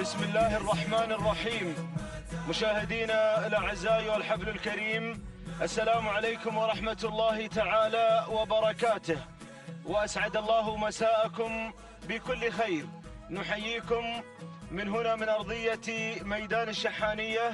بسم الله الرحمن الرحيم. مشاهدينا الأعزاء والحفل الكريم، السلام عليكم ورحمة الله تعالى وبركاته، وأسعد الله مساءكم بكل خير. نحييكم من هنا من أرضية ميدان الشحانية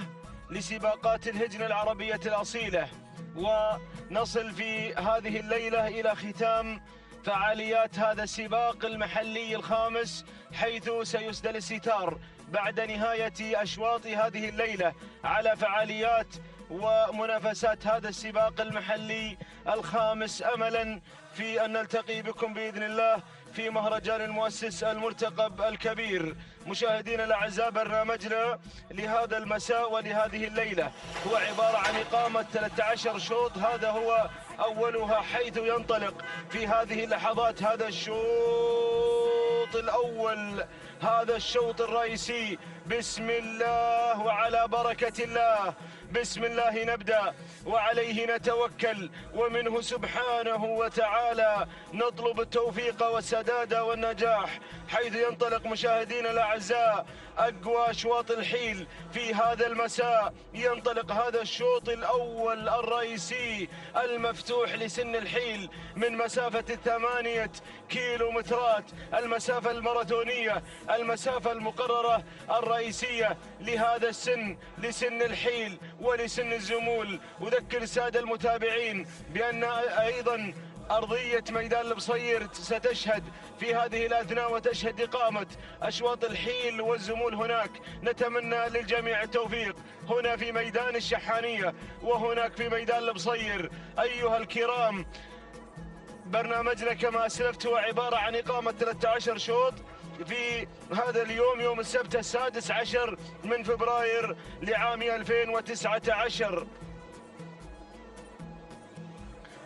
لسباقات الهجن العربية الأصيلة، ونصل في هذه الليلة إلى ختام فعاليات هذا السباق المحلي الخامس، حيث سيسدل الستار بعد نهاية أشواط هذه الليلة على فعاليات ومنافسات هذا السباق المحلي الخامس، أملا في أن نلتقي بكم بإذن الله في مهرجان المؤسس المرتقب الكبير. مشاهدينا الأعزاء، برنامجنا لهذا المساء ولهذه الليلة هو عبارة عن إقامة 13 شوط، هذا هو أولها، حيث ينطلق في هذه اللحظات هذا الشوط الأول، هذا الشوط الرئيسي. بسم الله وعلى بركة الله، بسم الله نبدأ وعليه نتوكل، ومنه سبحانه وتعالى نطلب التوفيق والسداد والنجاح، حيث ينطلق مشاهدينا الأعزاء أقوى أشواط الحيل في هذا المساء. ينطلق هذا الشوط الأول الرئيسي المفتوح لسن الحيل من مسافة 8 كيلومترات، المسافة الماراثونية، المسافة المقررة الرئيسية لهذا السن، لسن الحيل ولسن الزمول. أذكر السادة المتابعين بأن أيضا أرضية ميدان البصير ستشهد في هذه الأثناء وتشهد إقامة أشواط الحيل والزمول هناك. نتمنى للجميع التوفيق هنا في ميدان الشحانية وهناك في ميدان البصير. أيها الكرام، برنامجنا كما أسلفت هو عبارة عن إقامة 13 شوط في هذا اليوم، يوم السبت 16 من فبراير لعام 2019.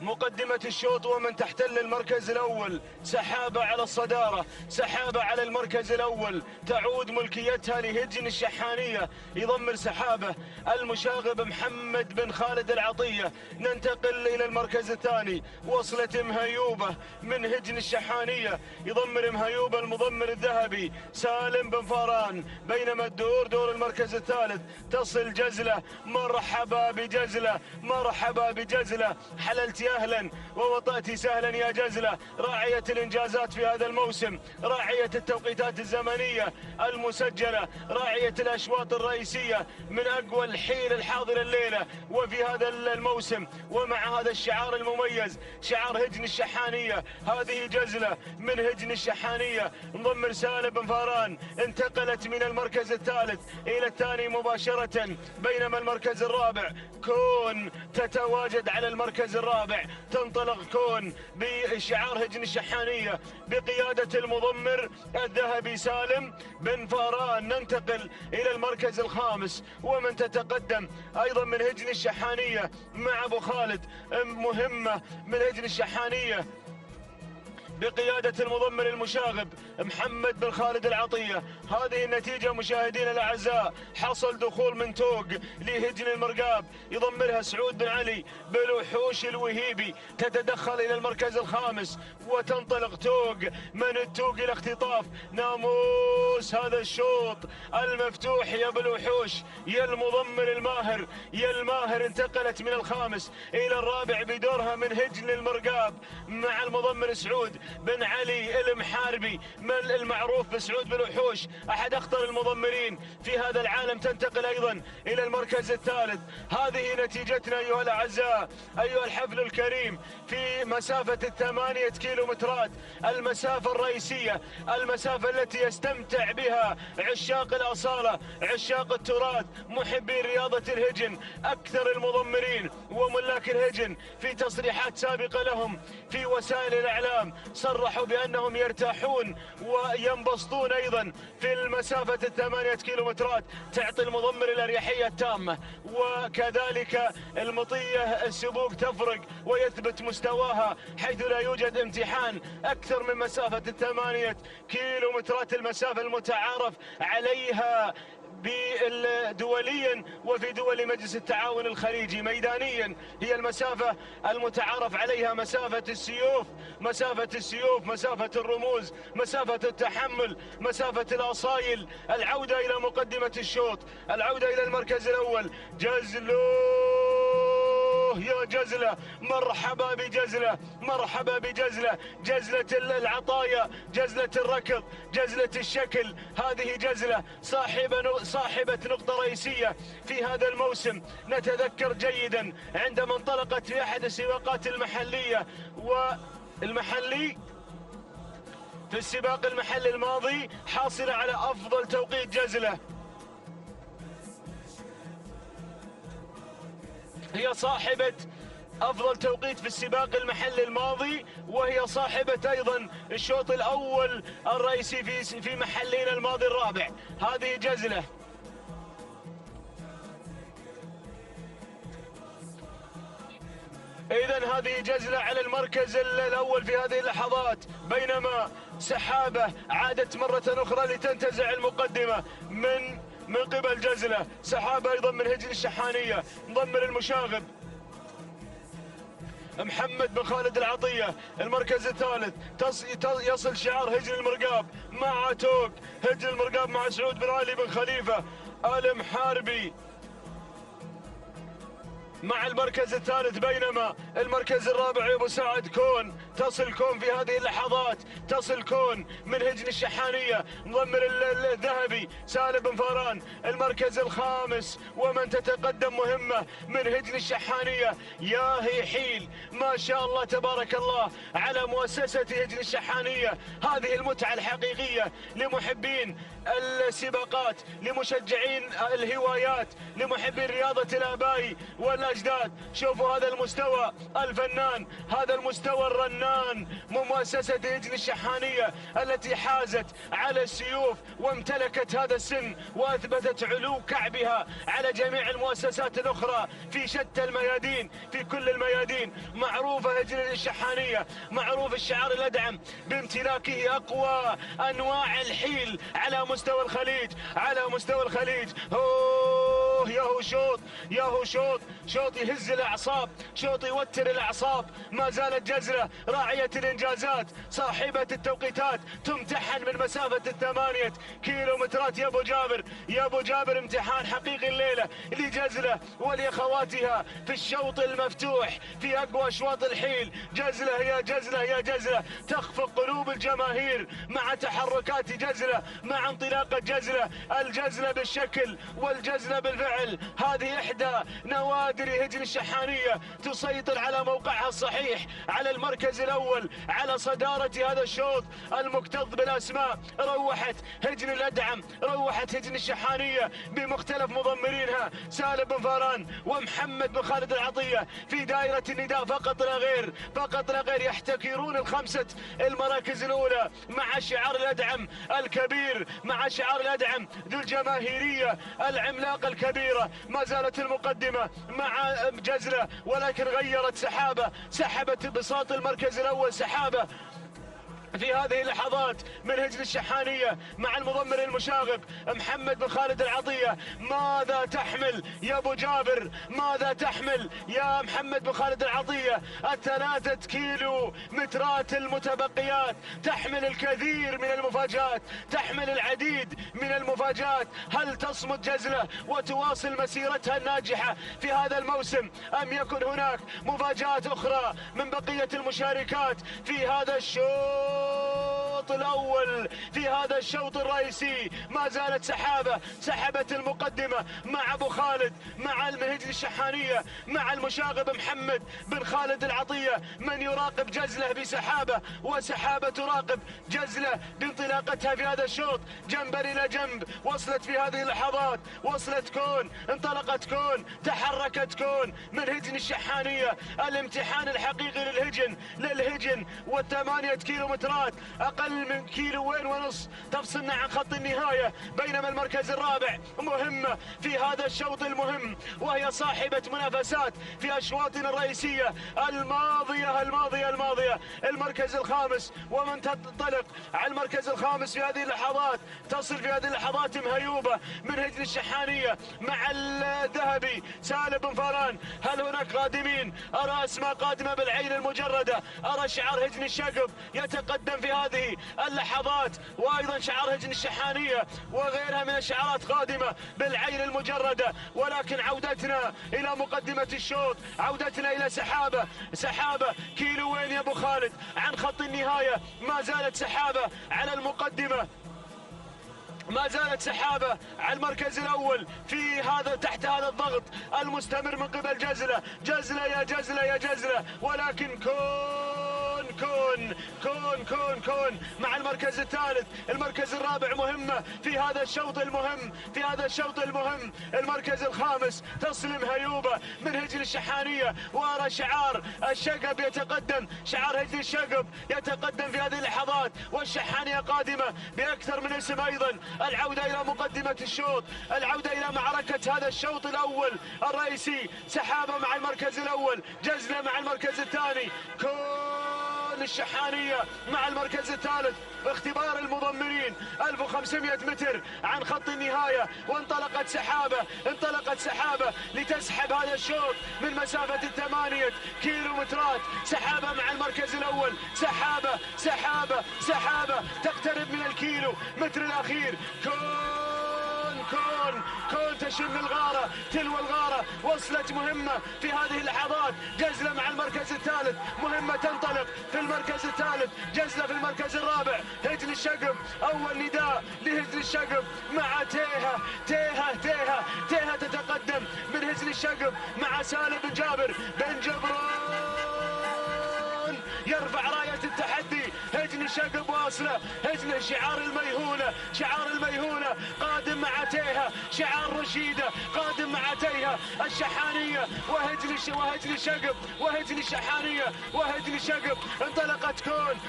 مقدمة الشوط ومن تحتل المركز الأول، سحابة على الصدارة، سحابة على المركز الأول، تعود ملكيتها لهجن الشحانية، يضمر سحابة المشاغب محمد بن خالد العطية. ننتقل إلى المركز الثاني، وصلة مهيوبة من هجن الشحانية، يضمر مهيوبة المضمر الذهبي سالم بن فاران. بينما دور المركز الثالث تصل جزلة، مرحبا بجزلة، مرحبا بجزلة، حللت أهلا ووطأت سهلا يا جزلة، راعية الإنجازات في هذا الموسم، راعية التوقيتات الزمنية المسجلة، راعية الأشواط الرئيسية من أقوى الحيل الحاضرة الليلة وفي هذا الموسم، ومع هذا الشعار المميز، شعار هجن الشحانية. هذه جزلة من هجن الشحانية، مضمر سالم بن فاران، انتقلت من المركز الثالث إلى الثاني مباشرة، بينما المركز الرابع كون تتواجد على المركز الرابع. تنطلق كون بشعار هجن الشحانية بقيادة المضمر الذهبي سالم بن فاران. ننتقل إلى المركز الخامس، ومن تتقدم أيضا من هجن الشحانية مع أبو خالد، مهمة من هجن الشحانية بقيادة المضمر المشاغب محمد بن خالد العطية. هذه النتيجة مشاهدينا الأعزاء، حصل دخول من توق لهجن المرقاب، يضمرها سعود بن علي بالوحوش الوهيبي، تتدخل إلى المركز الخامس وتنطلق توق من التوق إلى اختطاف ناموس هذا الشوط المفتوح. يا بالوحوش، يا المضمر الماهر، يا الماهر، انتقلت من الخامس إلى الرابع بدورها من هجن المرقاب مع المضمر سعود بن علي المحاربي المعروف بسعود بالوحوش، أحد أخطر المضمرين في هذا العالم. تنتقل أيضا إلى المركز الثالث. هذه نتيجتنا أيها الأعزاء، أيها الحفل الكريم، في مسافة 8 كيلومترات، المسافة الرئيسية، المسافة التي يستمتع بها عشاق الأصالة، عشاق التراث، محبي رياضة الهجن، أكثر المضمرين وملاك الهجن. في تصريحات سابقة لهم في وسائل الإعلام صرحوا بأنهم يرتاحون وينبسطون أيضا في المسافة 8 كيلومترات، تعطي المضمر الأريحية التامة، وكذلك المطية السبوق تفرق ويثبت مستواها، حيث لا يوجد امتحان أكثر من مسافة 8 كيلومترات، المسافة المتعارف عليها دوليا وفي دول مجلس التعاون الخليجي. ميدانيا هي المسافة المتعارف عليها، مسافة السيوف، مسافة السيوف، مسافة الرموز، مسافة التحمل، مسافة الأصايل. العودة إلى مقدمة الشوط، العودة إلى المركز الأول. جزلو يا جزلة، مرحبا بجزلة، مرحبا بجزلة، جزلة العطايا، جزلة الركض، جزلة الشكل. هذه جزلة صاحبة نقطة رئيسية في هذا الموسم. نتذكر جيدا عندما انطلقت في أحد السباقات المحلية والمحلي في السباق المحلي الماضي حاصلة على أفضل توقيت جزلة. هي صاحبة أفضل توقيت في السباق المحلي الماضي، وهي صاحبة أيضا الشوط الأول الرئيسي في محلينا الماضي الرابع. هذه جزلة. إذن هذه جزلة على المركز الأول في هذه اللحظات، بينما سحابة عادت مرة أخرى لتنتزع المقدمة من قبل جزلة. سحابة أيضا من هجن الشحانية، مضمر المشاغب محمد بن خالد العطية المركز الثالث. يصل شعار هجن المرقاب مع توك، هجن المرقاب مع سعود بن علي بن خليفة المحاربي مع المركز الثالث، بينما المركز الرابع ابو سعد كون. تصل كون في هذه اللحظات، تصل كون من هجن الشحانية، مضمر الذهبي سالم بن فاران المركز الخامس. ومن تتقدم مهمة من هجن الشحانية ياهي حيل، ما شاء الله تبارك الله على مؤسسة هجن الشحانية. هذه المتعة الحقيقية لمحبين السباقات، لمشجعين الهوايات، لمحبين رياضة الآباء والأجداد. شوفوا هذا المستوى الفنان، هذا المستوى الرنان من مؤسسة هجن الشحانية التي حازت على السيوف وامتلكت هذا السن وأثبتت علو كعبها على جميع المؤسسات الأخرى في شتى الميادين، في كل الميادين. معروفة هجن الشحانية، معروف الشعار الأدعم بامتلاكه أقوى أنواع الحيل على مستوى الخليج، على مستوى الخليج. ياهو شوط، ياهو شوط، شوط يهز الأعصاب، شوط يوتر الأعصاب. ما زالت جزلة راعية الإنجازات، صاحبة التوقيتات، تمتحن من مسافة 8 كيلومترات. يا أبو جابر، يا أبو جابر، امتحان حقيقي الليلة لجزلة ولأخواتها في الشوط المفتوح في أقوى أشواط الحيل. جزلة يا جزلة يا جزلة تخفق قلوب الجماهير مع تحركات جزلة، مع انطلاقة جزلة. الجزلة بالشكل والجزلة بالفعل. هذه إحدى نوادر هجن الشحانية تسيطر على موقعها الصحيح على المركز الأول، على صدارة هذا الشوط المكتظ بالأسماء. روحت هجن الأدعم، روحت هجن الشحانية بمختلف مضمرينها، سالم بن فاران ومحمد بن خالد العطية في دائرة النداء فقط لا غير، فقط لا غير. يحتكرون الخمسة المراكز الأولى مع شعار الأدعم الكبير، مع شعار الأدعم ذو الجماهيرية العملاقة الكبيرة. ما زالت المقدمة مع جزلة، ولكن غيرت سحابة، سحبت بساط المركز الأول سحابة في هذه اللحظات من هجن الشحانية مع المضمر المشاغب محمد بن خالد العطية. ماذا تحمل يا أبو جابر، ماذا تحمل يا محمد بن خالد العطية؟ 3 كيلو مترات المتبقيات تحمل الكثير من المفاجآت، تحمل العديد من المفاجآت. هل تصمد جزلة وتواصل مسيرتها الناجحة في هذا الموسم، أم يكن هناك مفاجآت أخرى من بقية المشاركات في هذا الشوط الأول، في هذا الشوط الرئيسي؟ ما زالت سحابة سحبت المقدمة مع أبو خالد، مع المهجن الشحانية، مع المشاغب محمد بن خالد العطية. من يراقب جزلة بسحابة، وسحابة تراقب جزلة بانطلاقتها في هذا الشوط جنبا إلى جنب. وصلت في هذه اللحظات، وصلت كون، انطلقت كون، تحركت كون من هجن الشحانية. الامتحان الحقيقي للهجن، للهجن، و8 كيلومترات أقل أقل من كيلوين ونص تفصلنا عن خط النهاية، بينما المركز الرابع مهمة في هذا الشوط المهم، وهي صاحبة منافسات في أشواطنا الرئيسية الماضية. المركز الخامس، ومن تنطلق على المركز الخامس في هذه اللحظات، تصل في هذه اللحظات مهيوبة من هجن الشحانية مع الذهبي سالم بن فاران. هل هناك قادمين؟ أرى أسماء قادمة بالعين المجردة، أرى شعار هجن الشقب يتقدم في هذه اللحظات، وأيضا شعار هجن الشحانية وغيرها من الشعارات قادمة بالعين المجردة. ولكن عودتنا إلى مقدمة الشوط، عودتنا إلى سحابة كيلوين يا أبو خالد عن خط النهاية. ما زالت سحابة على المقدمة، ما زالت سحابة على المركز الأول في هذا، تحت هذا الضغط المستمر من قبل جزلة يا جزلة، ولكن كون مع المركز الثالث. المركز الرابع مهمة في هذا الشوط المهم، المركز الخامس تسلم هيوبة من هجن الشحانية، وأرى شعار الشقب يتقدم، شعار هجن الشقب يتقدم في هذه اللحظات، والشحانية قادمة بأكثر من اسم أيضا. العودة إلى مقدمة الشوط، العودة إلى معركة هذا الشوط الأول الرئيسي، سحابة مع المركز الأول، جزلة مع المركز الثاني، الشحانية مع المركز الثالث. اختبار المضمرين 1500 متر عن خط النهاية، وانطلقت سحابة لتسحب هذا الشوط من مسافة 8 كيلومترات. سحابة مع المركز الأول، سحابة تقترب من الكيلو متر الأخير. كون تشم الغارة تلو الغارة، وصلت مهمة في هذه اللحظات. جزلة مع المركز الثالث، مهمة تنطلق في المركز الثالث، جزلة في المركز الرابع. هجن الشقب، أول نداء لهجن الشقب مع تيها تتقدم من هجن الشقب مع سالم بن جابر بن جبران، يرفع راية التحدي. هجن الشقب واصلة، هجن شعار الميهونة قادم مع تيها، شعار رشيدة قادم مع تيها الشحانية، وهجن الشحانية وهجن الشقب. انطلقت كون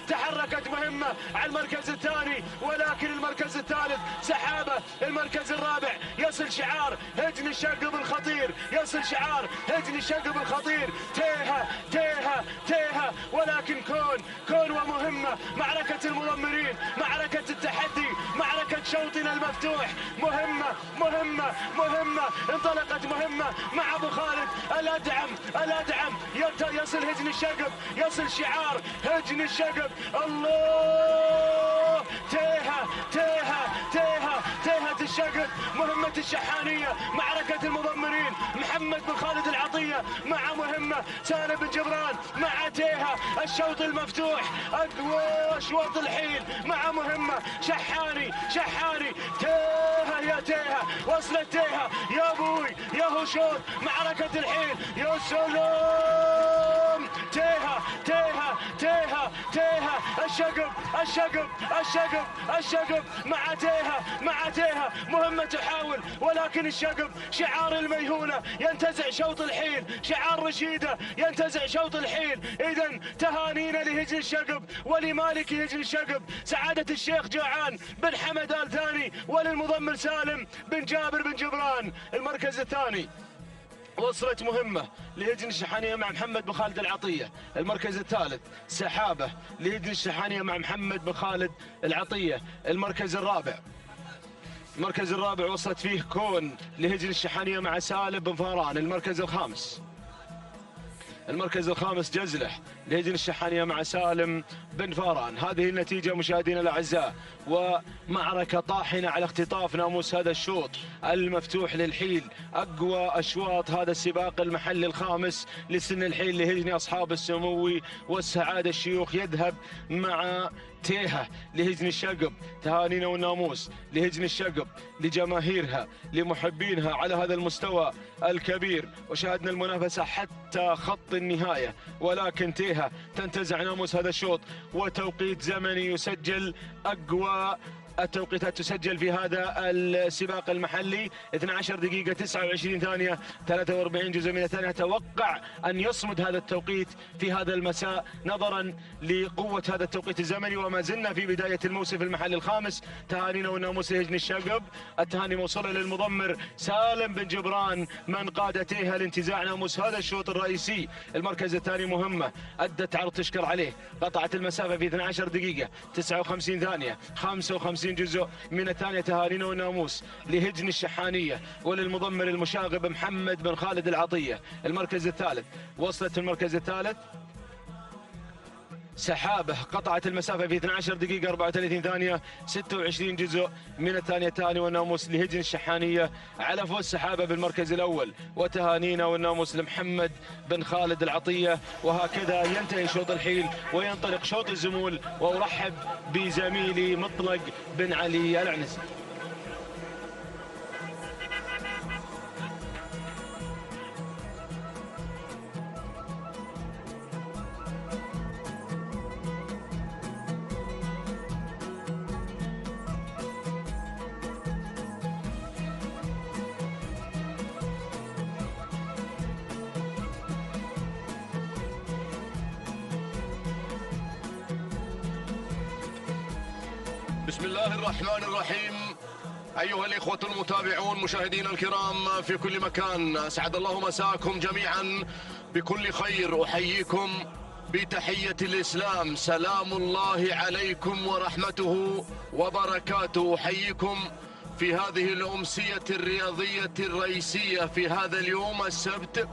تحركت مهمة على المركز الثاني، ولكن المركز الثالث سحابة. المركز الرابع يصل شعار هجن الشقب الخطير، تيها، ولكن كون ومهمة. معركة المضمرين، معركة التحدي، معركة شوطنا المفتوح، مهمة. انطلقت مهمة مع أبو خالد الأدعم، يصل هجن الشقب، يصل شعار هجن الشقب. الله، تيها الشقب، مهمة الشحانية، معركة المضمرين. محمد بن خالد العطية مع مهمة سالم بن جبران مع تيها، الشوط المفتوح، أقوى أشواط الحين مع مهمة. شحاني تيها، وصلت تيها يا أبوي، يا هو شوط معركة الحين، يا سلام. تيها الشقب مع تيها، مهمة تحاول، ولكن الشقب شعار الميهونة ينتزع شوط الحين، شعار رشيدة ينتزع شوط الحين. إذن تهانينا لهجن الشقب ولمالك هجن الشقب، سعادة الشيخ جوعان بن حمد آل ثاني، وللمضمر سالم بن جابر بن جبران. المركز الثاني وصلت مهمة لهجن الشحانية مع محمد بن خالد العطية. المركز الثالث سحابة لهجن الشحانية مع محمد بن خالد العطية. المركز الرابع وصلت فيه كون لهجن الشحانية مع سالم بن فاران. المركز الخامس جزلة لهجن الشحانية مع سالم بن فاران. هذه النتيجة مشاهدينا الأعزاء، ومعركة طاحنة على اختطاف ناموس هذا الشوط المفتوح للحيل. أقوى أشواط هذا السباق المحلي الخامس لسن الحيل لهجن أصحاب السمو والسعادة الشيوخ، يذهب مع تيها لهجن الشقب. تهانينا والناموس لهجن الشقب، لجماهيرها، لمحبينها على هذا المستوى الكبير، وشاهدنا المنافسة حتى خط النهاية، ولكن تيها تنتزع ناموس هذا الشوط، وتوقيت زمني يسجل أقوى التوقيتات تسجل في هذا السباق المحلي 12 دقيقة 29 ثانية 43 جزء من الثانية. أتوقع أن يصمد هذا التوقيت في هذا المساء نظرا لقوة هذا التوقيت الزمني. وما زلنا في بداية الموسم في المحل الخامس. تهانينا والناموس لهجن الشقب. التهاني موصولة للمضمر سالم بن جبران من قادتها لانتزاع ناموس هذا الشوط الرئيسي. المركز الثاني مهمة، أدت عرض تشكر عليه، قطعت المسافة في 12 دقيقة 59 ثانية 55 جزء من الثانية. تهانينا والناموس لهجن الشحانية وللمضمر المشاغب محمد بن خالد العطية. المركز الثالث وصلت المركز الثالث سحابة، قطعت المسافة في 12 دقيقة 34 ثانية 26 جزء من الثانية. تهاني والناموس لهجن الشحانية على فوز سحابة بالمركز الأول. وتهانينا والناموس لمحمد بن خالد العطية. وهكذا ينتهي شوط الحيل وينطلق شوط الزمول. وأرحب بزميلي مطلق بن علي العنزي. بسم الله الرحمن الرحيم. أيها الإخوة المتابعون مشاهدينا الكرام في كل مكان، أسعد الله مساكم جميعا بكل خير. أحييكم بتحية الإسلام، سلام الله عليكم ورحمته وبركاته. أحييكم في هذه الأمسية الرياضية الرئيسية في هذا اليوم السبت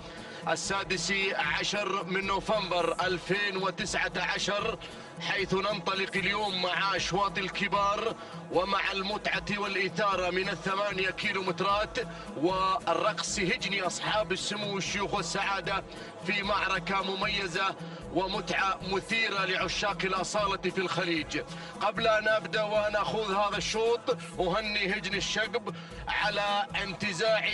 16 من نوفمبر 2019، حيث ننطلق اليوم مع أشواط الكبار ومع المتعة والإثارة من 8 كيلومترات والرقص هجني أصحاب السمو والشيوخ والسعادة في معركة مميزة ومتعة مثيرة لعشاق الأصالة في الخليج. قبل أن أبدأ وأن أخوض هذا الشوط أهني هجن الشقب على انتزاع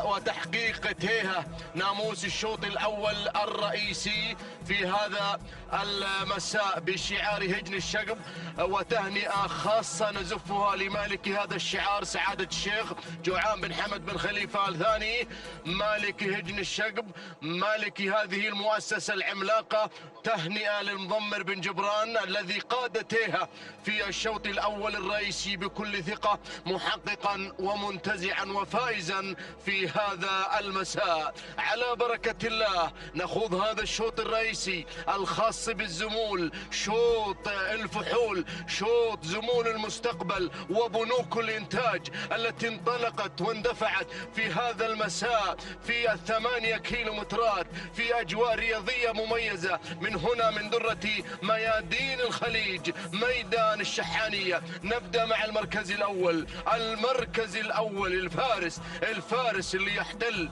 وتحقيق تيها ناموس الشوط الأول الرئيسي في هذا المساء بشعار هجن الشقب. وتهنئة خاصة نزفها لمالك هذا الشعار سعادة الشيخ جوعان بن حمد بن خليفة الثاني، مالك هجن الشقب، مالك هذه المؤسسة العملاقة. تهنئة للمضمر بن جبران الذي قاد تيها في الشوط الأول الرئيسي بكل ثقة، محققا ومنتزعا وفائزا في هذا المساء. على بركة الله نخوض هذا الشوط الرئيسي الخاص بالزمول، شوط الفحول، شوط زمول المستقبل وبنوك الإنتاج التي انطلقت واندفعت في هذا المساء في 8 كيلومترات في أجواء رياضية مميزة. من هنا من درة ميادين الخليج ميدان الشحانية. نبدأ مع المركز الأول. المركز الأول الفارس اللي يحتل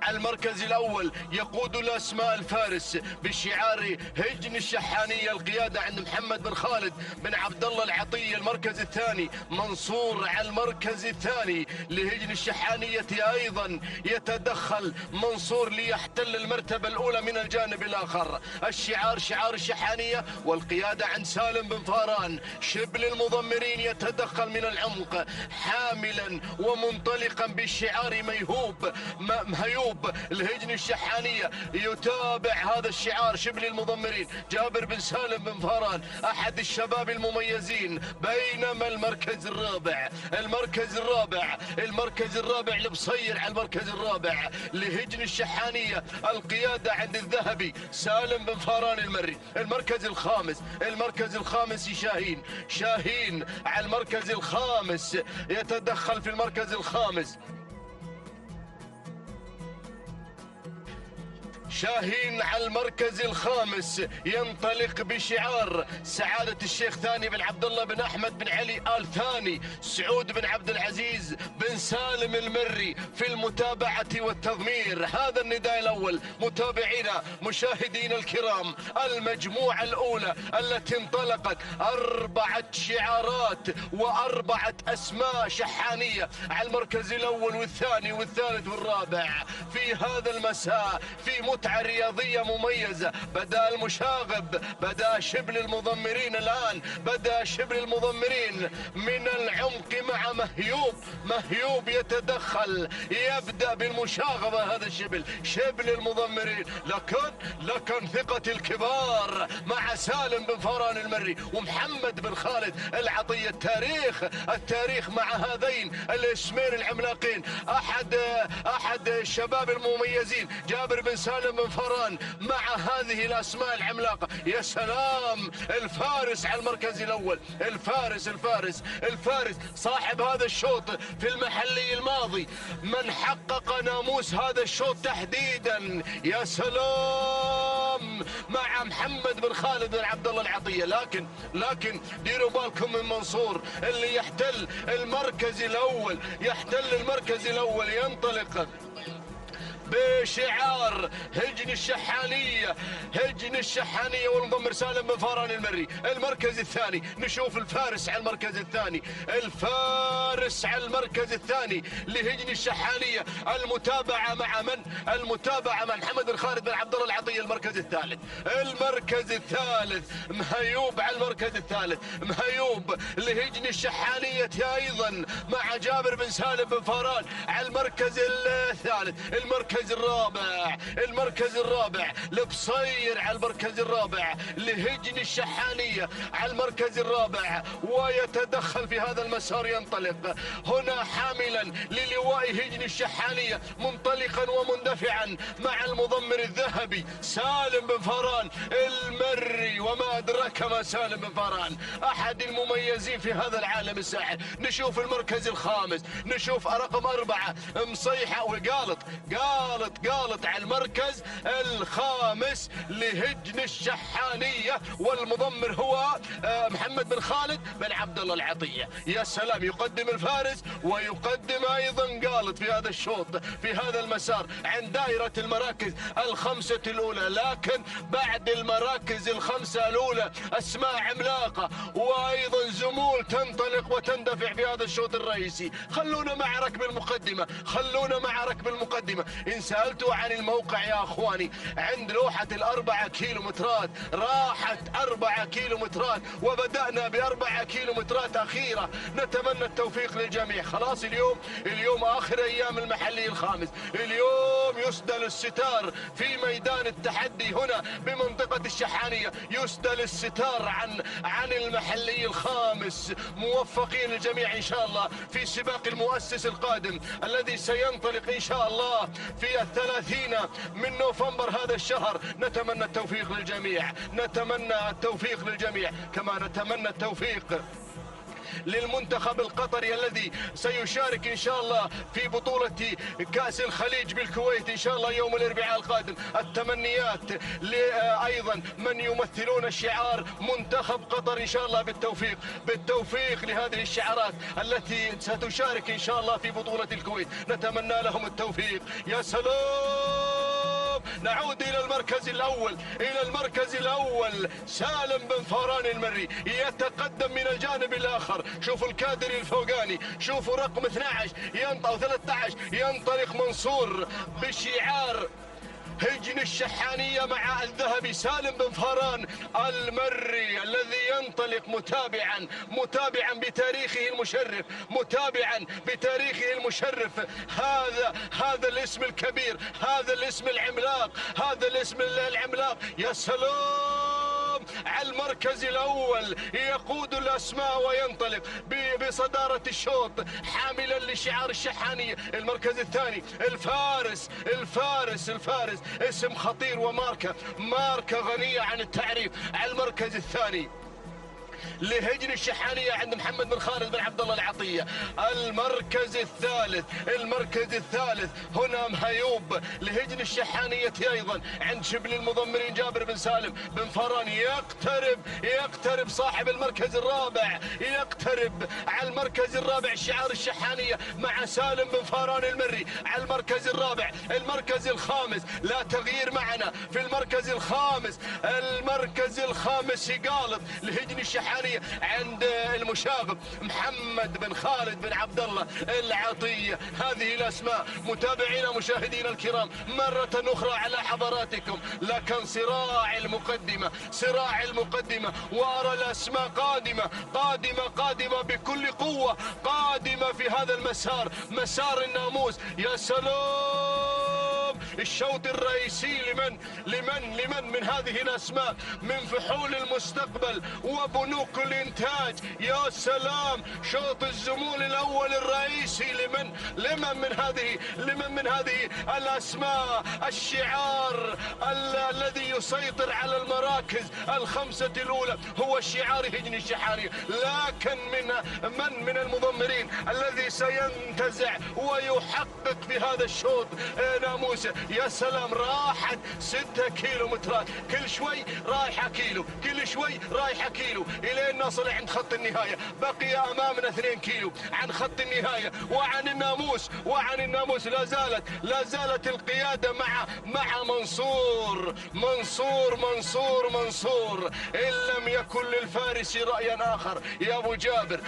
المركز الأول، يقود الأسماء الفارس بشعار هجن الشحانية. القيادة عند محمد بن خالد بن عبد الله العطية. المركز الثاني منصور على المركز الثاني لهجن الشحانية. أيضا يتدخل منصور ليحتل المرتبة الأولى من الجانب الآخر. الشعار شعار الشحانية والقيادة عند سالم بن فاران. شبل المضمرين يتدخل من العمق حاملا ومنطلقا بالشعار مهيوب الهجن الشحانية. يتابع هذا الشعار شبل المضمرين جابر بن سالم بن فاران أحد الشباب المميزين. بينما المركز الرابع لبصير على المركز الرابع لهجن الشحانية. القيادة عند الذهبي سالم بن فاران المري. المركز الخامس شاهين على المركز الخامس، يتدخل في المركز الخامس شاهين على المركز الخامس، ينطلق بشعار سعادة الشيخ ثاني بن عبد الله بن أحمد بن علي آل ثاني سعود بن عبد العزيز بن سالم المري في المتابعة والتضمير. هذا النداء الأول متابعينا مشاهدينا الكرام. المجموعة الأولى التي انطلقت 4 شعارات و4 أسماء شحانية على المركز الأول والثاني والثالث والرابع في هذا المساء في متعة رياضية مميزة. بدأ المشاغب، بدأ شبل المضمرين الآن، بدأ شبل المضمرين من العمق مع مهيوب يتدخل، يبدأ بالمشاغبة. هذا شبل المضمرين، لكن ثقة الكبار مع سالم بن فاران المري ومحمد بن خالد العطية. التاريخ مع هذين الاسمين العملاقين. احد الشباب المميزين جابر بن سالم بن فاران مع هذه الاسماء العملاقة. يا سلام، الفارس على المركز الاول، الفارس صاحب هذا الشوط في المحلي الماضي، من حقق ناموس هذا الشوط تحديدا. يا سلام، مع محمد بن خالد بن عبد الله العطية. لكن ديروا بالكم من منصور اللي يحتل المركز الأول، ينطلق بشعار هجن الشحانية والمضمر سالم بن فاران المري. المركز الثاني نشوف الفارس على المركز الثاني، لهجن الشحانية. المتابعة مع من؟ المتابعة مع محمد بن خالد بن عبد الله العطية. المركز الثالث مهيوب على المركز الثالث، مهيوب لهجن الشحانية أيضا مع جابر بن سالم بن فاران على المركز الثالث. المركز الرابع لبصير على المركز الرابع، لهجن الشحانية على المركز الرابع، ويتدخل في هذا المسار. ينطلق هنا حاملا للواء هجن الشحانية، منطلقا ومندفعا مع المضمر الذهبي سالم بن فاران المري. وما أدراك ما سالم بن فاران، أحد المميزين في هذا العالم الساحر. نشوف المركز الخامس، نشوف رقم 4 مصيحة وقالط على المركز الخامس لهجن الشحانية، والمضمر هو محمد بن خالد بن عبد الله العطية. يا سلام، يقدم الفارس ويقدم أيضا قالط في هذا الشوط، في هذا المسار عند دائرة المراكز الخمسة الأولى. لكن بعد المراكز الخمسة الأولى أسماء عملاقة وأيضا زمول تنطلق وتندفع في هذا الشوط الرئيسي. خلونا مع ركب المقدمة. إن سألتوا عن الموقع يا أخواني، عند لوحة ال4 كيلومترات، راحت 4 كيلومترات وبدأنا ب4 كيلومترات أخيرة. نتمنى التوفيق للجميع. خلاص اليوم آخر أيام المحلي الخامس. اليوم يسدل الستار في ميدان التحدي هنا بمنطقة الشحانية، يسدل الستار عن المحلي الخامس. موفقين الجميع إن شاء الله في سباق المؤسس القادم الذي سينطلق إن شاء الله في 30 من نوفمبر هذا الشهر. نتمنى التوفيق للجميع، كما نتمنى التوفيق للمنتخب القطري الذي سيشارك إن شاء الله في بطولة كأس الخليج بالكويت إن شاء الله يوم الأربعاء القادم. التمنيات أيضا من يمثلون الشعار منتخب قطر إن شاء الله بالتوفيق لهذه الشعارات التي ستشارك إن شاء الله في بطولة الكويت. نتمنى لهم التوفيق. يا سلام، نعود إلى المركز الأول. سالم بن فاران المري يتقدم من الجانب الآخر. شوفوا الكادري الفوقاني، شوفوا رقم 12 أو 13 ينطلق منصور بشعار هجن الشحانية مع الذهبي سالم بن فاران المري الذي ينطلق متابعا بتاريخه المشرف. هذا الاسم الكبير، هذا الاسم العملاق. يا سلام، على المركز الأول يقود الأسماء وينطلق بصدارة الشوط حاملا لشعار الشحانية. المركز الثاني الفارس اسم خطير وماركة غنية عن التعريف. على المركز الثاني لهجن الشحانية عند محمد بن خالد بن عبد الله العطية. المركز الثالث هنا مهيوب لهجن الشحانية أيضا عند شبل المضمرين جابر بن سالم بن فاران. يقترب صاحب المركز الرابع، يقترب على المركز الرابع شعار الشحانية مع سالم بن فاران المري على المركز الرابع. المركز الخامس لا تغيير معنا في المركز الخامس يقالط لهجن الشحانية الشحانية عند المشاغب محمد بن خالد بن عبد الله العطية. هذه الأسماء متابعينا مشاهدينا الكرام مرة أخرى على حضراتكم، لكن صراع المقدمة وأرى الأسماء قادمة بكل قوة، قادمة في هذا المسار، مسار الناموس. يا سلام، الشوط الرئيسي لمن من هذه الأسماء، من فحول المستقبل وبنوك الإنتاج. يا سلام، شوط الزمول الأول الرئيسي لمن من هذه الأسماء. الشعار الذي يسيطر على المراكز الخمسة الأولى هو شعار هجن الشحانية، لكن من المضمرين الذي سينتزع ويحقق في هذا الشوط ناموسه. يا سلام، راحت 6 كيلومترات، كل شوي رايحة كيلو إلى أن نصل عند خط النهاية. بقي أمامنا 2 كيلو عن خط النهاية. وعن الناموس لا زالت القيادة مع منصور. إن لم يكن للفارس رأي آخر يا أبو جابر،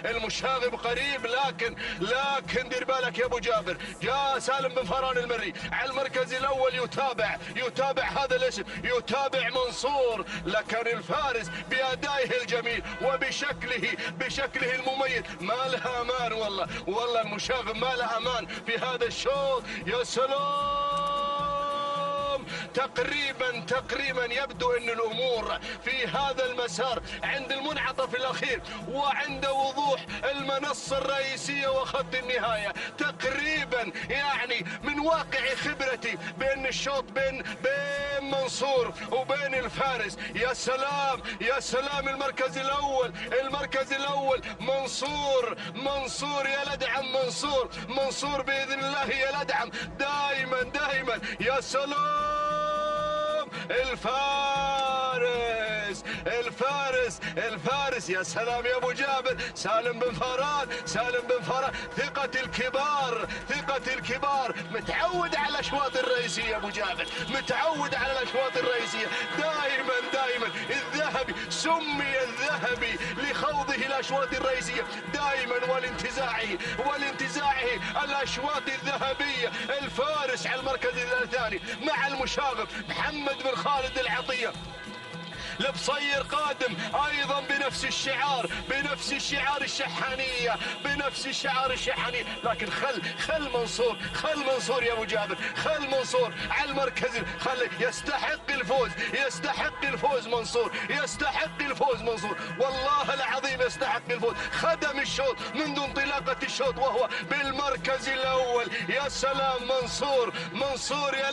المشاغب قريب، لكن دير بالك يا أبو جابر. جاء سالم بن فران المري على المركز الأول، يتابع هذا الاسم، يتابع منصور، لكن الفارس بأدائه الجميل وبشكله المميز ما له أمان. والله المشاغب ما له أمان في هذا الشوط. يا سلام، تقريبا يبدو أن الأمور في هذا المسار عند المنعطف الأخير وعند وضوح المنصة الرئيسية وخط النهاية. تقريبا يعني من واقع خبرتي بأن الشوط بين منصور وبين الفارس. يا سلام، المركز الأول منصور يا لدعم منصور بإذن الله يا لدعم دائما. يا سلام، الفارس يا سلام يا ابو جابر. سالم بن فران، ثقة الكبار، متعود على الاشواط الرئيسية يا ابو جابر، دائما الذهبي سمي الذهبي لخوضه الاشواط الرئيسية دائما والانتزاعه الاشواط الذهبية. الفارس على المركز الثاني مع المشاغب محمد بن خالد العطية. البصير قادم ايضا بنفس الشعار الشحانية، لكن خل منصور يا ابو جابر، على المركز. يستحق الفوز منصور، والله العظيم يستحق الفوز. خدم الشوط منذ انطلاقة الشوط وهو بالمركز الأول. يا سلام، منصور يا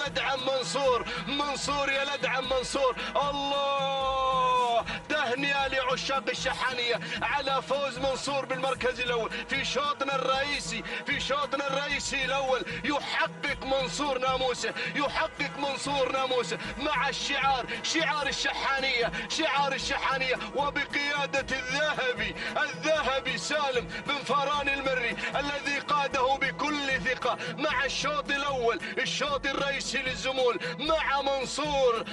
لدعم منصور. الله، تهنئة لعشاق الشحانية على فوز منصور بالمركز الأول في شوطنا الرئيسي الأول. يحقق منصور ناموسه مع شعار الشحانية وبقيادة الذهبي سالم بن فران المري الذي قاده بكل ثقة مع الشوط الرئيسي للزمول مع منصور.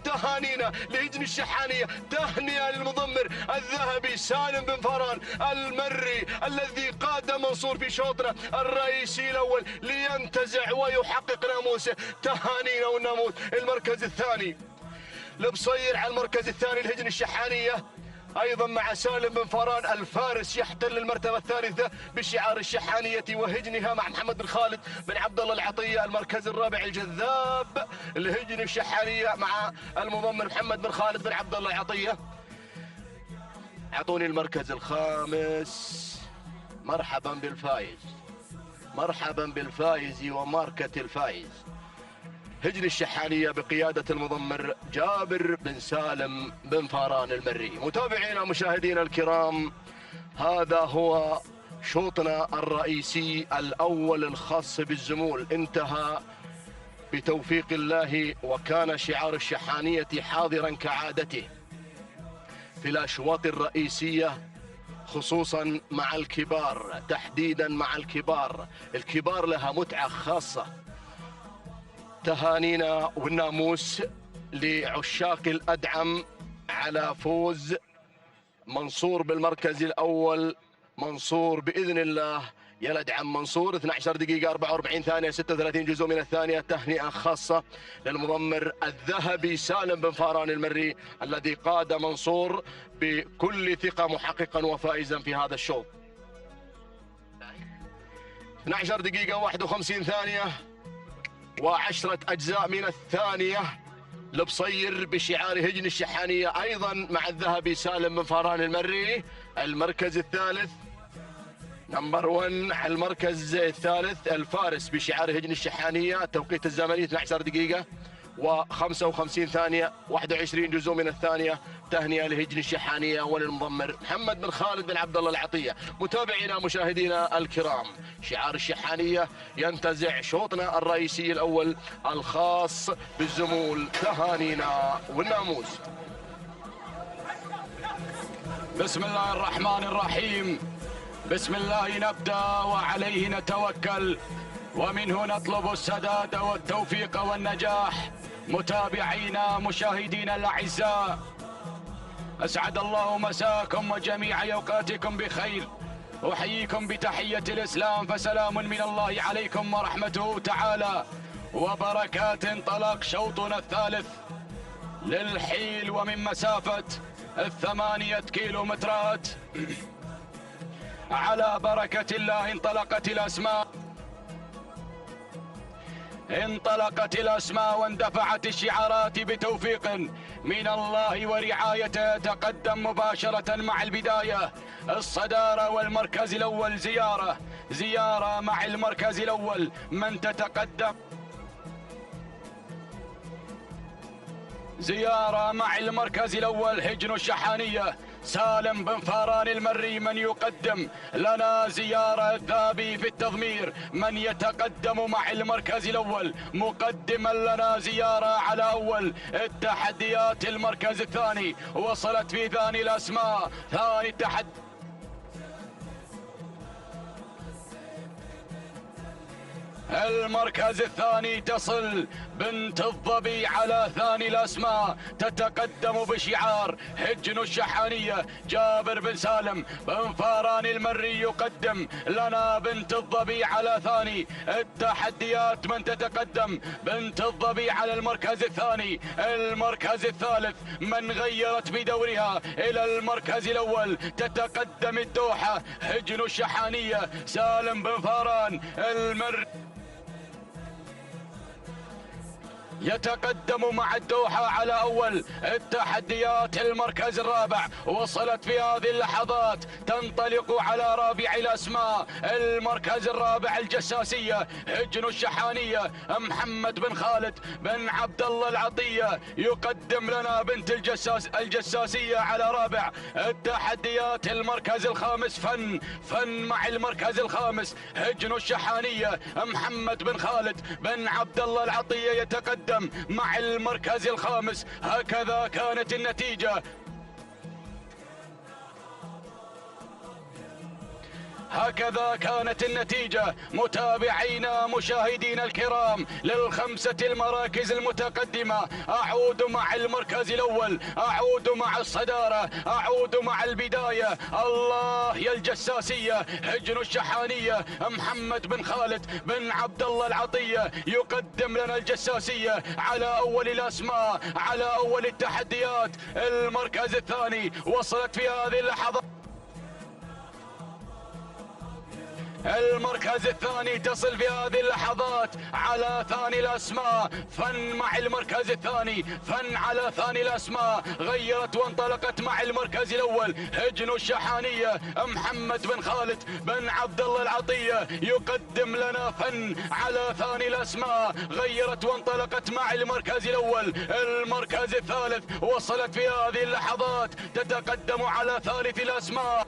تهانينا لهجن الشحانية، تهنئة للمضمر الذهبي سالم بن فران المري الذي قاد منصور في شوطنا الرئيسي الأول لينتزع ويحقق ناموسه. تهانينا والناموس. المركز الثاني البصير على المركز الثاني الهجن الشحانية أيضا مع سالم بن فران. الفارس يحتل المرتبة الثالثة بشعار الشحانية وهجنها مع محمد بن خالد بن عبد الله العطية. المركز الرابع الجذاب الهجن الشحانية مع المضمر محمد بن خالد بن عبد الله العطية. أعطوني المركز الخامس. مرحبا بالفائز وماركة الفائز، هجن الشحانية بقيادة المضمر جابر بن سالم بن فران المري. متابعينا مشاهدينا الكرام، هذا هو شوطنا الرئيسي الأول الخاص بالزمول، انتهى بتوفيق الله، وكان شعار الشحانية حاضرا كعادته في الأشواط الرئيسية، خصوصا مع الكبار، تحديدا مع الكبار لها متعة خاصة. تهانينا والناموس لعشاق الأدعم على فوز منصور بالمركز الأول. منصور بإذن الله يلدعم منصور. 12 دقيقة 44 ثانية 36 جزء من الثانية. تهنئة خاصة للمضمر الذهبي سالم بن فاران المري الذي قاد منصور بكل ثقة محققا وفائزا في هذا الشوط. 12 دقيقة 51 ثانية و10 أجزاء من الثانية. البصير بشعار هجن الشحانية أيضا مع الذهبي سالم بن فاران المري. المركز الثالث نمبر 1 على المركز الثالث الفارس بشعار هجن الشحانية. التوقيت الزمني 12 دقيقة و55 ثانية 21 جزء من الثانية. تهنئة لهجن الشحانية وللمضمر محمد بن خالد بن عبد الله العطية. متابعينا مشاهدينا الكرام، شعار الشحانية ينتزع شوطنا الرئيسي الأول الخاص بالزمول. تهانينا والناموس. بسم الله الرحمن الرحيم. بسم الله نبدأ وعليه نتوكل ومنه نطلب السداد والتوفيق والنجاح. متابعينا مشاهدينا الأعزاء، أسعد الله مساكم وجميع أوقاتكم بخير. أحييكم بتحية الإسلام، فسلام من الله عليكم ورحمته تعالى وبركات. انطلق شوطنا الثالث للحيل ومن مسافة 8 كيلومترات. على بركة الله انطلقت الأسماء واندفعت الشعارات بتوفيق من الله ورعايته. تقدم مباشرة مع البداية الصدارة والمركز الأول. زيارة مع المركز الأول. من تتقدم زيارة مع المركز الأول هجن الشحانية سالم بن فاران المري. من يقدم لنا زيارة الذهبي في التضمير. من يتقدم مع المركز الأول مقدما لنا زيارة على أول التحديات. المركز الثاني وصلت في ثاني الأسماء. ثاني التحدي المركز الثاني تصل بنت الظبي على ثاني الأسماء. تتقدم بشعار هجن الشحانية جابر بن سالم بن فاران المري يقدم لنا بنت الظبي على ثاني التحديات. من تتقدم بنت الظبي على المركز الثاني. المركز الثالث من غيرت بدورها إلى المركز الأول تتقدم الدوحة هجن الشحانية سالم بن فاران المري يتقدم مع الدوحة على أول التحديات. المركز الرابع وصلت في هذه اللحظات تنطلق على رابع الأسماء. المركز الرابع الجساسية هجن الشحانية محمد بن خالد بن عبد الله العطية يقدم لنا بنت الجساسية على رابع التحديات. المركز الخامس فن مع المركز الخامس هجن الشحانية محمد بن خالد بن عبد الله العطية يتقدم مع المركز الخامس. هكذا كانت النتيجة. هكذا كانت النتيجة متابعينا مشاهدينا الكرام للخمسة المراكز المتقدمة. أعود مع المركز الأول، أعود مع الصدارة، أعود مع البداية. الله يا الجساسية هجن الشحانية محمد بن خالد بن عبد الله العطية يقدم لنا الجساسية على أول الأسماء، على أول التحديات. المركز الثاني وصلت في هذه اللحظة. المركز الثاني تصل في هذه اللحظات على ثاني الأسماء. فن مع المركز الثاني، فن على ثاني الأسماء. غيرت وانطلقت مع المركز الأول هجن الشحانية محمد بن خالد بن عبد الله العطية يقدم لنا فن على ثاني الأسماء. غيرت وانطلقت مع المركز الأول. المركز الثالث وصلت في هذه اللحظات تتقدم على ثالث الأسماء.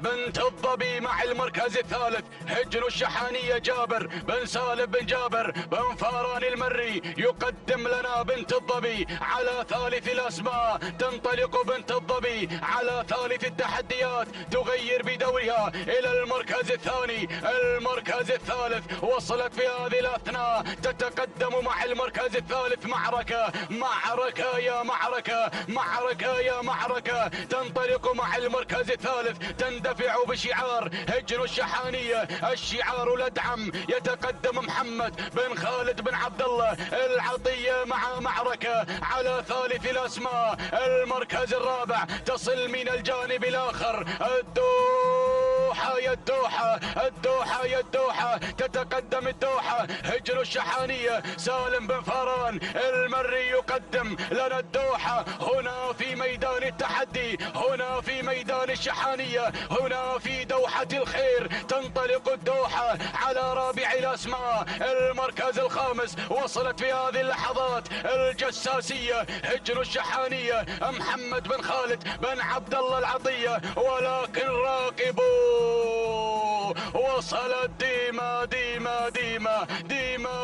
بنت الظبي مع المركز الثالث هجن الشحانية جابر بن سالم بن جابر بن فاران المري يقدم لنا بنت الظبي على ثالث الأسماء. تنطلق بنت الظبي على ثالث التحديات تغير بدورها إلى المركز الثاني. المركز الثالث وصلت في هذه الأثناء تتقدم مع المركز الثالث. معركة يا معركة تنطلق مع المركز الثالث تندفع بشعار هجن الشحانية. الشعار الأدعم يتقدم محمد بن خالد بن عبد الله العطية مع معركة على ثالث الأسماء. المركز الرابع تصل من الجانب الآخر الدوحة تتقدم الدوحة هجن الشحانية. سالم بن فاران المري يقدم لنا الدوحة هنا في ميدان التحدي، هنا في ميدان الشحانية، هنا في دوحة الخير. تنطلق الدوحة على رابع الأسماء. المركز الخامس وصلت في هذه اللحظات الجساسية هجن الشحانية محمد بن خالد بن عبد الله العطية. ولكن راقبوا وصلت ديما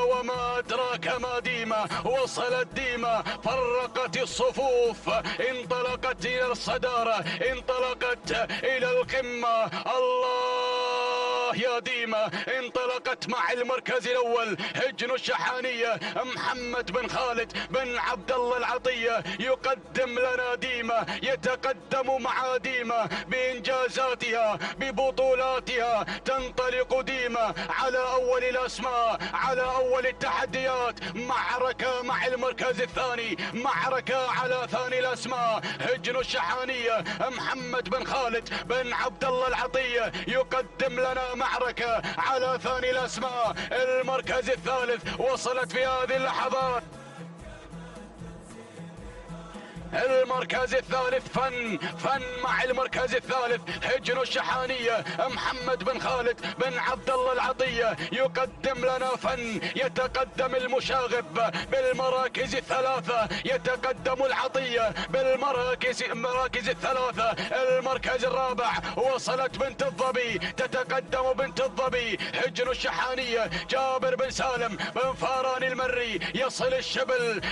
وما أدراك ما ديما. وصلت ديما فرقت الصفوف، انطلقت إلى الصدارة، انطلقت إلى القمة. الله يا ديما انطلقت مع المركز الأول هجن الشحانية محمد بن خالد بن عبد الله العطية. يقدم لنا ديما، يتقدم مع ديما بإنجازاتها ببطولاتها. تنطلق ديما على أول الأسماء، على أول التحديات. معركة مع المركز الثاني، معركة على ثاني الأسماء. هجن الشحانية محمد بن خالد بن عبد الله العطية يقدم لنا معركة على ثاني الأسماء. المركز الثالث وصلت في هذه اللحظات. المركز الثالث فن مع المركز الثالث هجن الشحانية محمد بن خالد بن عبد الله العطية يقدم لنا فن. يتقدم المشاغب بالمراكز الثلاثة، يتقدم العطية بالمراكز الثلاثة. المركز الرابع وصلت بنت الظبي، تتقدم بنت الظبي هجن الشحانية جابر بن سالم بن فاران المري.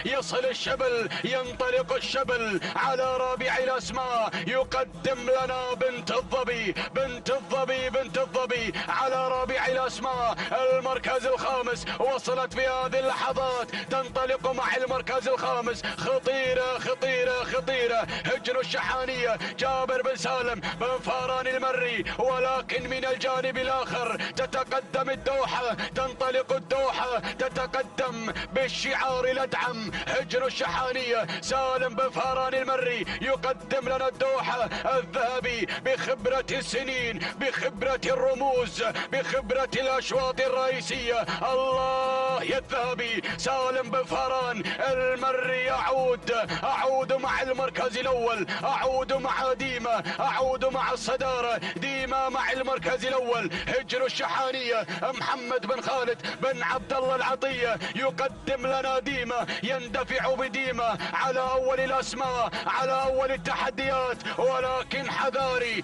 يصل الشبل ينطلق الشبل على رابع الأسماء. يقدم لنا بنت الظبي على رابع الأسماء. المركز الخامس وصلت في هذه اللحظات تنطلق مع المركز الخامس. خطيرة هجن الشحانية جابر بن سالم بن فاران المري. ولكن من الجانب الآخر تتقدم الدوحة، تنطلق الدوحة تتقدم بالشعار الأدعم هجن الشحانية. سالم بن فاران المري يقدم لنا الدوحة الذهبي بخبرة السنين، بخبرة الرموز، بخبرة الأشواط الرئيسية. الله يا الذهبي. سالم بن فاران المري أعود مع المركز الأول، أعود مع ديما، أعود مع الصدارة. ديما مع المركز الأول. هجن الشحانية محمد بن خالد بن عبد الله العطية يقدم لنا ديما، يندفع بديما على أول الأسماء، على أول التحديات. ولكن حذاري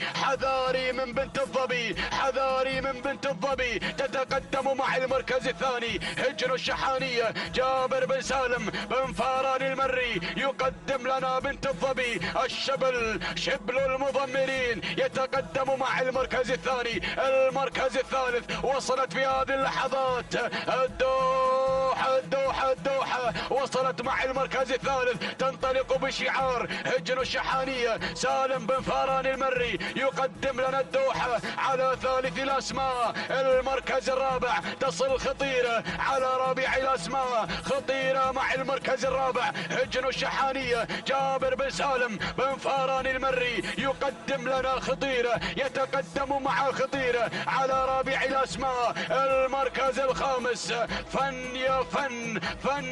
من بنت الظبي، حذاري من بنت الظبي. تتقدم مع المركز الثاني هجن الشحانية جابر بن سالم بن فاران المري. يقدم لنا بنت الظبي الشبل، شبل المضمرين. يتقدم مع المركز الثاني. المركز الثالث وصلت في هذه اللحظات الدوحة وصلت مع المركز الثالث. تنطلق بشعار هجن الشحانية. سالم بن فاران المري يقدم لنا الدوحة على ثالث الأسماء. المركز الرابع تصل خطيرة على رابع الأسماء. خطيرة مع المركز الرابع هجن الشحانية جابر بن سالم بن فاران المري يقدم لنا خطيرة، يتقدم مع خطيرة على رابع الأسماء. المركز الخامس فن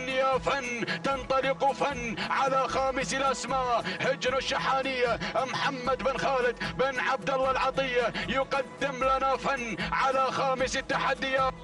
يا فن تنطلق فن على خامس الأسماء. هجن الشحانية محمد بن خالد بن عبد الله العطية يقدم لنا فن على خامس التحديات.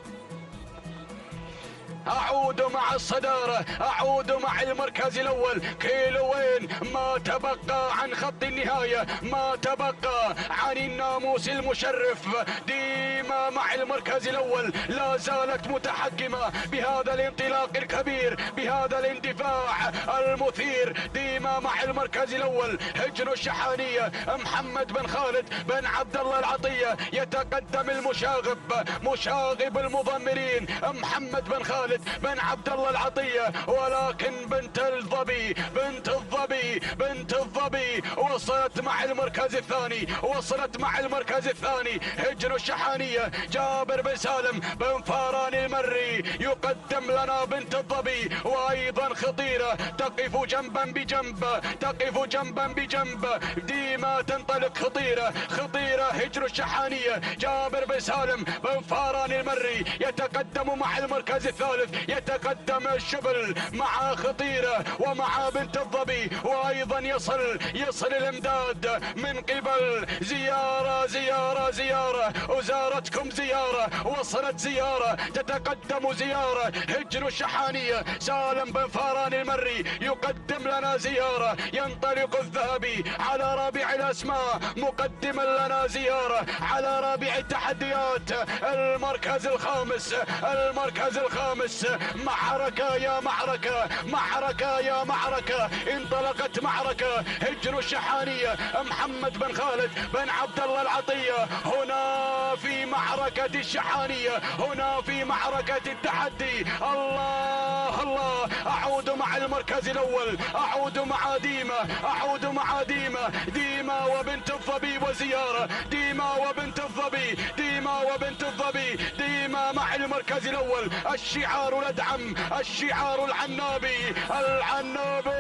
أعود مع الصدارة، أعود مع المركز الأول. كيلوين ما تبقى عن خط النهاية، ما تبقى عن الناموس المشرف. ديما مع المركز الأول لا زالت متحكمة بهذا الانطلاق الكبير، بهذا الاندفاع المثير. ديما مع المركز الأول هجن الشحانية. محمد بن خالد بن عبد الله العطية يتقدم المشاغب، مشاغب المضمرين محمد بن خالد بن عبد الله العطية. ولكن بنت الظبي، بنت الظبي، بنت الظبي وصلت مع المركز الثاني، وصلت مع المركز الثاني. هجن الشحانية جابر بن سالم بن فاران المري يقدم لنا بنت الظبي، وايضا خطيرة تقف جنبا بجنب، تقف جنبا بجنب. ديما تنطلق خطيرة، خطيرة. هجن الشحانية جابر بن سالم بن فاران المري يتقدم مع المركز الثالث، يتقدم الشبل مع خطيرة ومع بنت الظبي. وايضا يصل الامداد من قبل زيارة، زيارة، زيارة، وزارتكم زيارة، وصلت زيارة، تتقدم زيارة. هجن الشحانية سالم بن فاران المري يقدم لنا زيارة. ينطلق الذهبي على رابع الاسماء مقدما لنا زيارة على رابع التحديات. المركز الخامس، المركز الخامس. معركة يا معركة، معركة يا معركة، انطلقت معركة. هجن الشحانية محمد بن خالد بن عبد الله العطية هنا في معركة الشحانية، هنا في معركة التحدي. الله الله. أعود مع المركز الأول، أعود مع ديما، أعود مع ديما، ديما وبنت الظبي وزيارة. ديما وبنت الظبي، ديما وبنت الظبي. ديما مع المركز الأول. الشعار الأدعم، الشعار العنابي، العنابي.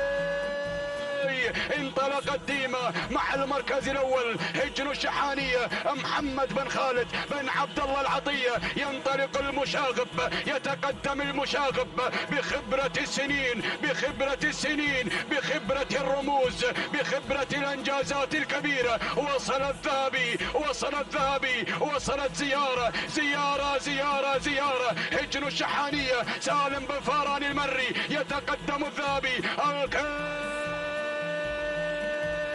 انطلقت ديما مع المركز الاول. هجن الشحانية محمد بن خالد بن عبد الله العطية ينطلق المشاغب، يتقدم المشاغب بخبرة السنين، بخبرة السنين، بخبرة الرموز، بخبرة الانجازات الكبيرة. وصل الذهبي، وصل الذهبي، وصلت زيارة، زيارة، زيارة، زيارة. هجن الشحانية سالم بن فاران المري يتقدم الذهبي.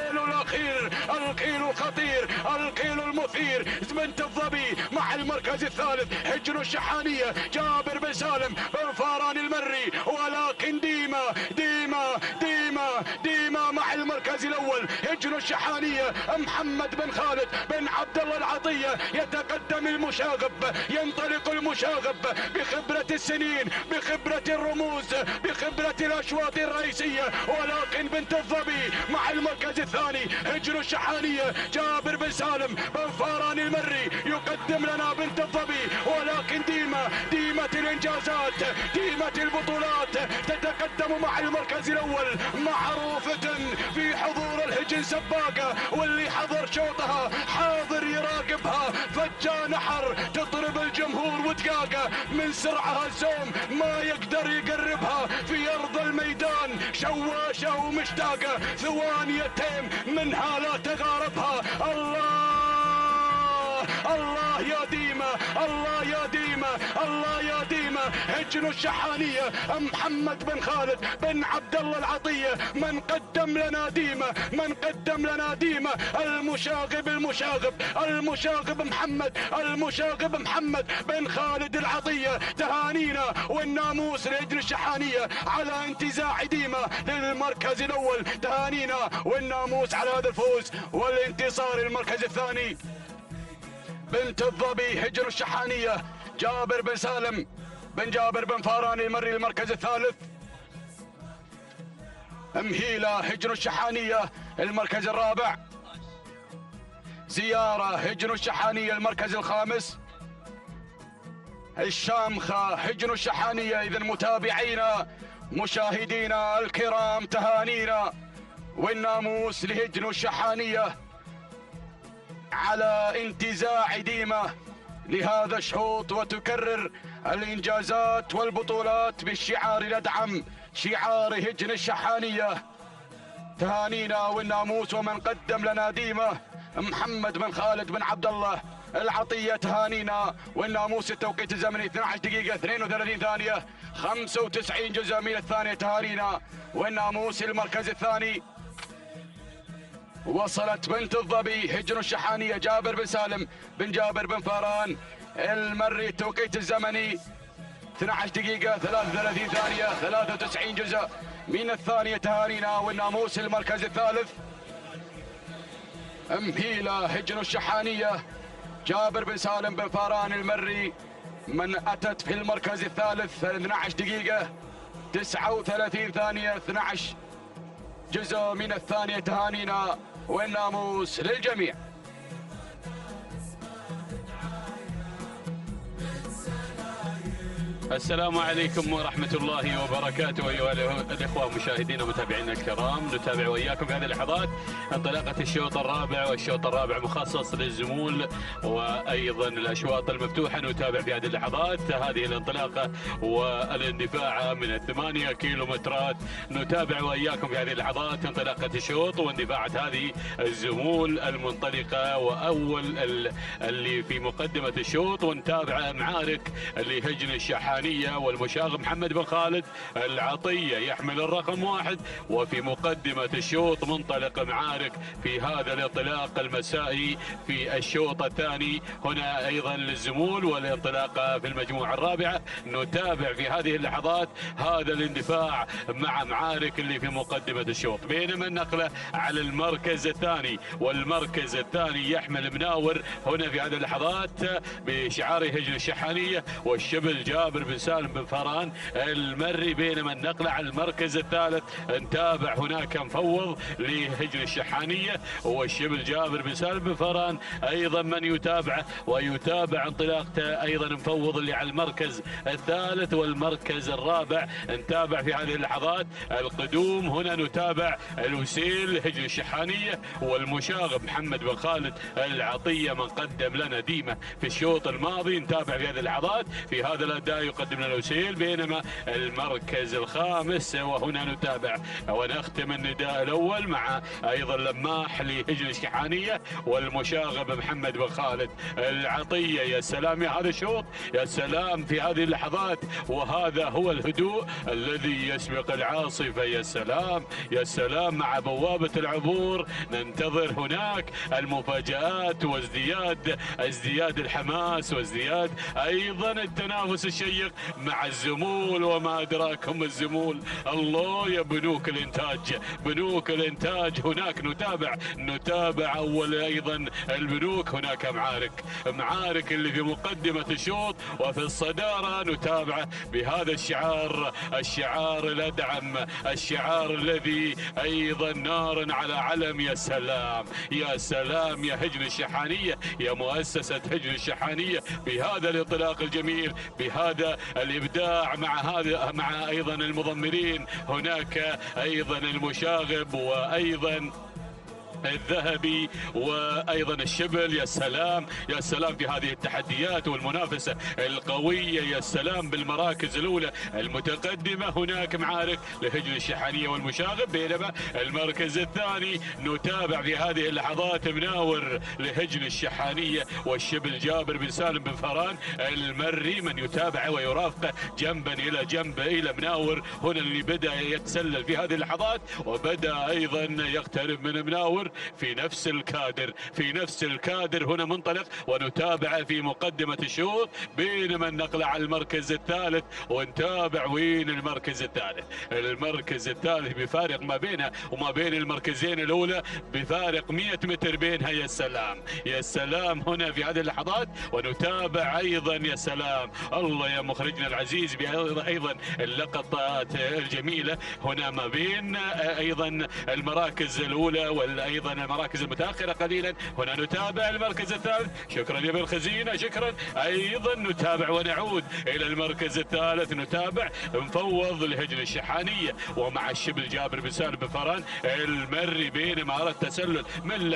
الأخير، القيل الخطير، القيل المثير. بنت الظبي مع المركز الثالث. هجن الشحانية جابر بن سالم بن فاران المري. ولكن ديما، ديما، ديما، ديما مع المركز الأول. هجن الشحانية محمد بن خالد بن عبد الله العطية يتقدم المشاغب، ينطلق المشاغب بخبرة السنين، بخبرة الرموز، بخبرة الأشواط الرئيسية. ولكن بنت الظبي مع المركز الثاني. هجن الشحانية جابر بن سالم بن فاران المري يقدم لنا بنت الظبي. ولكن ديما، ديمة الانجازات، ديمة البطولات تتقدم مع المركز الاول. معروفة في حضور الهجن سباقة، واللي حضر شوطها حاضر يراقبها. فجا نحر تضرب الجمهور وتقاقة من سرعها الزوم ما يقدر يقربها. في ارض الميدان شواشة ومشتاقة، ثواني تيم منها لا تغاربها. الله الله يا ديما، الله يا ديما، الله يا ديما. هجن الشحانية محمد بن خالد بن عبد الله العطية من قدم لنا ديما، من قدم لنا ديما. المشاغب، المشاغب، المشاغب محمد، المشاغب محمد بن خالد العطية. تهانينا والناموس لهجن الشحانية على انتزاع ديما للمركز الاول. تهانينا والناموس على هذا الفوز والانتصار. المركز الثاني بنت الظبي هجن الشحانية جابر بن سالم بن جابر بن فاران المري. المركز الثالث مهيلة هجن الشحانية. المركز الرابع زيارة هجن الشحانية. المركز الخامس الشامخة هجن الشحانية. إذن متابعينا مشاهدينا الكرام تهانينا والناموس لهجن الشحانية على انتزاع ديما لهذا الشوط، وتكرر الانجازات والبطولات بالشعار الادعم، شعار هجن الشحانية. تهانينا والناموس ومن قدم لنا ديما محمد بن خالد بن عبد الله العطية تهانينا، والناموس التوقيت الزمني 12 دقيقة 32 ثانية 95 جزء من الثانية تهانينا. والناموس المركز الثاني وصلت بنت الظبي هجن الشحانية جابر بن سالم بن جابر بن فاران المري، التوقيت الزمني 12 دقيقة 33 ثانية 93 جزء من الثانية تهانينا. والناموس المركز الثالث مهيلة هجن الشحانية جابر بن سالم بن فاران المري، من أتت في المركز الثالث 12 دقيقة 39 ثانية 12 جزء من الثانية تهانينا. والناموس للجميع. السلام عليكم ورحمة الله وبركاته أيها الإخوة مشاهدينا ومتابعينا الكرام، نتابع وإياكم في هذه اللحظات انطلاقة الشوط الرابع، والشوط الرابع مخصص للزمول وأيضا الأشواط المفتوحة. نتابع في هذه اللحظات هذه الانطلاقة والاندفاع من 8 كيلومترات. نتابع وإياكم في هذه اللحظات انطلاقة الشوط واندفاعة هذه الزمول المنطلقة وأول اللي في مقدمة الشوط، ونتابع معارك لهجن الشحانية والمشاغب محمد بن خالد العطية يحمل الرقم 1. وفي مقدمة الشوط منطلق معارك في هذا الانطلاق المسائي في الشوط الثاني هنا أيضا للزمول والانطلاقة في المجموعة الرابعة. نتابع في هذه اللحظات هذا الاندفاع مع معارك اللي في مقدمة الشوط، بينما النقلة على المركز الثاني، والمركز الثاني يحمل مناور هنا في هذه اللحظات بشعار هجن الشحانية والشبل جابر بن سالم بن فاران المري، بينما النقلة على المركز الثالث نتابع هناك مفوض لهجن الشحانية والشبل جابر بن سالم بن فاران أيضا من يتابعه، ويتابع انطلاقته أيضا مفوض اللي على المركز الثالث والمركز الرابع. نتابع في هذه اللحظات القدوم، هنا نتابع الوسيل هجن الشحانية والمشاغب محمد بن خالد العطية من قدم لنا ديمة في الشوط الماضي. نتابع في هذه اللحظات في هذا الأداء يقدم لنا الوسيل، بينما المركز الخامس وهنا نتابع ونختم النداء الأول مع أيضا لماح لهجن الشحانية والمشاغب محمد بن خالد العطية. يا سلام يا هذا الشوط، يا سلام في هذه اللحظات، وهذا هو الهدوء الذي يسبق العاصفة. يا سلام يا سلام مع بوابة العبور ننتظر هناك المفاجآت وازدياد الحماس وازدياد أيضا التنافس الشيق مع الزمول وما أدراكم الزمول. الله يا بنوك الإنتاج هناك نتابع أول أيضا البنوك. هناك معارك اللي في مقدمة الشوط وفي الصدارة نتابع بهذا الشعار الأدعم، الشعار الذي أيضا نار على علم. يا سلام يا سلام يا هجن الشحانية، يا مؤسسة هجن الشحانية بهذا الانطلاق الجميل، بهذا الإبداع مع أيضا المضمرين. هناك أيضا المشاغب وأيضا الذهبي وايضا الشبل. يا سلام يا سلام في هذه التحديات والمنافسه القويه. يا سلام بالمراكز الاولى المتقدمه هناك معارك لهجن الشحانيه والمشاغب، بينما المركز الثاني نتابع في هذه اللحظات مناور لهجن الشحانيه والشبل جابر بن سالم بن فاران المري، من يتابعه ويرافقه جنبا الى جنب الى مناور هنا اللي بدا يتسلل في هذه اللحظات وبدا ايضا يقترب من مناور في نفس الكادر هنا منطلق ونتابع في مقدمة الشوط، بينما النقلة على المركز الثالث ونتابع وين المركز الثالث بفارق ما بينها وما بين المركزين الأولى بفارق 100 متر بينها. يا سلام يا سلام هنا في هذه اللحظات ونتابع أيضا. يا سلام الله يا مخرجنا العزيز بأيضا اللقطات الجميلة هنا ما بين أيضا المراكز الأولى والأيضا المراكز المتأخرة قليلا. هنا نتابع المركز الثالث، شكرا يا بالخزينة شكرا. أيضا نتابع ونعود إلى المركز الثالث، نتابع مفوض لهجن الشحانية ومع الشبل جابر بن سالم بن فاران المري، بينما أرى التسلل من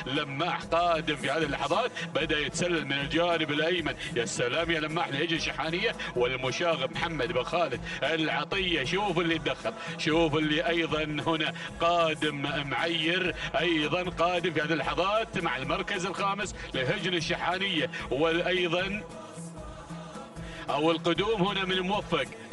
لماح قادم في هذه اللحظات، بدأ يتسلل من الجانب الأيمن. يا سلام يا لماح لهجن الشحانية والمشاغب محمد بن خالد العطية. شوف اللي تدخل، شوف اللي أيضا هنا قادم سالم معير أيضا قادم في هذه اللحظات مع المركز الخامس لهجن الشحانية. وأيضا او القدوم هنا من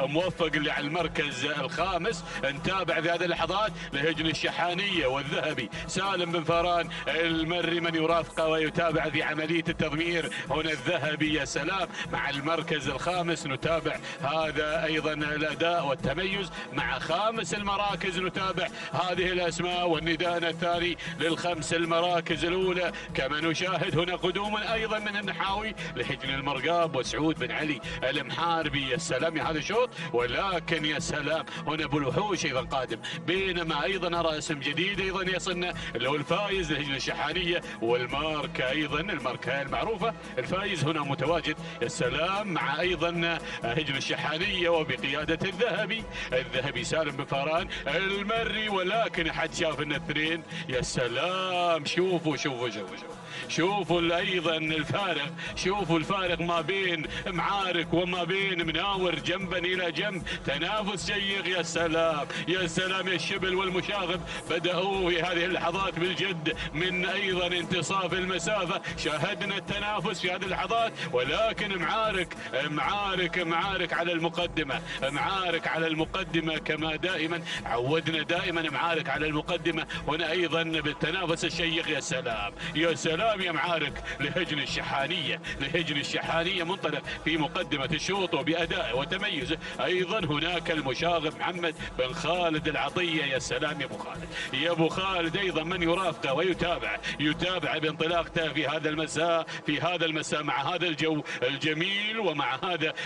موفق اللي على المركز الخامس. نتابع في هذه اللحظات لهجن الشحانية والذهبي سالم بن فاران المري من يرافقه ويتابع في عملية التضمير. هنا الذهبي يا سلام مع المركز الخامس. نتابع هذا ايضا الاداء والتميز مع خامس المراكز. نتابع هذه الاسماء والنداء الثاني للخمس المراكز الاولى. كما نشاهد هنا قدوم ايضا من النحاوي لهجن المرقاب وسعود بن علي المحاربي. يا سلام يا هذا الشوط. ولكن يا سلام هنا ابو الوحوش ايضا قادم. بينما ايضا ارى اسم جديد ايضا يصلنا اللي هو الفايز لهجن الشحانيه والماركه ايضا الماركه المعروفه. الفايز هنا متواجد يا سلام مع ايضا هجن الشحانيه وبقياده الذهبي سالم بن فاران المري. ولكن احد شاف ان الاثنين يا سلام. شوفوا ايضا الفارق. شوفوا الفارق ما بين معارك وما بين مناور جنبا الى جنب. تنافس شيق. يا سلام يا سلام يا الشبل والمشاغب بدأوا في هذه اللحظات بالجد من ايضا انتصاف المسافة. شاهدنا التنافس في هذه اللحظات. ولكن معارك على المقدمة. معارك على المقدمة كما دائما عودنا. دائما معارك على المقدمة. هنا ايضا بالتنافس الشيق. يا سلام يا سلام يا معارك لهجن الشحانية منطلق في مقدمة الشوط وبأداء وتميز. أيضا هناك المشاغب محمد بن خالد العطية. يا سلام يا أبو خالد أيضا من يرافقه ويتابع بانطلاقته في هذا المساء مع هذا الجو الجميل ومع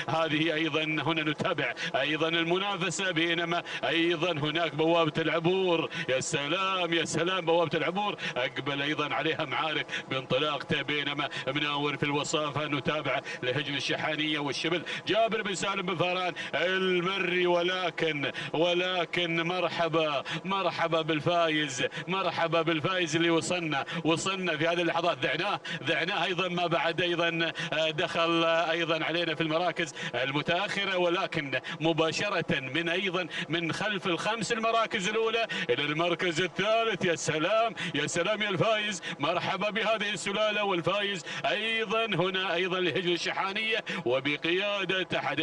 هذه أيضا هنا نتابع أيضا المنافسة. بينما أيضا هناك بوابة العبور. يا سلام بوابة العبور أقبل أيضا عليها معارك بانطلاقته. بينما مناور في الوصافة. نتابع لهجن الشحانية والشبل جابر بن سالم بن فاران المري. ولكن مرحبا بالفايز اللي وصلنا في هذه اللحظات. ذعناه ايضا ما بعد ايضا دخل ايضا علينا في المراكز المتاخره. ولكن مباشره من خلف الخمس المراكز الاولى الى المركز الثالث. يا سلام يا الفايز. مرحبا بهذه السلاله. والفايز ايضا هنا ايضا لهجن الشحانيه وبقياده احد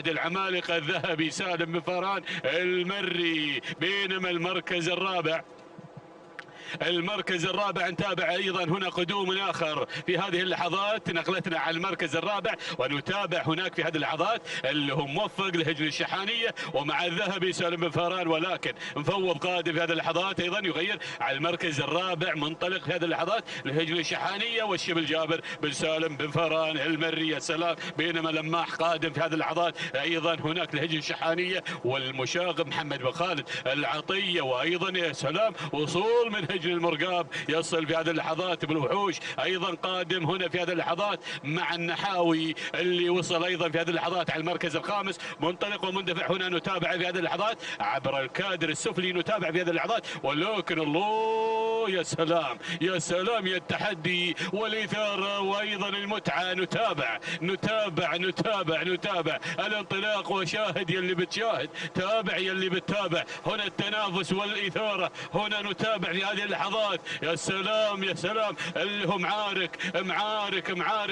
العمالقه الذهبي سالم بن فاران المري. بينما المركز الرابع نتابع ايضا هنا قدوم اخر في هذه اللحظات. نقلتنا على المركز الرابع ونتابع هناك في هذه اللحظات اللي هم موفق لهجن الشحانيه ومع الذهبي سالم بن فاران. ولكن مفوض قادم في هذه اللحظات ايضا يغير على المركز الرابع منطلق في هذه اللحظات لهجن الشحانيه والشبل جابر بن سالم بن فاران المري. يا سلام. بينما لماح قادم في هذه اللحظات ايضا هناك لهجن الشحانيه والمشاغب محمد بن خالد العطيه. وايضا يا سلام وصول من هجن المرقاب يصل في هذه اللحظات بالوحوش ايضا قادم هنا في هذه اللحظات مع النحاوي اللي وصل ايضا في هذه اللحظات على المركز الخامس منطلق ومندفع. هنا نتابع في هذه اللحظات عبر الكادر السفلي. نتابع في هذه اللحظات. ولكن الله يا سلام يا التحدي والاثاره وايضا المتعه. نتابع الانطلاق. وشاهد يلي بتشاهد. تابع يلي بتتابع. هنا التنافس والاثاره. هنا نتابع في هذه اللحظات. يا سلام اللي هو معارك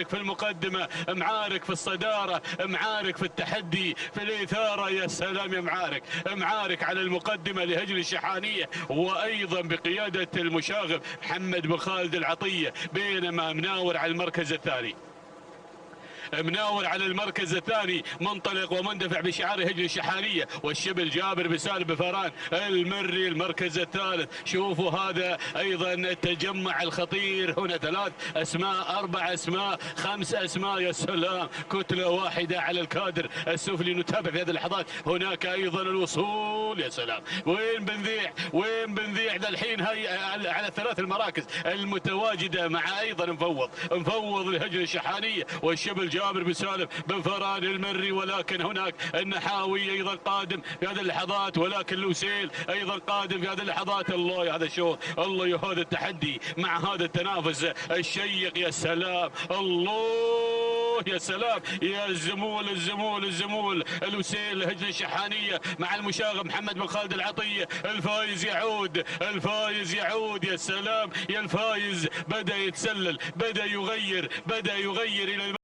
في المقدمة. معارك في الصدارة. معارك في التحدي في الإثارة. يا سلام يا معارك على المقدمة لهجن الشحانية وايضا بقيادة المشاغب محمد بن خالد العطية. بينما مناور على المركز الثاني منطلق ومندفع بشعار هجن الشحانية والشبل جابر بن سالم بن فاران المري المركز الثالث. شوفوا هذا ايضا التجمع الخطير. هنا 3 اسماء 4 اسماء 5 اسماء. يا سلام كتلة واحدة على الكادر السفلي. نتابع في هذه اللحظات. هناك ايضا الوصول. يا سلام وين بنذيع ذا الحين هاي على الثلاث المراكز المتواجدة مع ايضا مفوض لهجن الشحانية والشبل جابر بن سالم بن فاران المري. ولكن هناك النحاوي ايضا قادم في هذه اللحظات. ولكن لوسيل ايضا قادم في هذه اللحظات. الله يا هذا الشوط. الله يا هذا التحدي مع هذا التنافس الشيق. يا سلام الله يا سلام يا الزمول الوسيل هجن الشحانية مع المشاغب محمد بن خالد العطية. الفايز يعود يا سلام يا الفايز. بدأ يتسلل، بدأ يغير إلى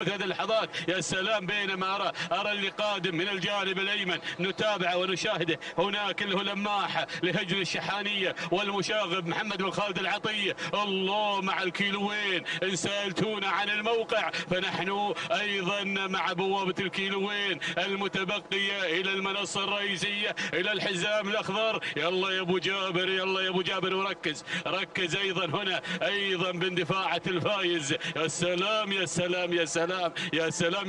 هذه اللحظات. يا سلام، بينما أرى اللي قادم من الجانب الأيمن، نتابع ونشاهده. هناك له لماحة لهجن الشحانية والمشاغب محمد بن خالد العطية. الله، مع الكيلوين. إن سألتونا عن الموقع فنحن أيضا مع بوابة الكيلوين المتبقية إلى المنصة الرئيسية، إلى الحزام الأخضر. يلا يا أبو جابر، وركز أيضا هنا أيضا باندفاعة الفايز. يا سلام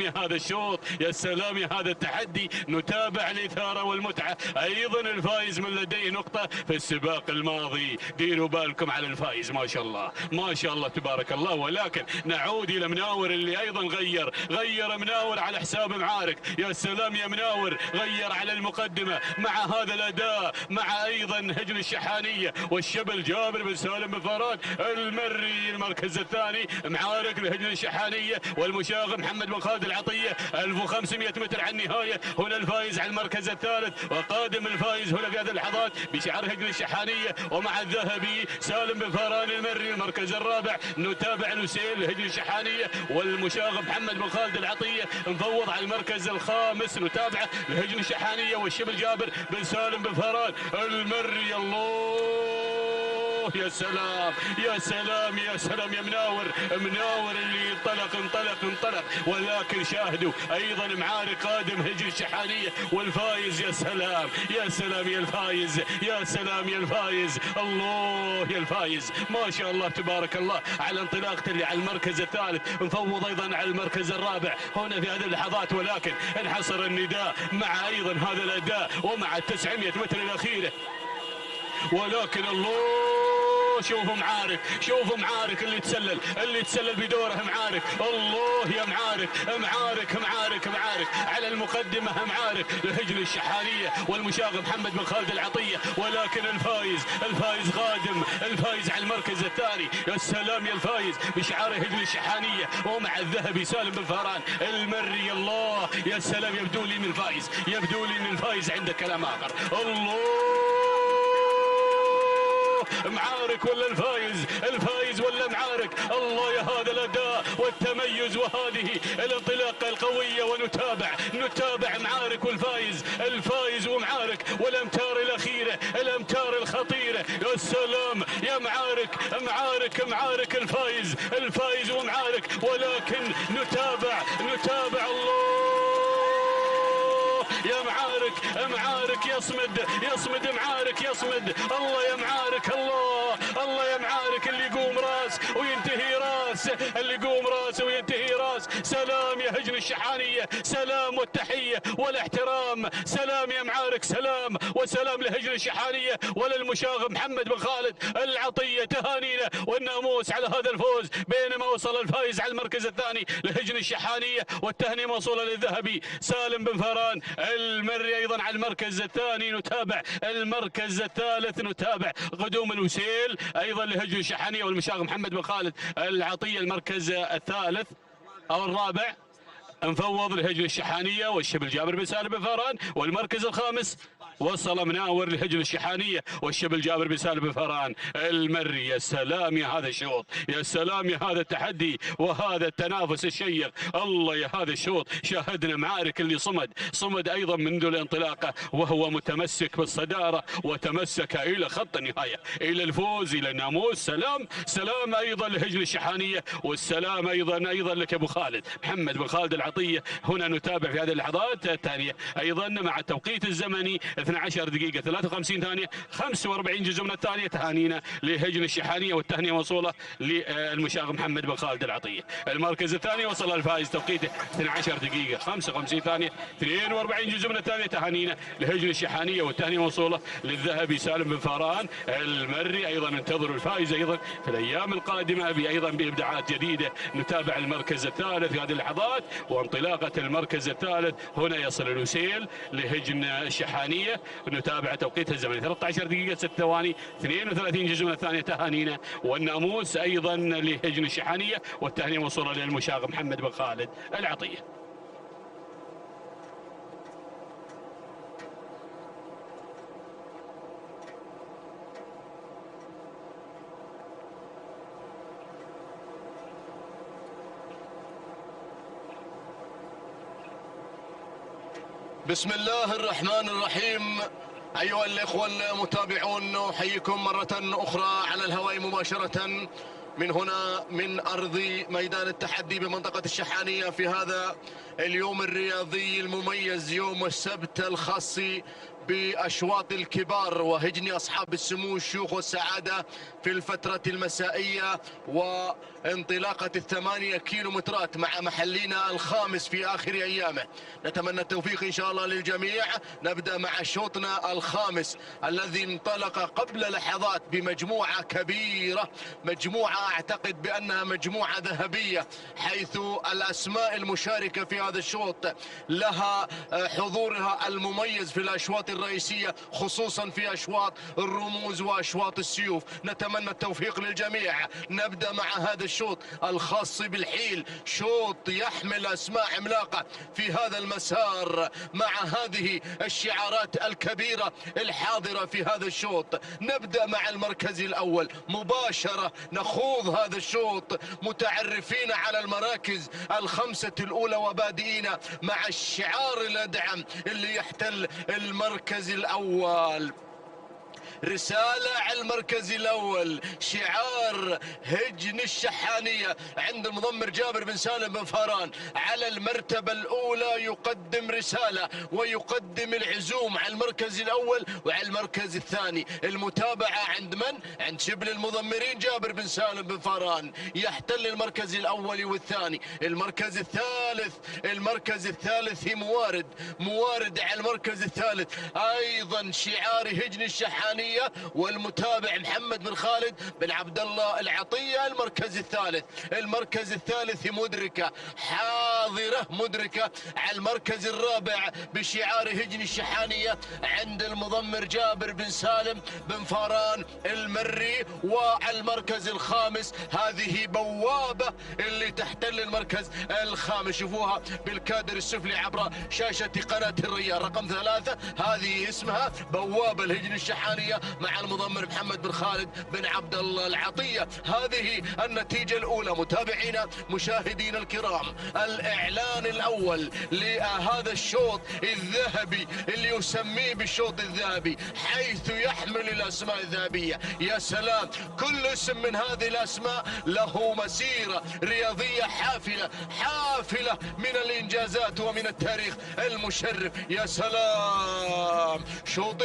يا هذا الشوط، يا سلام يا هذا التحدي. نتابع الإثارة والمتعة. أيضا الفايز من لديه نقطة في السباق الماضي. ديروا بالكم على الفايز، ما شاء الله تبارك الله. ولكن نعود إلى مناور اللي أيضا غير مناور على حساب معارك. يا سلام يا مناور، غير على المقدمة مع هذا الأداء، مع أيضا هجن الشحانية والشبل جابر بن سالم بن فاران المري. المركز الثاني معارك لهجن الشحانية والمشاغب محمد بن خالد العطية. 1500 متر عن النهاية. هنا الفايز على المركز الثالث، وقادم الفايز هنا في هذه اللحظات بشعار هجن الشحانية ومع الذهبي سالم بن فاران المري. المركز الرابع نتابع الوسيل هجن الشحانية والمشاغب محمد بن خالد العطية. نفوض على المركز الخامس، نتابعه لهجن الشحانية والشبل جابر بن سالم بن فاران المري. الله، يا سلام يا مناور اللي انطلق. ولكن شاهدوا ايضا معارك قادم هجن الشحانية والفايز. يا سلام يا الفايز. الله يا الفايز، ما شاء الله تبارك الله على انطلاقته اللي على المركز الثالث. نفوض ايضا على المركز الرابع هنا في هذه اللحظات. ولكن انحصر النداء مع ايضا هذا الاداء ومع 900 متر الاخيره. ولكن الله، شوفوا معارك اللي تسلل بدوره. معارك، الله يا معارك على المقدمة. معارك لهجن الشحانية والمشاغب محمد بن خالد العطية. ولكن الفايز قادم، الفايز على المركز الثاني. يا سلام يا الفايز بشعار هجن الشحانية ومع الذهبي سالم بن فاران المري. الله يا سلام، يبدو لي من الفايز عنده كلام آخر. الله، معارك ولا الفايز ولا معارك. الله يا هذا الاداء والتميز وهذه الانطلاقه القويه. ونتابع معارك الفايز ومعارك والامتار الاخيره، الامتار الخطيره. يا سلام يا معارك الفايز ومعارك. ولكن نتابع الله يا معارك يصمد معارك يصمد. الله يا معارك، الله يا معارك اللي يقوم راس وينتهي راس. سلام يا هجن الشحانية، سلام والتحية والاحترام. سلام يا معارك، وسلام لهجن الشحانية وللمشاغب محمد بن خالد العطية. تهانينا والناموس على هذا الفوز. بينما وصل الفايز على المركز الثاني لهجن الشحانية، والتهنئة موصولة للذهبي سالم بن فاران المري. ايضا على المركز الثاني نتابع المركز الثالث، نتابع قدوم الوسيل ايضا لهجن الشحانية والمشاغب محمد بن خالد العطية. المركز الثالث او الرابع نفوض لهجن الشحانية والشبل جابر بن سالم بن فاران. والمركز الخامس وصل مناور لهجن الشحانية والشبل جابر بن سالم بن فاران المري. يا سلام يا هذا الشوط، يا سلام يا هذا التحدي وهذا التنافس الشيق. الله يا هذا الشوط. شاهدنا معارك اللي صمد ايضا منذ الانطلاقه وهو متمسك بالصداره وتمسك الى خط النهايه، الى الفوز، الى الناموس. سلام ايضا لهجن الشحانيه، والسلام ايضا لك ابو خالد محمد بن خالد العطيه. هنا نتابع في هذه اللحظات الثانيه ايضا مع التوقيت الزمني 12 دقيقة 53 ثانية 45 جزء من الثانية. تهانينا لهجن الشحانية والتهنئة موصولة للمشاغب محمد بن خالد العطية. المركز الثاني وصل الفائز توقيته 12 دقيقة 55 ثانية 42 جزء من الثانية. تهانينا لهجن الشحانية والتهنئة موصولة للذهبي سالم بن فاران المري. ايضا انتظروا الفائز ايضا في الايام القادمة ايضا بابداعات جديدة. نتابع المركز الثالث في هذه اللحظات وانطلاقة المركز الثالث. هنا يصل الوسيل لهجن الشحانية الشحانية. نتابع توقيت الزمني 13 دقيقة 6 ثواني 32 جزء من الثانية. تهانينا والناموس أيضا لهجن الشحانية، والتهنئة موصولة للمشاغب محمد بن خالد العطية. بسم الله الرحمن الرحيم. أيها الإخوة المتابعون، نحييكم مرة أخرى على الهواء مباشرة من هنا من أرض ميدان التحدي بمنطقة الشحانية في هذا اليوم الرياضي المميز، يوم السبت الخاص بأشواط الكبار وهجن أصحاب السمو الشيوخ والسعادة في الفترة المسائية، وانطلاقة 8 كيلومترات مع محلينا الخامس في آخر أيامه. نتمنى التوفيق إن شاء الله للجميع. نبدأ مع شوطنا الخامس الذي انطلق قبل لحظات بمجموعة كبيرة، مجموعة أعتقد بأنها مجموعة ذهبية، حيث الأسماء المشاركة في هذا الشوط لها حضورها المميز في الأشواط الرئيسية، خصوصا في أشواط الرموز وأشواط السيوف. نتمنى التوفيق للجميع. نبدأ مع هذا الشوط الخاص بالحيل، شوط يحمل أسماء عملاقة في هذا المسار مع هذه الشعارات الكبيرة الحاضرة في هذا الشوط. نبدأ مع المركز الأول مباشرة، نخوض هذا الشوط متعرفين على المراكز الخمسة الأولى وبادئين مع الشعار الأدعم اللي يحتل المركز الأول. رسالة على المركز الأول، شعار هجن الشحانية عند المضمر جابر بن سالم بن فاران. على المرتبة الأولى يقدم رسالة ويقدم العزوم على المركز الأول وعلى المركز الثاني. المتابعة عند من؟ عند شبل المضمرين جابر بن سالم بن فاران، يحتل المركز الأول والثاني. المركز الثالث هي موارد على المركز الثالث، أيضا شعار هجن الشحانية والمتابع محمد بن خالد بن عبد الله العطية. المركز الثالث مدركة حاضرة مدركة على المركز الرابع بشعار هجن الشحانية عند المضمر جابر بن سالم بن فاران المري. وعلى المركز الخامس هذه بوابة اللي تحتل المركز الخامس، شوفوها بالكادر السفلي عبر شاشة قناة الريال. رقم 3 هذه اسمها بوابة الهجن الشحانية مع المضمر محمد بن خالد بن عبد الله العطية. هذه النتيجة الأولى متابعينا مشاهدينا الكرام. الإعلان الأول لهذا الشوط الذهبي اللي يسميه بالشوط الذهبي، حيث يحمل الأسماء الذهبية. يا سلام، كل اسم من هذه الأسماء له مسيرة رياضية حافلة من الإنجازات ومن التاريخ المشرف. يا سلام، شوط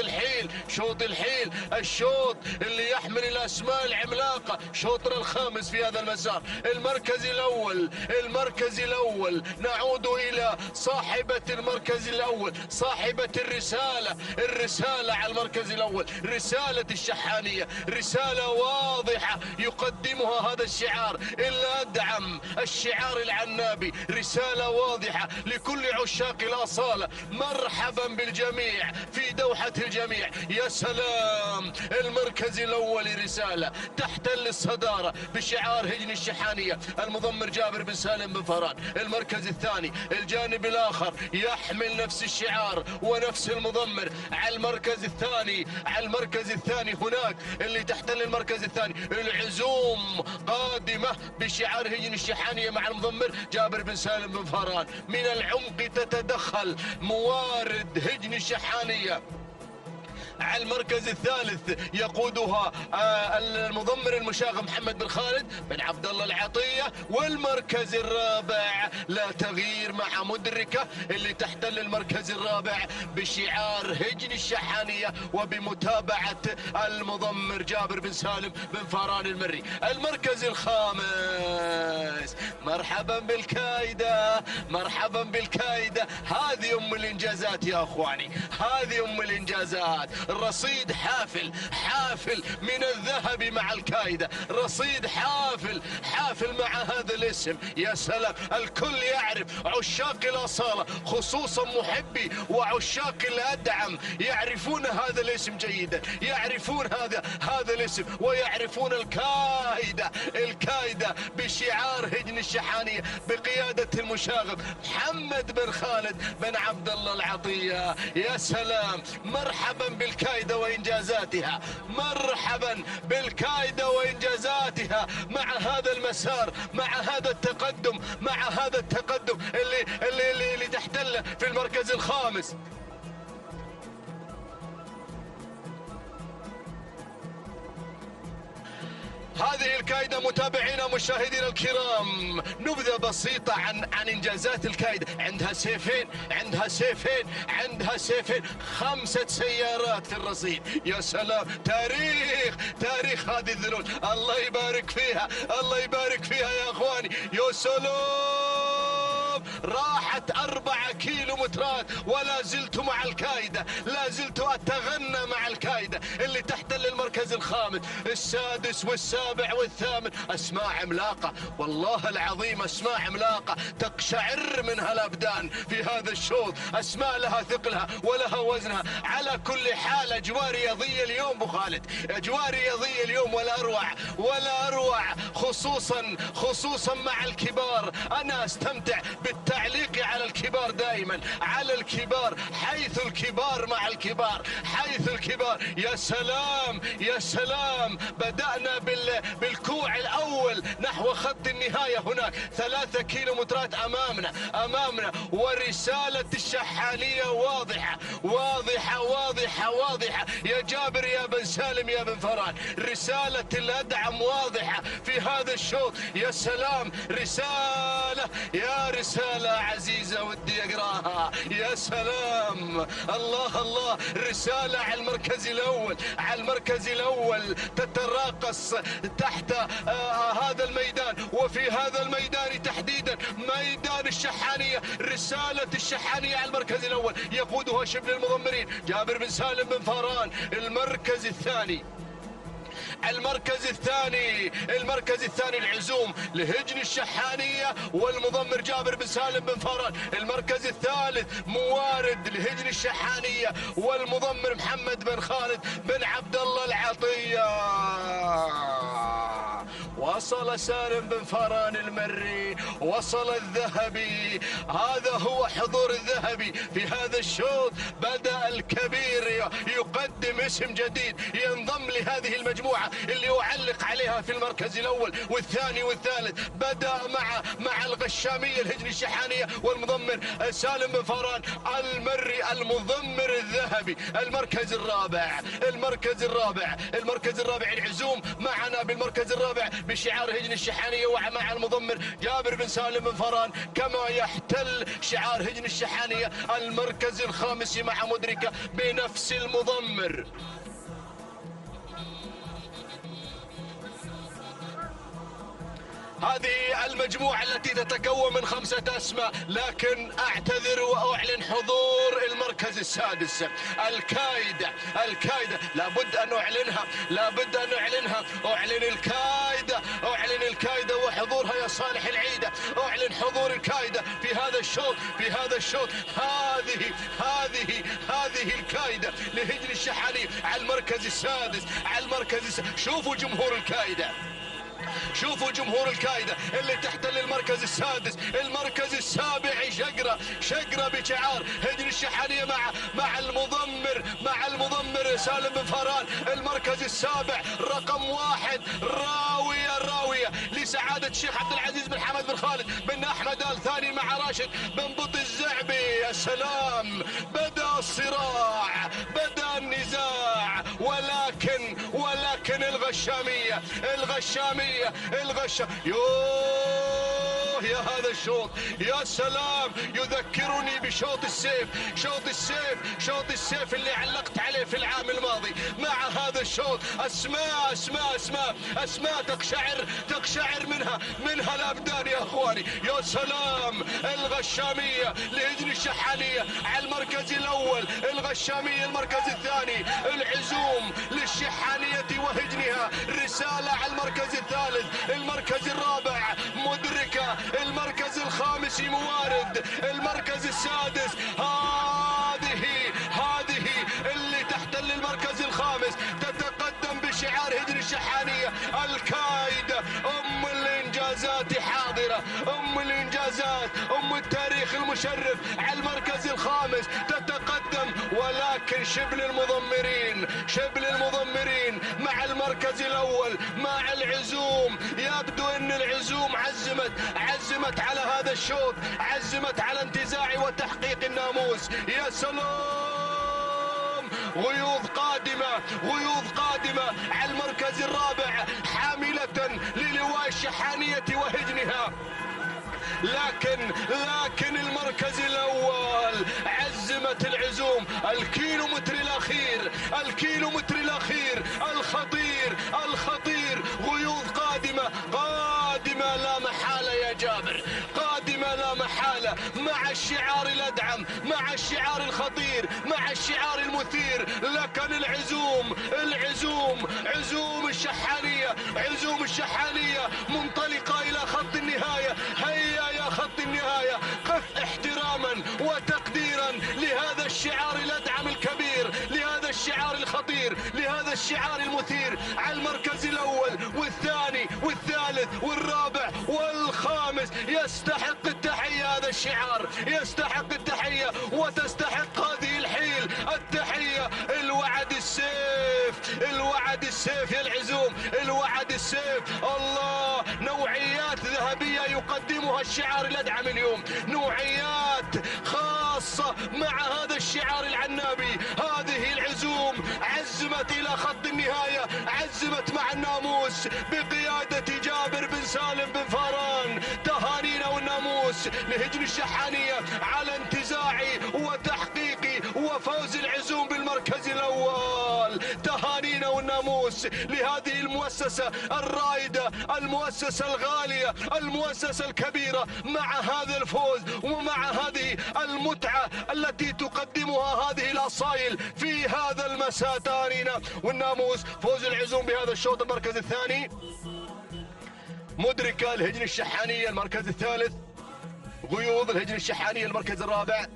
الحيل الشوط اللي يحمل الأسماء العملاقة، شوطنا الخامس في هذا المسار. المركز الأول نعود إلى صاحبة المركز الأول، صاحبة الرسالة على المركز الأول، رسالة الشحانية، رسالة واضحة يقدمها هذا الشعار إلا أدعم الشعار العنابي، رسالة واضحة لكل عشاق الأصالة. مرحبا بالجميع في دوحة الجميع. يا سلام، المركز الأول رسالة تحتل الصدارة بشعار هجن الشحانية المضمر جابر بن سالم بن فاران. المركز الثاني الجانب الآخر يحمل نفس الشعار ونفس المضمر. على المركز الثاني هناك اللي تحتل المركز الثاني العزوم قادمة بشعار هجن الشحانية مع المضمر جابر بن سالم بن فاران. من العمق تتدخل موارد هجن الشحانية. على المركز الثالث يقودها المضمر المشاغب محمد بن خالد بن عبد الله العطية. والمركز الرابع لا تغيير مع مدركة اللي تحتل المركز الرابع بشعار هجن الشحانية وبمتابعة المضمر جابر بن سالم بن فاران المري. المركز الخامس مرحبا بالكايدة، مرحبا بالكايدة. هذه أم الإنجازات يا أخواني، هذه أم الإنجازات. رصيد حافل حافل من الذهب مع الكايدة، رصيد حافل حافل مع هذا الاسم. يا سلام، الكل يعرف، عشاق الأصالة خصوصا محبي وعشاق الأدعم يعرفون هذا الاسم جيدا، يعرفون هذا الاسم، ويعرفون الكايدة بشعار هجن الشحانية بقيادة المشاغب محمد بن خالد بن عبد الله العطية. يا سلام، مرحبا بالكايدة وإنجازاتها، مرحبا بالكايدة وإنجازاتها مع هذا المسار، مع هذا التقدم، مع هذا التقدم اللي تحتله في المركز الخامس. هذه الكايدة متابعينا مشاهدينا الكرام، نبذة بسيطة عن إنجازات الكايدة. عندها سيفين، عندها سيفين، عندها سيفين، 5 سيارات في الرصيد. يا سلام، تاريخ هذه الذلول، الله يبارك فيها، الله يبارك فيها يا أخواني. يا سلام، راحت 4 كيلومترات ولا زلت مع الكايدة، لا زلت أتغنى مع الكايدة اللي تحتل المركز الخامس، السادس والسابع والثامن. أسماء عملاقة والله العظيم، أسماء عملاقة تقشعر منها الأبدان في هذا الشوط. أسماء لها ثقلها ولها وزنها. على كل حال أجواء رياضية اليوم أبو خالد، أجواء رياضية اليوم ولا أروع ولا أروع، خصوصا مع الكبار. أنا أستمتع بالتعليق على الكبار دائما، على الكبار، حيث الكبار مع الكبار، حيث الكبار. يا سلام، يا سلام، بدأنا بالكوع الأول نحو خط النهاية. هناك 3 كيلومترات أمامنا، ورسالة الشحانية واضحة واضحة واضحة واضحة. يا جابر يا بن سالم يا بن فران، رسالة الأدعم واضحة في هذا الشوط. يا سلام، رسالة، يا رسالة عزيزة ودي أقراها. يا سلام، الله، رسالة على المركز الأول، على المركز الأول، تتراقص تحت هذا الميدان، وفي هذا الميدان تحديدا ميدان الشحانية. رسالة الشحانية على المركز الأول يقودها شبل المضمرين جابر بن سالم بن فاران. المركز الثاني، المركز الثاني العزوم لهجن الشحانية والمضمر جابر بن سالم بن فاران. المركز الثالث موارد لهجن الشحانية والمضمر محمد بن خالد بن عبد الله العطية. وصل سالم بن فاران المري، وصل الذهبي. هذا هو حضور الذهبي في هذا الشوط. بدأ الكبير يقدم اسم جديد ينضم لهذه المجموعة اللي أعلق عليها في المركز الأول والثاني والثالث. بدأ مع الغشامية الهجن الشحانية والمضمر سالم بن فاران المري المضمر الذهبي. المركز الرابع العزوم معنا بالمركز الرابع بشعار هجن الشحانية ومع المضمر جابر بن سالم بن فاران، كما يحتل شعار هجن الشحانية المركز الخامس مع مدركة بنفس المضمر. هذه المجموعة التي تتكون من 5 أسماء، لكن أعتذر وأعلن حضور المركز السادس. الكايدة لابد أن أعلنها، أعلن الكايدة وحضورها يا صالح العيدة. أعلن حضور الكايدة في هذا الشوط. هذه الكايدة لهجن الشحانية على المركز السادس، شوفوا جمهور الكايدة اللي تحتل المركز السادس. المركز السابع شقرة بشعار هجن الشحانية مع المضمر سالم بن فاران. المركز السابع رقم 1 راوية لسعادة الشيخ عبد العزيز بن حمد بن خالد بن أحمد آل ثاني مع راشد بن بط الزعبي. يا سلام، بدأ الصراع، بدأ النزاع، ولكن الغشامية يوه الله يا هذا الشوط، يا سلام، يذكرني بشوط السيف، شوط السيف اللي علقت عليه في العام الماضي. مع هذا الشوط أسماء تقشعر منها الأبدان يا أخواني. يا سلام، الغشامية لهجن الشحانية على المركز الأول، الغشامية المركز الثاني، العزوم للشحانية وهجنها، رسالة على المركز الثالث، المركز الرابع مدركة، المركز الخامس موارد، المركز السادس هذه اللي تحتل المركز الخامس تتقدم بشعار هجن الشحانية. الكايدة أم الإنجازات حاضرة، أم الإنجازات، أم التاريخ المشرف على المركز الخامس تتقدم، ولكن شبل المضمرين مع المركز الأول مع العزوم. يبدو أن العزوم عزمت على هذا الشوط، عزمت على انتزاع وتحقيق الناموس. يا سلام، غيوض قادمة على المركز الرابع حاملة للواء الشحانية وهجنها. لكن المركز الأول عزمت العزوم. الكيلومتر الأخير الخطير، غيوض قادمة لا محالة يا جابر، قادمة لا محالة، مع الشعار الأدعم، مع الشعار الخطير، مع الشعار المثير. لكن عزوم الشحانية منطلقة إلى خط النهاية. هيا يا خط النهاية، قف احتراما وتقديرا لهذا الشعار الأدعم الكبير، لهذا الشعار الخطير، لهذا الشعار المثير على المركز الأول والثاني والثالث والرابع والخامس. يستحق التحية هذا الشعار، يستحق التحية، وتستحق هذه التحية. الوعد السيف يا العزوم، الوعد السيف. الله، نوعيات ذهبية يقدمها الشعار الأدعم اليوم، نوعيات خاصة مع هذا الشعار العنابي. هذه العزوم عزمت إلى خط النهاية، عزمت مع الناموس بقيادة جابر بن سالم بن فاران. تهانينا والناموس لهجن الشحانية على انتزاعي وتحقيقي وفوز العزوم بالمركز الأول. تهانينا والناموس لهذه المؤسسة الرائدة، المؤسسة الغالية، المؤسسة الكبيرة، مع هذا الفوز ومع هذه المتعة التي تقدمها هذه الأصايل في هذا المساء. تهانينا والناموس، فوز العزوم بهذا الشوط المركز الثاني، مدركة الهجن الشحانية المركز الثالث، غيوض الهجن الشحانية المركز الرابع،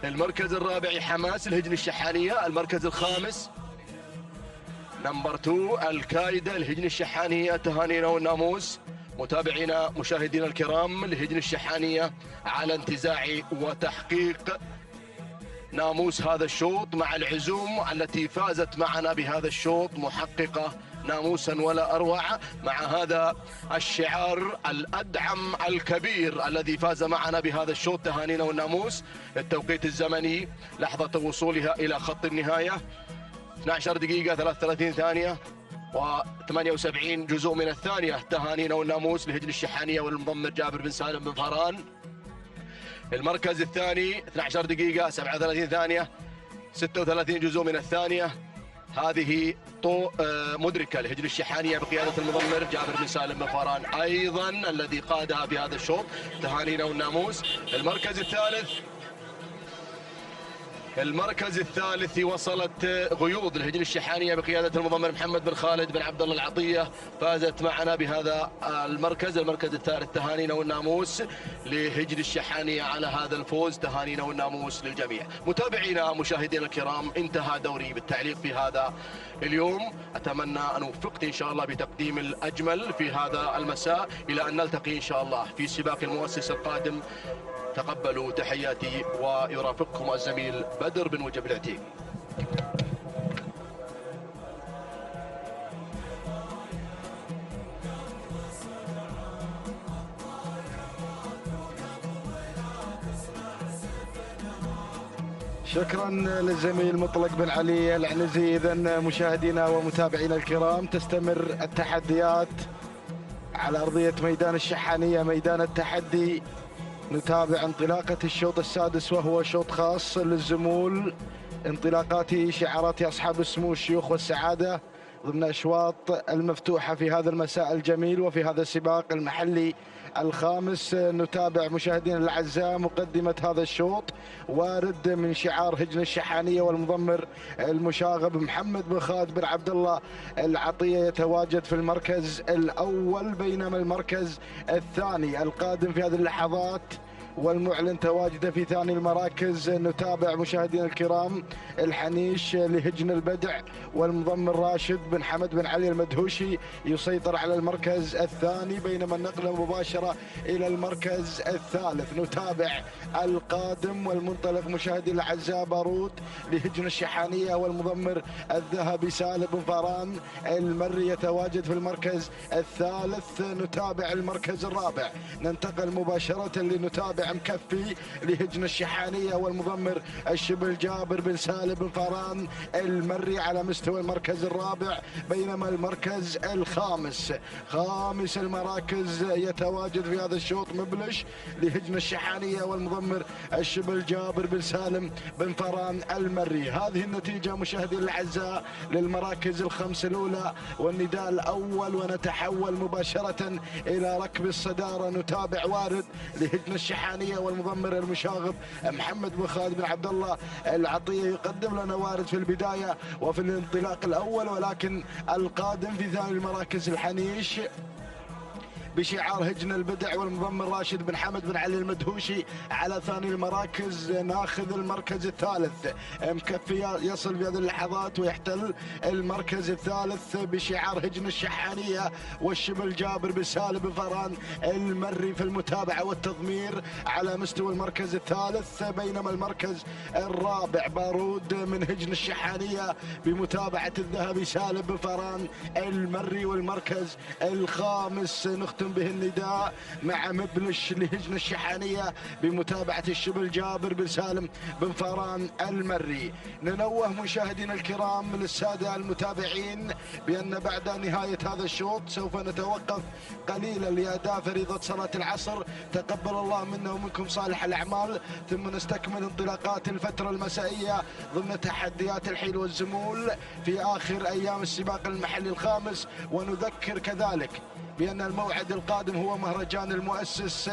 المركز الرابع حماس الهجن الشحانية المركز الخامس، نمبر 2 الكايدة الهجن الشحانية. تهانينا والناموس متابعينا مشاهدينا الكرام لهجن الشحانية على انتزاع وتحقيق ناموس هذا الشوط، مع العزوم التي فازت معنا بهذا الشوط محققة ناموسا ولا أروع، مع هذا الشعار الأدعم الكبير الذي فاز معنا بهذا الشوط. تهانينا والناموس. التوقيت الزمني لحظة وصولها إلى خط النهاية 12 دقيقة 33 ثانية و78 جزء من الثانية. تهانينا والناموس لهجن الشحانية والمضمر جابر بن سالم بن فاران. المركز الثاني 12 دقيقة 37 ثانية 36 جزء من الثانية. هذه مدركة لهجن الشحانية بقيادة المضمر جابر بن سالم بن فاران أيضا الذي قادها بهذا الشوط. تهانينا والناموس. المركز الثالث وصلت غيوض الهجن الشحانية بقيادة المضمر محمد بن خالد بن عبد الله العطية، فازت معنا بهذا المركز الثالث. تهانينا والناموس لهجن الشحانية على هذا الفوز. تهانينا والناموس للجميع. متابعينا مشاهدينا الكرام، انتهى دوري بالتعليق في هذا اليوم. أتمنى أن وفقت إن شاء الله بتقديم الأجمل في هذا المساء، إلى أن نلتقي إن شاء الله في سباق المؤسس القادم. تقبلوا تحياتي ويرافقكم الزميل بدر بن وجب العتيق. شكرا للزميل مطلق بن علي العنزي. إذن مشاهدينا ومتابعينا الكرام، تستمر التحديات على أرضية ميدان الشحانية ميدان التحدي. نتابع انطلاقة الشوط السادس وهو شوط خاص للزمول. انطلاقات شعارات أصحاب السمو الشيوخ والسعادة ضمن أشواط المفتوحة في هذا المساء الجميل وفي هذا السباق المحلي الخامس. نتابع مشاهدينا الأعزاء مقدمة هذا الشوط، وارد من شعار هجن الشحانية والمضمر المشاغب محمد بن خالد بن عبد الله العطية يتواجد في المركز الأول، بينما المركز الثاني القادم في هذه اللحظات والمعلن تواجده في ثاني المراكز. نتابع مشاهدينا الكرام الحنيش لهجن البدع والمضمر راشد بن حمد بن علي المدهوشي يسيطر على المركز الثاني، بينما النقلة مباشرة إلى المركز الثالث. نتابع القادم والمنطلق مشاهدينا الأعزاء بارود لهجن الشحانية والمضمر الذهبي سالم بن فاران المري يتواجد في المركز الثالث. نتابع المركز الرابع، ننتقل مباشرة لنتابع مكفي لهجن الشحانية والمضمر الشبل جابر بن سالم بن فاران المري على مستوى المركز الرابع، بينما المركز الخامس خامس المراكز يتواجد في هذا الشوط مبلش لهجن الشحانية والمضمر الشبل جابر بن سالم بن فاران المري. هذه النتيجة مشاهدينا الأعزاء للمراكز الخمس الأولى والنداء الأول، ونتحول مباشرة إلى ركب الصدارة. نتابع وارد لهجن الشحانية والمضمر المشاغب محمد بن خالد بن عبد الله العطية يقدم لنا وارد في البداية وفي الانطلاق الأول، ولكن القادم في ثاني المراكز الحنيش بشعار هجن البدع والمضمر راشد بن حمد بن علي المدهوشي على ثاني المراكز. ناخذ المركز الثالث مكفي يصل في هذه اللحظات ويحتل المركز الثالث بشعار هجن الشحانية والشبل جابر بن سالم بن فاران المري في المتابعة والتضمير على مستوى المركز الثالث، بينما المركز الرابع بارود من هجن الشحانية بمتابعة الذهبي سالم بن فاران المري، والمركز الخامس نختم به النداء مع مبلش لهجن الشحانية بمتابعة الشبل جابر بن سالم بن فاران المري. ننوه مشاهدينا الكرام للسادة المتابعين بأن بعد نهاية هذا الشوط سوف نتوقف قليلا لأداء فريضة صلاة العصر، تقبل الله منا ومنكم صالح الأعمال، ثم نستكمل انطلاقات الفترة المسائية ضمن تحديات الحيل والزمول في آخر أيام السباق المحلي الخامس. ونذكر كذلك بأن الموعد القادم هو مهرجان المؤسس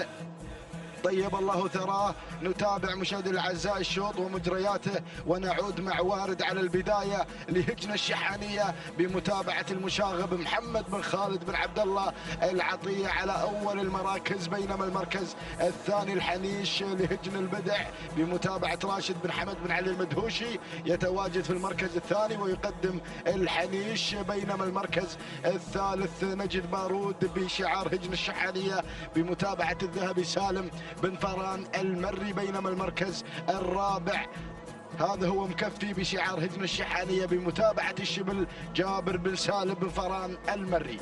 طيب الله ثراه. نتابع مشاهدينا الاعزاء الشوط ومجرياته ونعود مع وارد على البدايه لهجن الشحانيه بمتابعه المشاغب محمد بن خالد بن عبد الله العطيه على اول المراكز، بينما المركز الثاني الحنيش لهجن البدع بمتابعه راشد بن حمد بن علي المدهوشي يتواجد في المركز الثاني ويقدم الحنيش، بينما المركز الثالث نجد بارود بشعار هجن الشحانيه بمتابعه الذهبي سالم بن فاران المري، بينما المركز الرابع هذا هو مكفي بشعار هجن الشحانية بمتابعة الشبل جابر بن سالم بن فاران المري.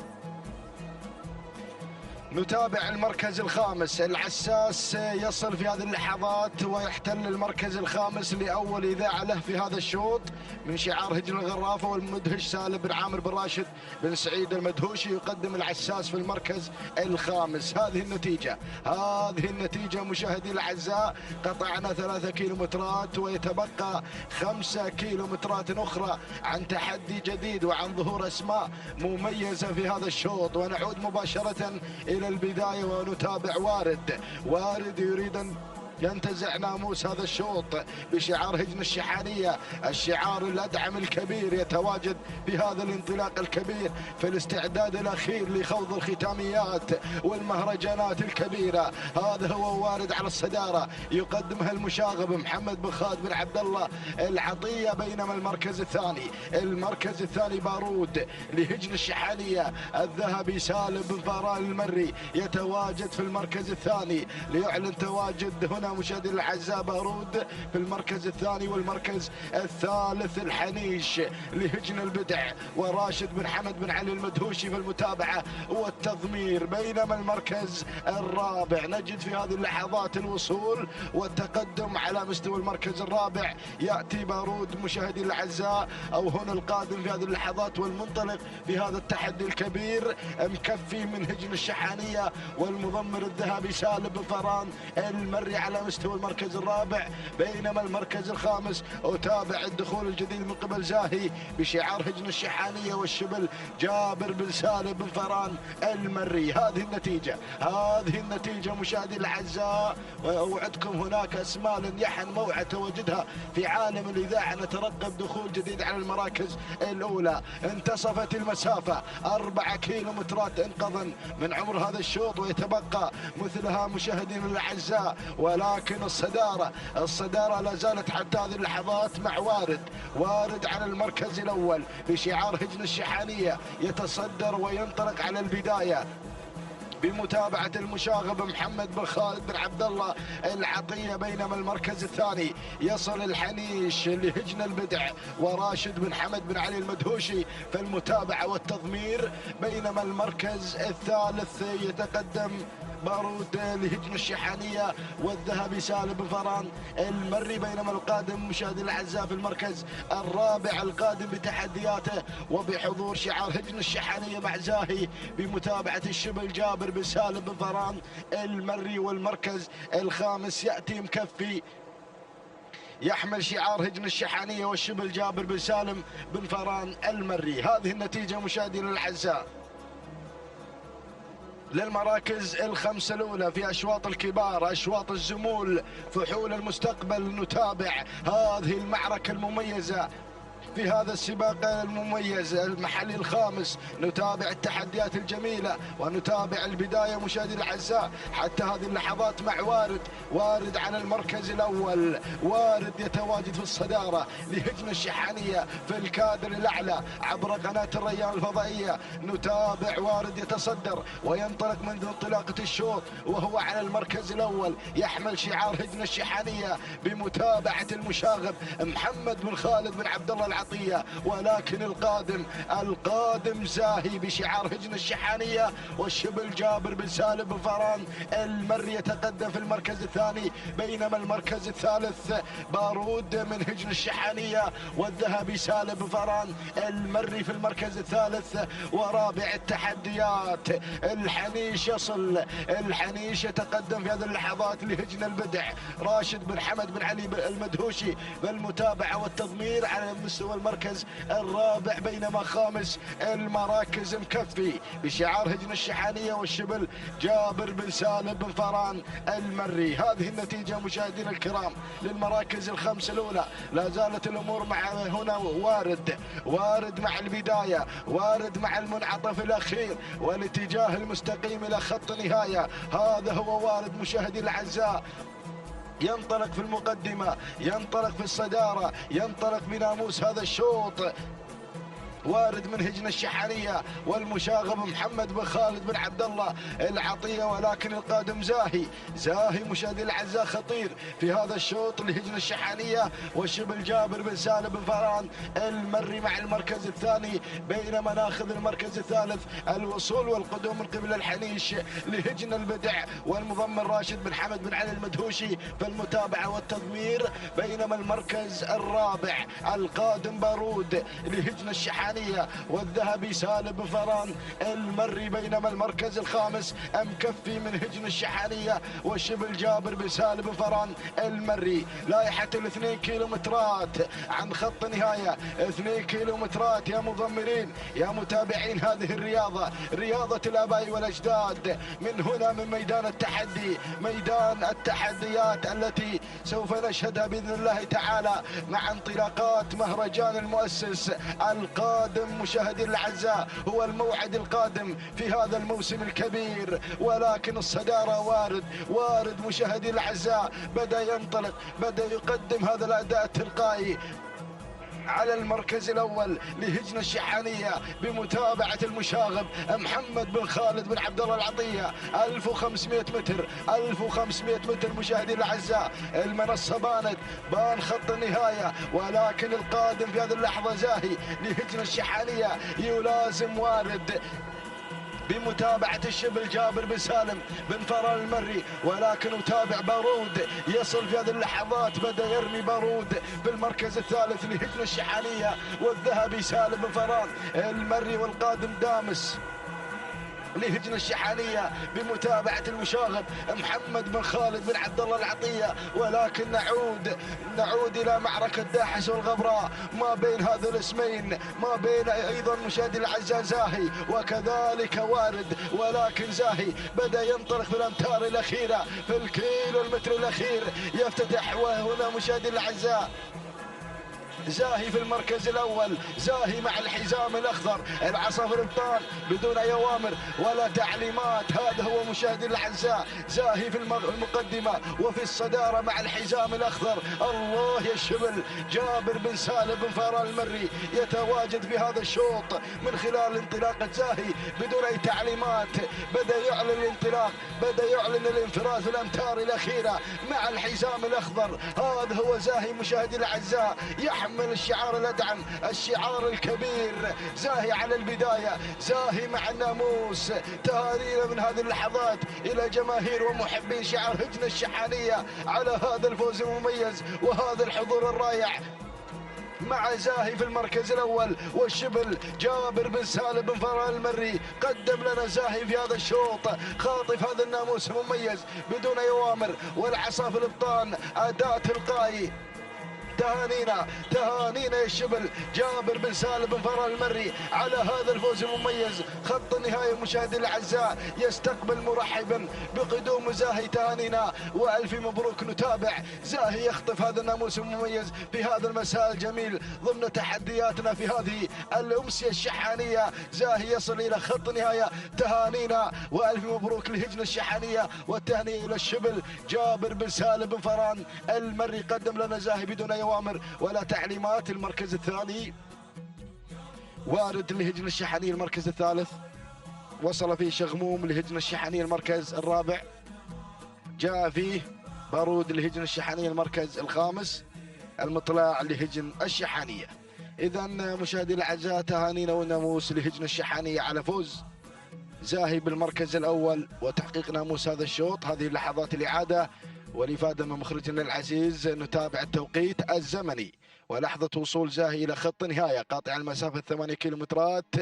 نتابع المركز الخامس، العساس يصل في هذه اللحظات ويحتل المركز الخامس لأول إذاعة له في هذا الشوط من شعار هجن الغرافة، والمدهش سالم بن عامر بن راشد بن سعيد المدهوشي يقدم العساس في المركز الخامس. هذه النتيجة مشاهدي الأعزاء، قطعنا 3 كيلومترات ويتبقى 5 كيلومترات أخرى عن تحدي جديد وعن ظهور أسماء مميزة في هذا الشوط. ونعود مباشرة إلى البداية ونتابع وارد يريد أن ينتزع ناموس هذا الشوط بشعار هجن الشحانية، الشعار الأدعم الكبير يتواجد بهذا الانطلاق الكبير في الاستعداد الأخير لخوض الختاميات والمهرجانات الكبيرة. هذا هو وارد على الصدارة يقدمها المشاغب محمد بن خالد بن عبد الله العطية، بينما المركز الثاني بارود لهجن الشحانية الذهبي سالم بن فاران المري يتواجد في المركز الثاني ليعلن تواجد هنا هنا مشاهدينا الاعزاء بارود في المركز الثاني، والمركز الثالث الحنيش لهجن البدع وراشد بن حمد بن علي المدهوشي في المتابعه والتضمير. بينما المركز الرابع نجد في هذه اللحظات الوصول والتقدم على مستوى المركز الرابع. ياتي بارود مشاهدينا الاعزاء او هنا القادم في هذه اللحظات والمنطلق في هذا التحدي الكبير، مكفي من هجن الشحانيه والمضمر الذهبي سالم بن فران المري على مستوى المركز الرابع. بينما المركز الخامس أتابع الدخول الجديد من قبل زاهي بشعار هجن الشحانية والشبل جابر بن سالم بن فران المري. هذه النتيجة مشاهدينا الأعزاء، وأوعدكم هناك أسماء لن يحن موعد تواجدها في عالم الإذاعة. نترقب دخول جديد على المراكز الأولى. انتصفت المسافة 4 كيلومترات انقضا من عمر هذا الشوط، ويتبقى مثلها مشاهدينا الأعزاء، ولكن الصدارة لا زالت حتى هذه اللحظات مع وارد على المركز الأول بشعار هجن الشحانية، يتصدر وينطلق على البداية بمتابعة المشاغب محمد بن خالد بن عبد الله العطية. بينما المركز الثاني يصل الحنيش لهجن البدع وراشد بن حمد بن علي المدهوشي في المتابعة والتضمير. بينما المركز الثالث يتقدم بارود لهجن الشحانية والذهبي سالم بن فران المري. بينما القادم مشاهدينا الاعزاء في المركز الرابع القادم بتحدياته وبحضور شعار هجن الشحانية مع زاهي بمتابعة الشبل جابر بن سالم بن فران المري. والمركز الخامس يأتي مكفي يحمل شعار هجن الشحانية والشبل جابر بن سالم بن فران المري. هذه النتيجة مشاهدينا الاعزاء للمراكز الخمسة الأولى في أشواط الكبار، أشواط الزمول، فحول المستقبل. نتابع هذه المعركة المميزة في هذا السباق المميز المحلي الخامس. نتابع التحديات الجميلة ونتابع البداية مشاهدينا الأعزاء حتى هذه اللحظات مع وارد على المركز الأول. وارد يتواجد في الصدارة لهجن الشحانية في الكادر الأعلى عبر قناة الريان الفضائية. نتابع وارد يتصدر وينطلق منذ انطلاقة الشوط وهو على المركز الأول يحمل شعار هجن الشحانية بمتابعة المشاغب محمد بن خالد بن عبد الله العطية. ولكن القادم زاهي بشعار هجن الشحانية والشبل جابر بن سالم بن فران المري يتقدم في المركز الثاني. بينما المركز الثالث بارود من هجن الشحانية والذهبي سالم بن فران المري في المركز الثالث. ورابع التحديات الحنيش الحنيش يتقدم في هذه اللحظات لهجن البدع راشد بن حمد بن علي المدهوشي بالمتابعة والتضمير على مستوى المركز الرابع. بينما خامس المراكز مكفي بشعار هجن الشحانية والشبل جابر بن سالم بن فران المري. هذه النتيجة مشاهدينا الكرام للمراكز الخمس الأولى. لا زالت الأمور مع هنا وارد مع البداية، وارد مع المنعطف الأخير والاتجاه المستقيم إلى خط نهاية. هذا هو وارد مشاهدينا الأعزاء، ينطلق في المقدمة، ينطلق في الصدارة، ينطلق بناموس هذا الشوط. وارد من هجن الشحانية والمشاغب محمد بن خالد بن عبد الله العطية. ولكن القادم زاهي مشاهدي الاعزاء خطير في هذا الشوط لهجن الشحانية والشبل جابر بن سالم بن فران المري مع المركز الثاني. بينما ناخذ المركز الثالث الوصول والقدوم من قبل الحنيش لهجن البدع والمضمر راشد بن حمد بن علي المدهوشي في المتابعة والتضمير. بينما المركز الرابع القادم بارود لهجن الشحانية والذهبي سالم بن فران المري. بينما المركز الخامس مكفي من هجن الشحانية والشبل جابر بن سالم بن فران المري. لائحة 2 كيلومترات عن خط نهاية، 2 كيلومترات يا مضمرين يا متابعين هذه الرياضة، رياضة الآباء والأجداد. من هنا من ميدان التحدي، ميدان التحديات التي سوف نشهدها بإذن الله تعالى مع انطلاقات مهرجان المؤسس القادم. مشاهدينا الاعزاء هو الموعد القادم في هذا الموسم الكبير. ولكن الصدارة وارد مشاهدينا الاعزاء، بدأ ينطلق، بدأ يقدم هذا الأداء التلقائي على المركز الأول لهجنة الشحانية بمتابعة المشاغب محمد بن خالد بن عبد الله العطية. 1500 متر 1500 متر مشاهدي الأعزاء، المنصة بان خط النهاية، ولكن القادم في هذه اللحظة زاهي لهجنة الشحانية يلازم وارد بمتابعة الشبل جابر بن سالم بن فران المري، ولكن يتابع بارود يصل في هذه اللحظات، بدأ يرمي بارود بالمركز الثالث لهجنة الشحانية، والذهبي سالم بن فران المري، والقادم دامس لهجنة الشحانية بمتابعة المشاغب محمد بن خالد بن عبد الله العطية. ولكن نعود إلى معركة داحس والغبراء ما بين هذا الاسمين، ما بين أيضا مشاهدي الأعزاء زاهي وكذلك وارد، ولكن زاهي بدأ ينطلق في الأمتار الأخيرة، في الكيلو المتر الأخير يفتتح. وهنا مشاهدي الأعزاء زاهي في المركز الأول، زاهي مع الحزام الأخضر، العصافر الابطال بدون أي أوامر ولا تعليمات. هذا هو مشاهدي الأعزاء زاهي في المقدمة وفي الصدارة مع الحزام الأخضر. الله يا الشبل، جابر بن سالم بن فران المري يتواجد في هذا الشوط من خلال انطلاقة زاهي بدون أي تعليمات. بدأ يعلن الانطلاق، بدأ يعلن الانفراد في الأمتار الأخيرة مع الحزام الأخضر. هذا هو زاهي مشاهدي الأعزاء، يحمل الشعار الأدعم، الشعار الكبير. زاهي على البداية، زاهي مع الناموس. تهانينا من هذه اللحظات إلى جماهير ومحبين شعار هجنة الشحانية على هذا الفوز المميز وهذا الحضور الرائع مع زاهي في المركز الأول، والشبل جابر بن سالم بن فران المري. قدم لنا زاهي في هذا الشوط خاطف هذا الناموس المميز بدون أي أوامر، والعصا في الابطان أداء تلقائي. تهانينا يا الشبل، جابر بن سالم بن فران المري على هذا الفوز المميز. خط النهاية مشاهدي الأعزاء يستقبل مرحبا بقدوم زاهي. تهانينا وألف مبروك. نتابع زاهي يخطف هذا الناموس المميز في هذا المساء الجميل ضمن تحدياتنا في هذه الأمسية الشحانية. زاهي يصل إلى خط النهاية. تهانينا وألف مبروك لهجنة الشحانية، والتهنئة إلى الشبل جابر بن سالم بن فران المري. قدم لنا زاهي بدون أي أوامر ولا تعليمات. المركز الثاني وارد لهجنة الشحانية. المركز الثالث وصل فيه شغموم لهجنة الشحانية. المركز الرابع جاء فيه بارود لهجنة الشحانية. المركز الخامس المطلع لهجن الشحانية. إذا مشاهدي الأعزاء، تهانينا والناموس لهجنة الشحانية على فوز زاهي بالمركز الأول وتحقيق ناموس هذا الشوط. هذه اللحظات الإعادة والإفادة من مخرجنا العزيز. نتابع التوقيت الزمني ولحظة وصول زاهي إلى خط نهاية قاطع المسافة 8 كيلومترات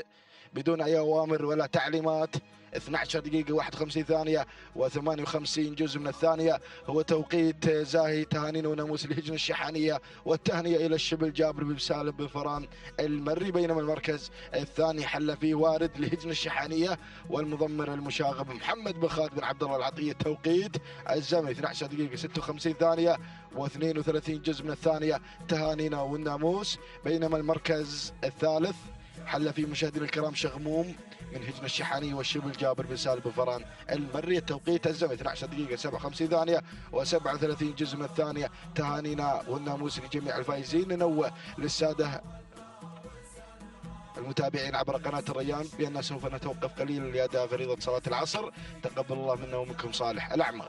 بدون أي أوامر ولا تعليمات. 12 دقيقة 51 ثانية و58 جزء من الثانية هو توقيت زاهي. تهانينا وناموس الهجنة الشحانية والتهنئة إلى الشبل جابر بن سالم بن فران المري. بينما المركز الثاني حل فيه وارد لهجنة الشحانية والمضمر المشاغب محمد بن خالد بن عبد الله العطية. توقيت الزمني 12 دقيقة 56 ثانية و32 جزء من الثانية. تهانينا والناموس. بينما المركز الثالث حل فيه مشاهدينا الكرام شغموم من هجنة الشحانية والشبل جابر بن سالم بن فران المري. التوقيت الزمني 12 دقيقة 57 ثانية و37 جزء من الثانية. تهانينا والناموس لجميع الفائزين. ننوه للسادة المتابعين عبر قناة الريان بأننا سوف نتوقف قليلا لأداء فريضة صلاة العصر. تقبل الله منا ومنكم صالح الأعمال.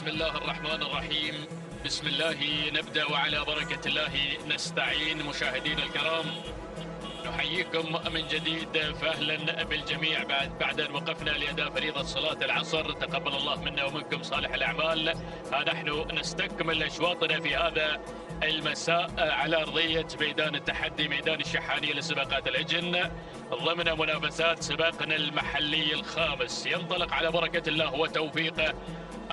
بسم الله الرحمن الرحيم. بسم الله نبدأ وعلى بركة الله نستعين. مشاهدينا الكرام، نحييكم من جديد، فأهلا بالجميع بعد أن وقفنا لأداء فريضة صلاة العصر. تقبل الله منا ومنكم صالح الأعمال. نحن نستكمل أشواطنا في هذا المساء على أرضية ميدان التحدي، ميدان الشحانية لسباقات العجن، ضمن منافسات سباقنا المحلي الخامس. ينطلق على بركة الله وتوفيقه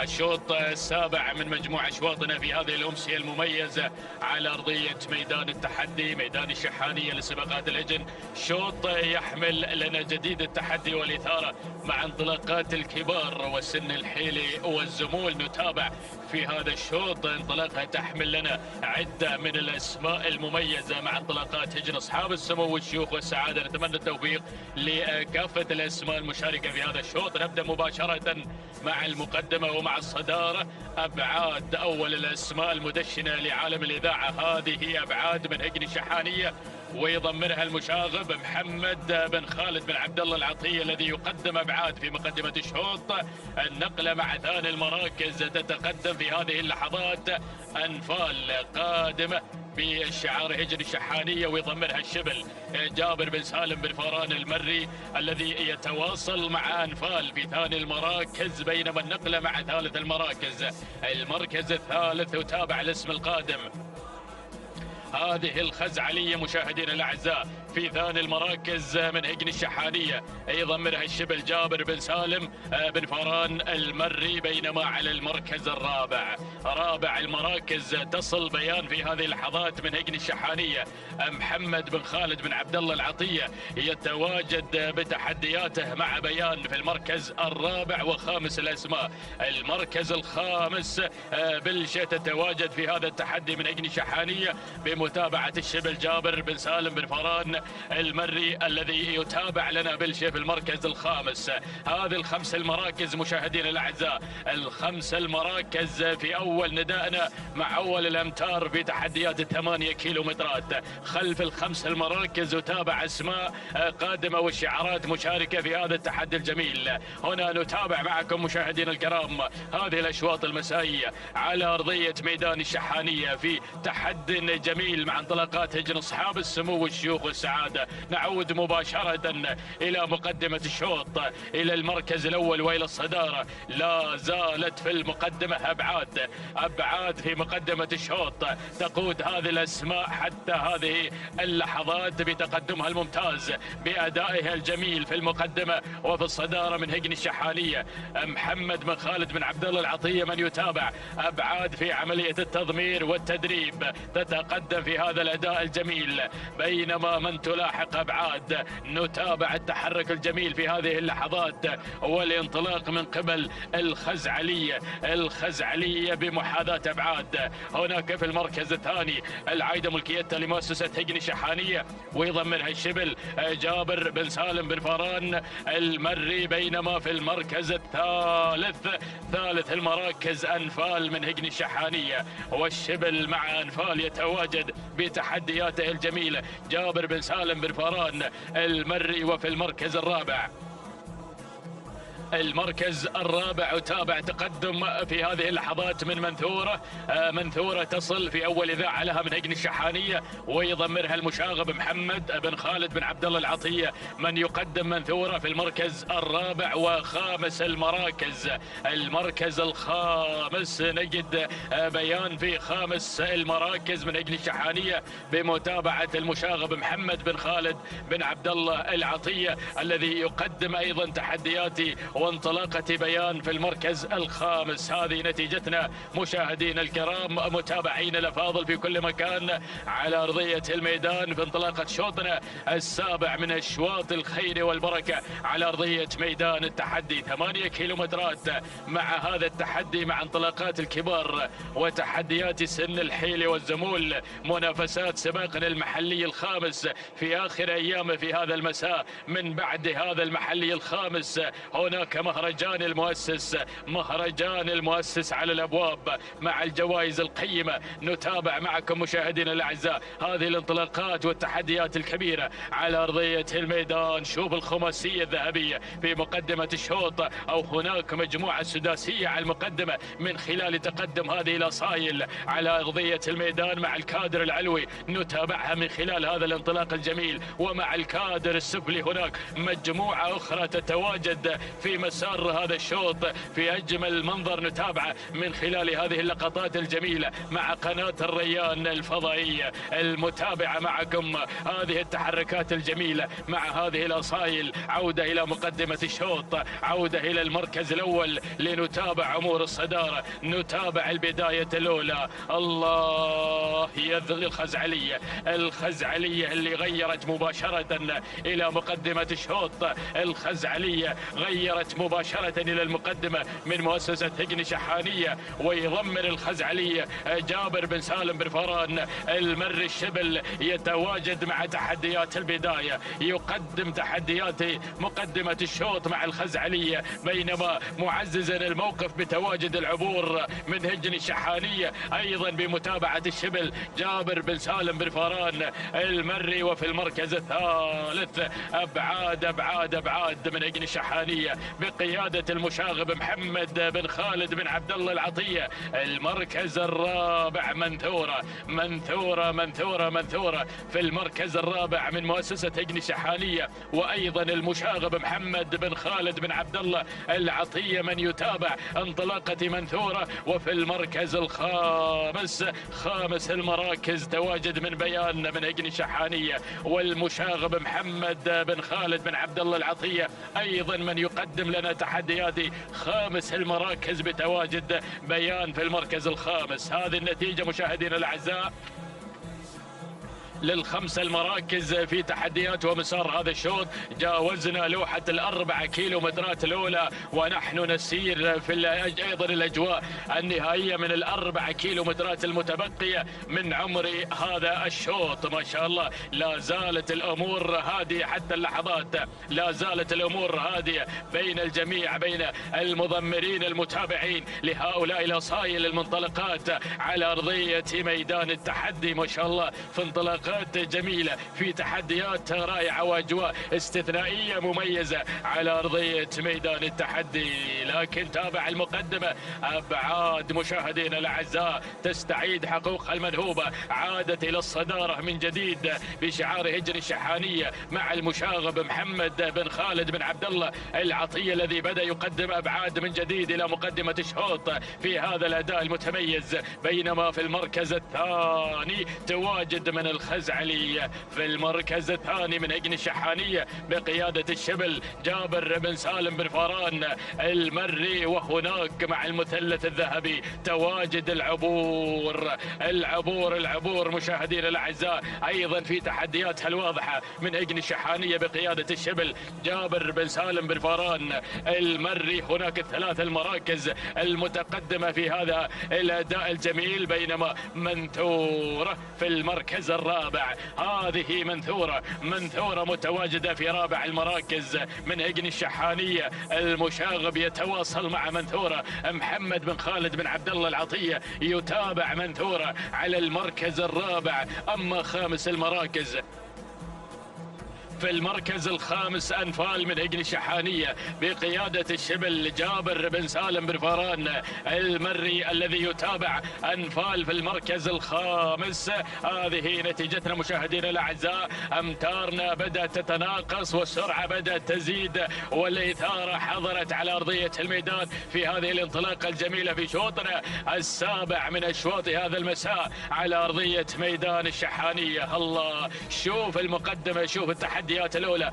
الشوط السابع من مجموع أشواطنا في هذه الأمسية المميزة على أرضية ميدان التحدي، ميدان الشحانية لسباقات العجن. شوط يحمل لنا جديد التحدي والإثارة مع انطلاقات الكبار والسن الحيلي والزمول. نتابع في هذا الشوط انطلاقها تحمل لنا عدة من الأسماء المميزة مع انطلاقات هجن أصحاب السمو والشيوخ والسعادة. نتمنى التوفيق لكافة الأسماء المشاركة في هذا الشوط. نبدأ مباشرة مع المقدمة ومع الصدارة. أبعاد أول الأسماء المدشنة لعالم الإذاعة، هذه أبعاد من هجن الشحانية ويضمنها المشاغب محمد بن خالد بن عبد الله العطية الذي يقدم أبعاد في مقدمة الشوط. النقلة مع ثاني المراكز تتقدم في هذه اللحظات أنفال قادمة بالشعار هجن الشحانية ويضمنها الشبل جابر بن سالم بن فاران المري الذي يتواصل مع أنفال في ثاني المراكز، بينما النقلة مع ثالث المراكز. المركز الثالث يتابع الاسم القادم هذه الخزعلية مشاهدينا الأعزاء في ثاني المراكز من هجن الشحانية، يضمنها الشبل جابر بن سالم بن فاران المري، بينما على المركز الرابع رابع المراكز تصل بيان في هذه اللحظات من هجن الشحانية محمد بن خالد بن عبد الله العطية يتواجد بتحدياته مع بيان في المركز الرابع وخامس الأسماء. المركز الخامس بلشة تتواجد في هذا التحدي من هجن الشحانية بمتابعة الشبل جابر بن سالم بن فاران المري الذي يتابع لنا بلشة في المركز الخامس. هذه الخمس المراكز مشاهدينا الأعزاء، الخمس المراكز في أول ندائنا مع أول الأمتار في تحديات 8 كيلومترات. خلف الخمس المراكز يتابع أسماء قادمة وشعارات مشاركة في هذا التحدي الجميل. هنا نتابع معكم مشاهدينا الكرام هذه الأشواط المسائية على أرضية ميدان الشحانية في تحدي جميل مع انطلاقات هجن أصحاب السمو والشيوخ والسعادة. نعود مباشرة إلى مقدمة الشوط، إلى المركز الأول وإلى الصدارة. لا زالت في المقدمة أبعاد في مقدمة الشوط تقود هذه الأسماء حتى هذه اللحظات بتقدمها الممتاز بأدائها الجميل في المقدمة وفي الصدارة من هجن الشحانية. محمد بن خالد بن عبد الله العطية من يتابع أبعاد في عملية التضمير والتدريب تتقدم في هذا الأداء الجميل، بينما من تلاحق أبعاد. نتابع التحرك الجميل في هذه اللحظات والانطلاق من قبل الخزعلية بمحاذاة أبعاد. هناك في المركز الثاني العايدة ملكيتها لمؤسسة هجن الشحانية ويضمنها الشبل جابر بن سالم بن فاران المري، بينما في المركز ثالث المراكز أنفال من هجن الشحانية والشبل مع أنفال يتواجد بتحدياته الجميلة جابر بن سالم بن فاران المري. وفي المركز الرابع يتابع تقدم في هذه اللحظات من منثورة تصل في أول إذاعة لها من هجن الشحانية ويضمرها المشاغب محمد بن خالد بن عبد الله العطية من يقدم منثورة في المركز الرابع وخامس المركز الخامس. نجد بيان في خامس المراكز من هجن الشحانية بمتابعة المشاغب محمد بن خالد بن عبد الله العطية الذي يقدم أيضا تحدياتي وانطلاقة بيان في المركز الخامس. هذه نتيجتنا مشاهدينا الكرام متابعين الأفاضل في كل مكان على أرضية الميدان في انطلاقة شوطنا السابع من أشواط الخير والبركة على أرضية ميدان التحدي. 8 كيلومترات مع هذا التحدي مع انطلاقات الكبار وتحديات سن الحيل والزمول. منافسات سباقنا المحلي الخامس في آخر أيام في هذا المساء. من بعد هذا المحلي الخامس هناك هناك مهرجان المؤسس على الأبواب مع الجوائز القيمة. نتابع معكم مشاهدينا الأعزاء هذه الانطلاقات والتحديات الكبيرة على أرضية الميدان. شوف الخماسية الذهبية في مقدمة الشوط، أو هناك مجموعة سداسية على المقدمة من خلال تقدم هذه الأصايل على أرضية الميدان مع الكادر العلوي. نتابعها من خلال هذا الانطلاق الجميل، ومع الكادر السفلي هناك مجموعة أخرى تتواجد في مسار هذا الشوط في أجمل منظر نتابعه من خلال هذه اللقطات الجميلة مع قناة الريان الفضائية المتابعة معكم هذه التحركات الجميلة مع هذه الأصايل. عودة إلى مقدمة الشوط، عودة إلى المركز الأول لنتابع أمور الصدارة، نتابع البداية الأولى. الله يذل الخزعلية اللي غيرت مباشرة إلى مقدمة الشوط. الخزعلية غيرت مباشرة إلى المقدمة من مؤسسة هجن شحانية، ويضمن الخزعلية جابر بن سالم بن فران. المري الشبل يتواجد مع تحديات البداية، يقدم تحديات مقدمة الشوط مع الخزعلية، بينما معززا الموقف بتواجد العبور من هجن الشحانية أيضا بمتابعة الشبل جابر بن سالم بن فران المري. وفي المركز الثالث أبعاد من هجن الشحانية بقيادة المشاغب محمد بن خالد بن عبد الله العطية. المركز الرابع منثورة في المركز الرابع من مؤسسة هجن الشحانية، وأيضا المشاغب محمد بن خالد بن عبد الله العطية من يتابع انطلاقة منثورة. وفي المركز الخامس، خامس المراكز تواجد من بيان من هجن الشحانية والمشاغب محمد بن خالد بن عبد الله العطية أيضا من يقدم لنا تحديات خامس المراكز بتواجد بيان في المركز الخامس. هذه النتيجة مشاهدينا الأعزاء للخمسة المراكز في تحديات ومسار هذا الشوط. جاوزنا لوحة ال4 كيلومترات الأولى، ونحن نسير في أيضا الأجواء النهائية من ال4 كيلومترات المتبقية من عمر هذا الشوط. ما شاء الله لا زالت الأمور هادية حتى اللحظات، لا زالت الأمور هادية بين الجميع، بين المضمرين المتابعين لهؤلاء الأصايل المنطلقات على أرضية ميدان التحدي. ما شاء الله في انطلاقات جميلة، في تحديات رائعة وأجواء استثنائية مميزة على أرضية ميدان التحدي. لكن تابع المقدمة أبعاد مشاهدينا الأعزاء تستعيد حقوقها المنهوبة، عادت إلى الصدارة من جديد بشعار هجن الشحانية مع المشاغب محمد بن خالد بن عبد الله العطية الذي بدأ يقدم أبعاد من جديد إلى مقدمة الشوط في هذا الأداء المتميز. بينما في المركز الثاني تواجد من الخزعلية، في المركز الثاني من هجن الشحانية بقيادة الشبل جابر بن سالم بن فران المري. وهناك مع المثلث الذهبي تواجد العبور مشاهدينا الأعزاء أيضا في تحدياتها الواضحة من هجن الشحانية بقيادة الشبل جابر بن سالم بن فران المري. هناك الثلاث المراكز المتقدمة في هذا الأداء الجميل، بينما منثورة في المركز الرابع. هذه منثورة متواجدة في رابع المراكز من هجن الشحانية. المشاغب يتواصل مع منثورة، محمد بن خالد بن عبد الله العطية يتابع منثورة على المركز الرابع. أما خامس المراكز في المركز الخامس أنفال من هجن الشحانية بقيادة الشبل جابر بن سالم بن فران المري الذي يتابع أنفال في المركز الخامس. هذه نتيجتنا مشاهدينا الأعزاء، أمتارنا بدأت تتناقص والسرعة بدأت تزيد والإثارة حضرت على أرضية الميدان في هذه الانطلاقة الجميلة في شوطنا السابع من أشواط هذا المساء على أرضية ميدان الشحانية. الله، شوف المقدمة، شوف التحدي الأولى.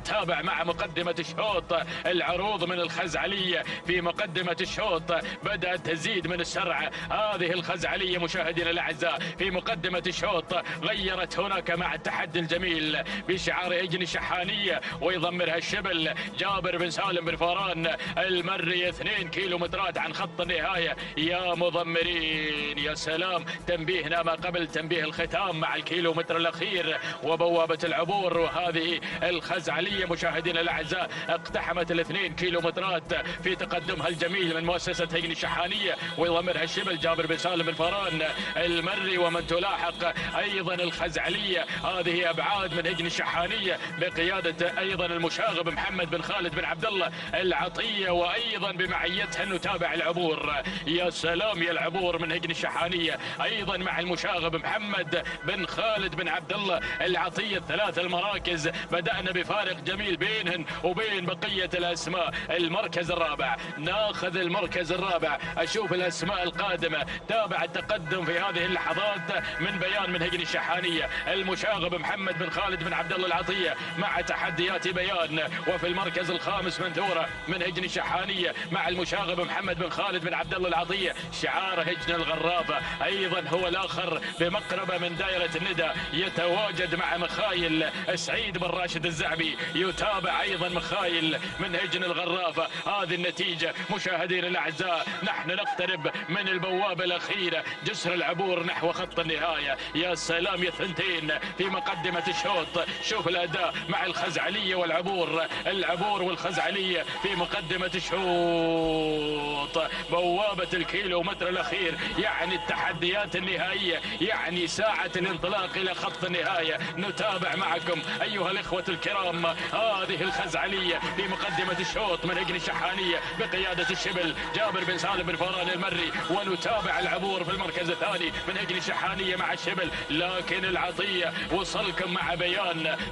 تابع مع مقدمة الشوط. العروض من الخزعلية في مقدمة الشوط بدأت تزيد من السرعة. هذه الخزعلية مشاهدينا الأعزاء في مقدمة الشوط غيرت هناك مع التحدي الجميل بشعار هجن الشحانية ويضمرها الشبل جابر بن سالم بن فران المري 2 كيلومترات عن خط النهاية. يا مضمرين يا سلام، تنبيهنا ما قبل تنبيه الختام مع الكيلومتر الأخير وبوابة العبور. هذه الخزعلية مشاهدينا الأعزاء اقتحمت 2 كيلومترات في تقدمها الجميل من مؤسسة هجن الشحانية، ويضمرها الشبل جابر بن سالم بن فران المري، ومن تلاحق أيضا الخزعلية. هذه أبعاد من هجن الشحانية بقيادة أيضا المشاغب محمد بن خالد بن عبد الله العطية، وأيضا بمعيتها نتابع العبور. يا سلام يا العبور من هجن الشحانية أيضا مع المشاغب محمد بن خالد بن عبد الله العطية. الثلاث المراكز بدأنا بفارق جميل بينهن وبين بقية الأسماء. المركز الرابع، ناخذ المركز الرابع، أشوف الأسماء القادمة. تابع التقدم في هذه اللحظات من بيان من هجن الشحانية المشاغب محمد بن خالد بن عبد الله العطية مع تحديات بيان. وفي المركز الخامس منثورة من هجن الشحانية مع المشاغب محمد بن خالد بن عبد الله العطية شعار هجن الغرافة. أيضا هو الآخر بمقربة من دائرة الندى يتواجد مع مخايل سعيد بن راشد الزعبي، يتابع أيضا مخايل من هجن الغرافة. هذه النتيجة مشاهدينا الأعزاء، نحن نقترب من البوابة الأخيرة، جسر العبور نحو خط النهاية. يا سلام يا ثنتين في مقدمة الشوط. شوف الأداء مع الخزعلية والعبور، العبور والخزعلية في مقدمة الشوط. بوابة الكيلومتر الأخير، يعني التحديات النهائية، يعني ساعة الانطلاق إلى خط النهاية. نتابع معكم أيها الإخوة الكرام هذه الخزعلية في مقدمة الشوط من هجن الشحانية بقيادة الشبل جابر بن سالم بن فران المري، ونتابع العبور في المركز الثاني من هجن الشحانية مع الشبل. لكن العطية وصلكم مع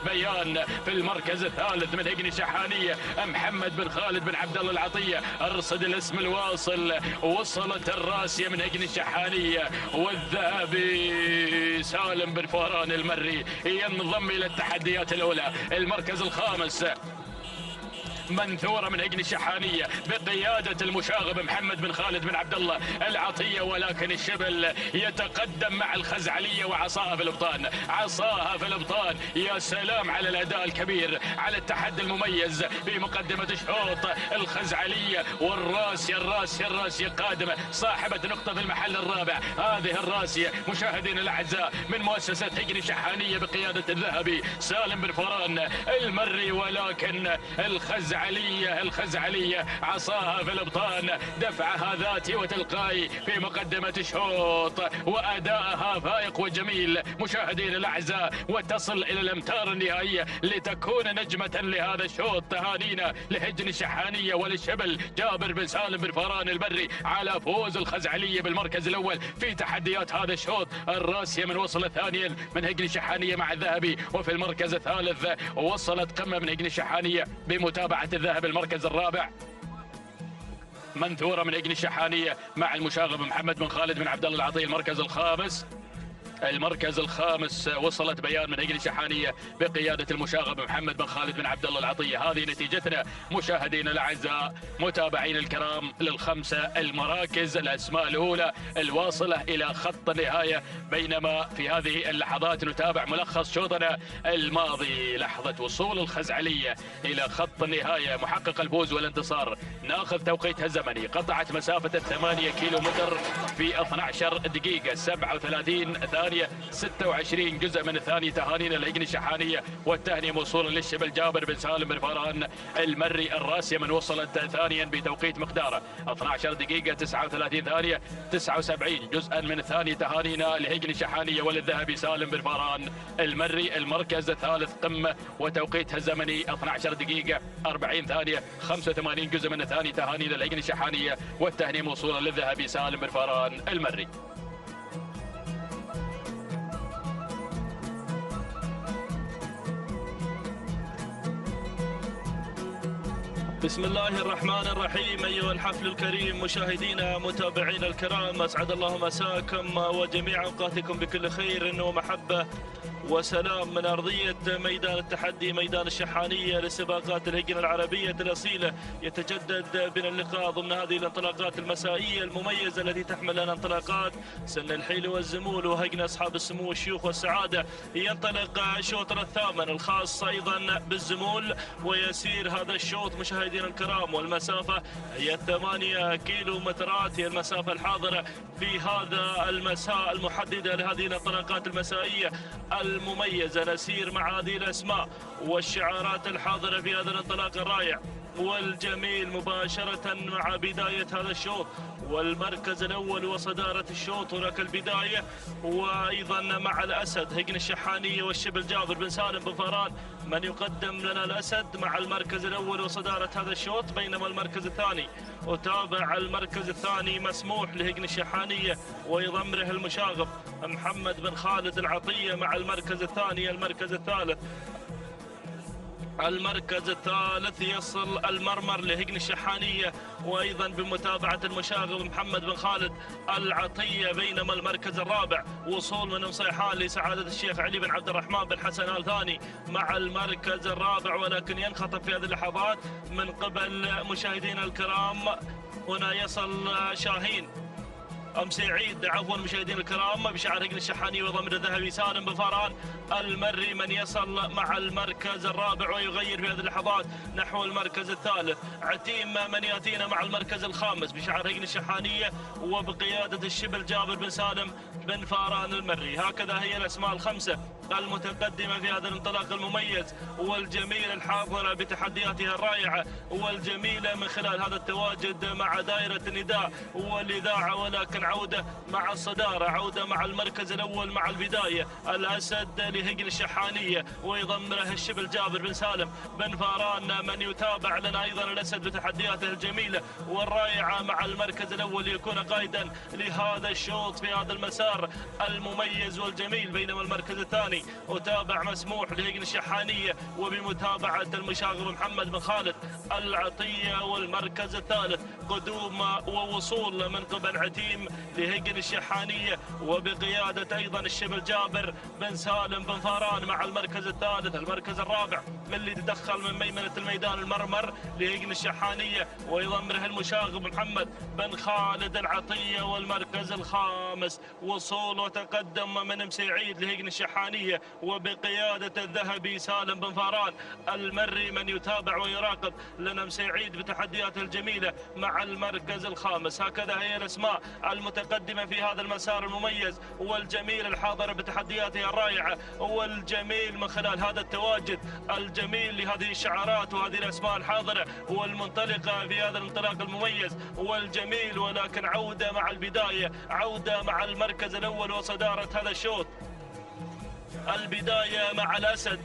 بيان في المركز الثالث من هجن الشحانية محمد بن خالد بن عبد الله العطية. ارصد الاسم الواصل، وصلت الراسية من هجن الشحانية والذهبي سالم بن فران المري ينضم الى التحديات الاولى. المركز الخامس منثورة من هجن الشحانية بقيادة المشاغب محمد بن خالد بن عبد الله العطية، ولكن الشبل يتقدم مع الخزعلية وعصاها في الابطان، عصاها في الابطان. يا سلام على الاداء الكبير، على التحدي المميز في مقدمة الشوط. الخزعلية الراسية قادمة صاحبة نقطة في المحل الرابع. هذه الراسية مشاهدين الأعزاء من مؤسسة هجن الشحانية بقيادة الذهبي سالم بن فران المري، ولكن الخزعلية عصاها في الابطان، دفعها ذاتي وتلقائي في مقدمة الشوط، وأداءها فائق وجميل مشاهدين الأعزاء، وتصل إلى الأمتار النهائية لتكون نجمة لهذا الشوط. تهانينا لهجن الشحانية وللشبل جابر بن سالم بن فران البري على فوز الخزعلية بالمركز الأول في تحديات هذا الشوط. الراسية من وصلت ثانيا من هجن الشحانية مع الذهبي، وفي المركز الثالث وصلت قمة من هجن الشحانية بمتابعة الذهب. المركز الرابع منثورة من هجن الشحانية مع المشاغب محمد بن خالد بن عبد الله العطية. المركز الخامس وصلت بيان من هجن الشحانية بقيادة المشاغب محمد بن خالد بن عبد الله العطية. هذه نتيجتنا مشاهدينا الأعزاء متابعين الكرام للخمسة المراكز، الأسماء الأولى الواصلة إلى خط النهاية. بينما في هذه اللحظات نتابع ملخص شوطنا الماضي، لحظة وصول الخزعلية إلى خط النهاية محقق الفوز والانتصار. ناخذ توقيتها الزمني، قطعت مسافة 8 كيلومتر في 12 دقيقة 37 ثانية 26 جزء من الثانية. تهانينا لهجن الشحانية والتهنئة موصولة للشبل جابر بن سالم بن فران المري. الراسية من وصلت ثانيا بتوقيت مقداره 12 دقيقة 39 ثانية 79 جزءا من الثانية. تهانينا لهجن الشحانية وللذهبي سالم بن فران المري. المركز الثالث قمة وتوقيتها الزمني 12 دقيقة 40 ثانية 85 جزء من الثانية. تهانينا لهجن الشحانية والتهنئة موصولة للذهبي سالم بن فران المري. بسم الله الرحمن الرحيم. أيها الحفل الكريم مشاهدينا متابعينا الكرام، أسعد الله مساكم وجميع أوقاتكم بكل خير ومحبة وسلام من أرضية ميدان التحدي، ميدان الشحانية لسباقات الهجن العربية الأصيلة. يتجدد بنا اللقاء ضمن هذه الانطلاقات المسائية المميزة التي تحمل لنا انطلاقات سن الحيل والزمول وهجن أصحاب السمو والشيوخ والسعادة. ينطلق شوطنا الثامن الخاص أيضا بالزمول، ويسير هذا الشوط مشاهدينا الكرام والمسافة هي 8 كيلومترات، هي المسافة الحاضرة في هذا المساء المحددة لهذه الانطلاقات المسائية المميزة. نسير مع هذه الأسماء والشعارات الحاضرة في هذا الانطلاق الرائع والجميل مباشرة مع بداية هذا الشوط، والمركز الأول وصدارة الشوط هناك البداية، وأيضا مع الأسد هجن الشحانية والشبل جابر بن سالم بن فاران من يقدم لنا الأسد مع المركز الأول وصدارة هذا الشوط، بينما المركز الثاني وتابع المركز الثاني مسموح لهجن الشحانية ويضمره المشاغب محمد بن خالد العطية مع المركز الثاني. المركز الثالث يصل المرمر لهجن الشحانية وأيضا بمتابعة المشاغب محمد بن خالد العطية، بينما المركز الرابع وصول من مصيحان لسعادة الشيخ علي بن عبد الرحمن بن حسن آل ثاني مع المركز الرابع، ولكن ينخطف في هذه اللحظات من قبل مشاهدينا الكرام. هنا يصل شاهين سعيد مشاهدينا الكرام بشعار هجن الشحاني وضمن الذهبي سالم بن فاران المري من يصل مع المركز الرابع ويغير في هذه اللحظات نحو المركز الثالث. عتيم من ياتينا مع المركز الخامس بشعار هجن الشحانية وبقيادة الشبل جابر بن سالم بن فاران المري. هكذا هي الأسماء الخمسة المتقدمة في هذا الانطلاق المميز والجميل الحاضرة بتحدياتها الرائعة والجميلة من خلال هذا التواجد مع دائرة النداء والإذاعة، ولكن عودة مع الصدارة، عودة مع المركز الأول مع البداية. الأسد لهجن الشحانية ويضمره الشبل جابر بن سالم بن فاران من يتابع لنا أيضا الأسد بتحدياته الجميلة والرائعة مع المركز الأول ليكون قائدا لهذا الشوط في هذا المسار المميز والجميل، بينما المركز الثاني وتابع مسموح لهجن الشحانية وبمتابعة المشاغب محمد بن خالد العطية. والمركز الثالث قدوم ووصول من قبل عتيم لهجن الشحانية وبقيادة أيضا الشبل جابر بن سالم بن فاران مع المركز الثالث. المركز الرابع اللي تدخل من ميمنة الميدان المرمر لهجن الشحانية ويضمره المشاغب محمد بن خالد العطية. والمركز الخامس وصول وتقدم من مسعيد لهجن الشحانية وبقيادة الذهبي سالم بن فاران المري من يتابع ويراقب لنا مسعيد بتحدياته الجميلة مع المركز الخامس. هكذا هي الأسماء المتقدمة في هذا المسار المميز والجميل الحاضر بتحدياته الرائعة والجميل من خلال هذا التواجد الجميل لهذه الشعارات وهذه الأسماء الحاضرة والمنطلقة في هذا الانطلاق المميز والجميل. ولكن عودة مع البداية، عودة مع المركز الأول وصدارة هذا الشوط. البداية مع الأسد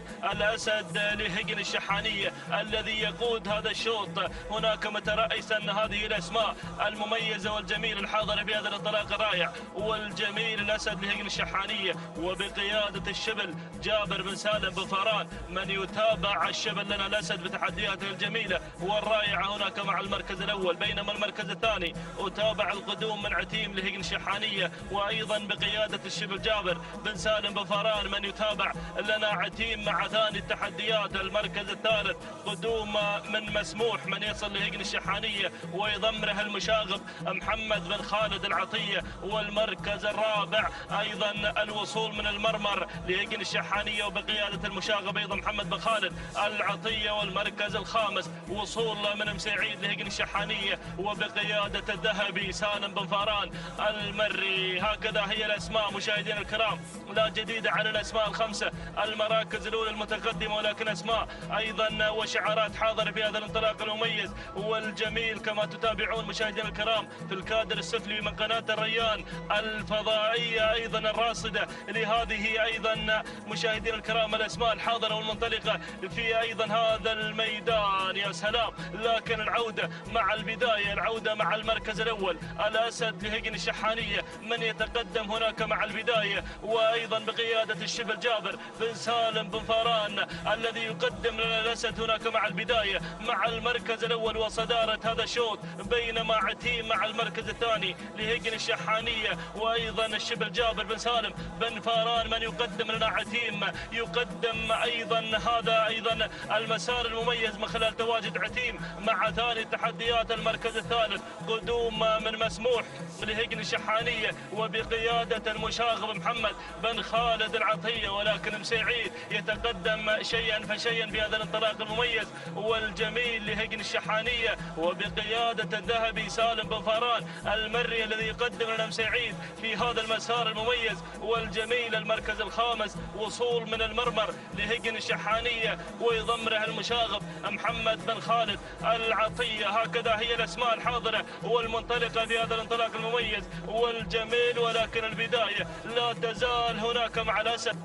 لهجن الشحانية الذي يقود هذا الشوط هناك مترأسا هذه الأسماء المميزة والجميل الحاضرة في هذا الانطلاق الرائع والجميل. الأسد لهجن الشحانية وبقيادة الشبل جابر بن سالم بن فاران من يتابع الشبل لنا الأسد بتحدياته الجميلة والرائعة هناك مع المركز الأول، بينما المركز الثاني وتابع القدوم من عتيم لهجن الشحانية وأيضا بقيادة الشبل جابر بن سالم بن فاران من يتابع لنا عتيم مع ثاني التحديات. المركز الثالث قدوم من مسموح من يصل لهجن الشحانية ويضمره المشاغب محمد بن خالد العطية. والمركز الرابع أيضا الوصول من المرمر لهجن الشحانية وبقيادة المشاغب أيضا محمد بن خالد العطية. والمركز الخامس وصول من مسعيد لهجن الشحانية وبقيادة الذهبي سالم بن فاران المري. هكذا هي الأسماء مشاهدينا الكرام، لا جديد على الأسماء الخمسة المراكز الأولى المتقدمة، ولكن أسماء أيضا وشعارات حاضرة في هذا الانطلاق المميز والجميل كما تتابعون مشاهدينا الكرام في الكادر السفلي من قناة الريان الفضائية أيضا الراصدة لهذه أيضا مشاهدينا الكرام الأسماء الحاضرة والمنطلقة في أيضا هذا الميدان. يا سلام! لكن العودة مع البداية، العودة مع المركز الأول الأسد لهجن الشحانية من يتقدم هناك مع البداية وأيضا بقيادة الشبل جابر بن سالم بن فاران الذي يقدم لنا الأسد هناك مع البداية مع المركز الأول وصدارة هذا الشوط، بينما عتيم مع المركز الثاني لهجن الشحانية وأيضا الشبل جابر بن سالم بن فاران من يقدم لنا عتيم يقدم أيضا هذا أيضا المسار المميز من خلال تواجد عتيم مع ثاني تحديات. المركز الثالث قدوم من مسموح لهجن الشحانية وبقيادة المشاغب محمد بن خالد العطية العطية، ولكن مسعيد يتقدم شيئا فشيئا في هذا الانطلاق المميز والجميل لهجن الشحانية وبقيادة الذهبي سالم بن فاران المري الذي يقدم لنا مسعيد في هذا المسار المميز والجميل. المركز الخامس وصول من المرمر لهجن الشحانية ويضمره المشاغب محمد بن خالد العطية. هكذا هي الأسماء الحاضرة والمنطلقة في هذا الانطلاق المميز والجميل، ولكن البداية لا تزال هناك مع الأسد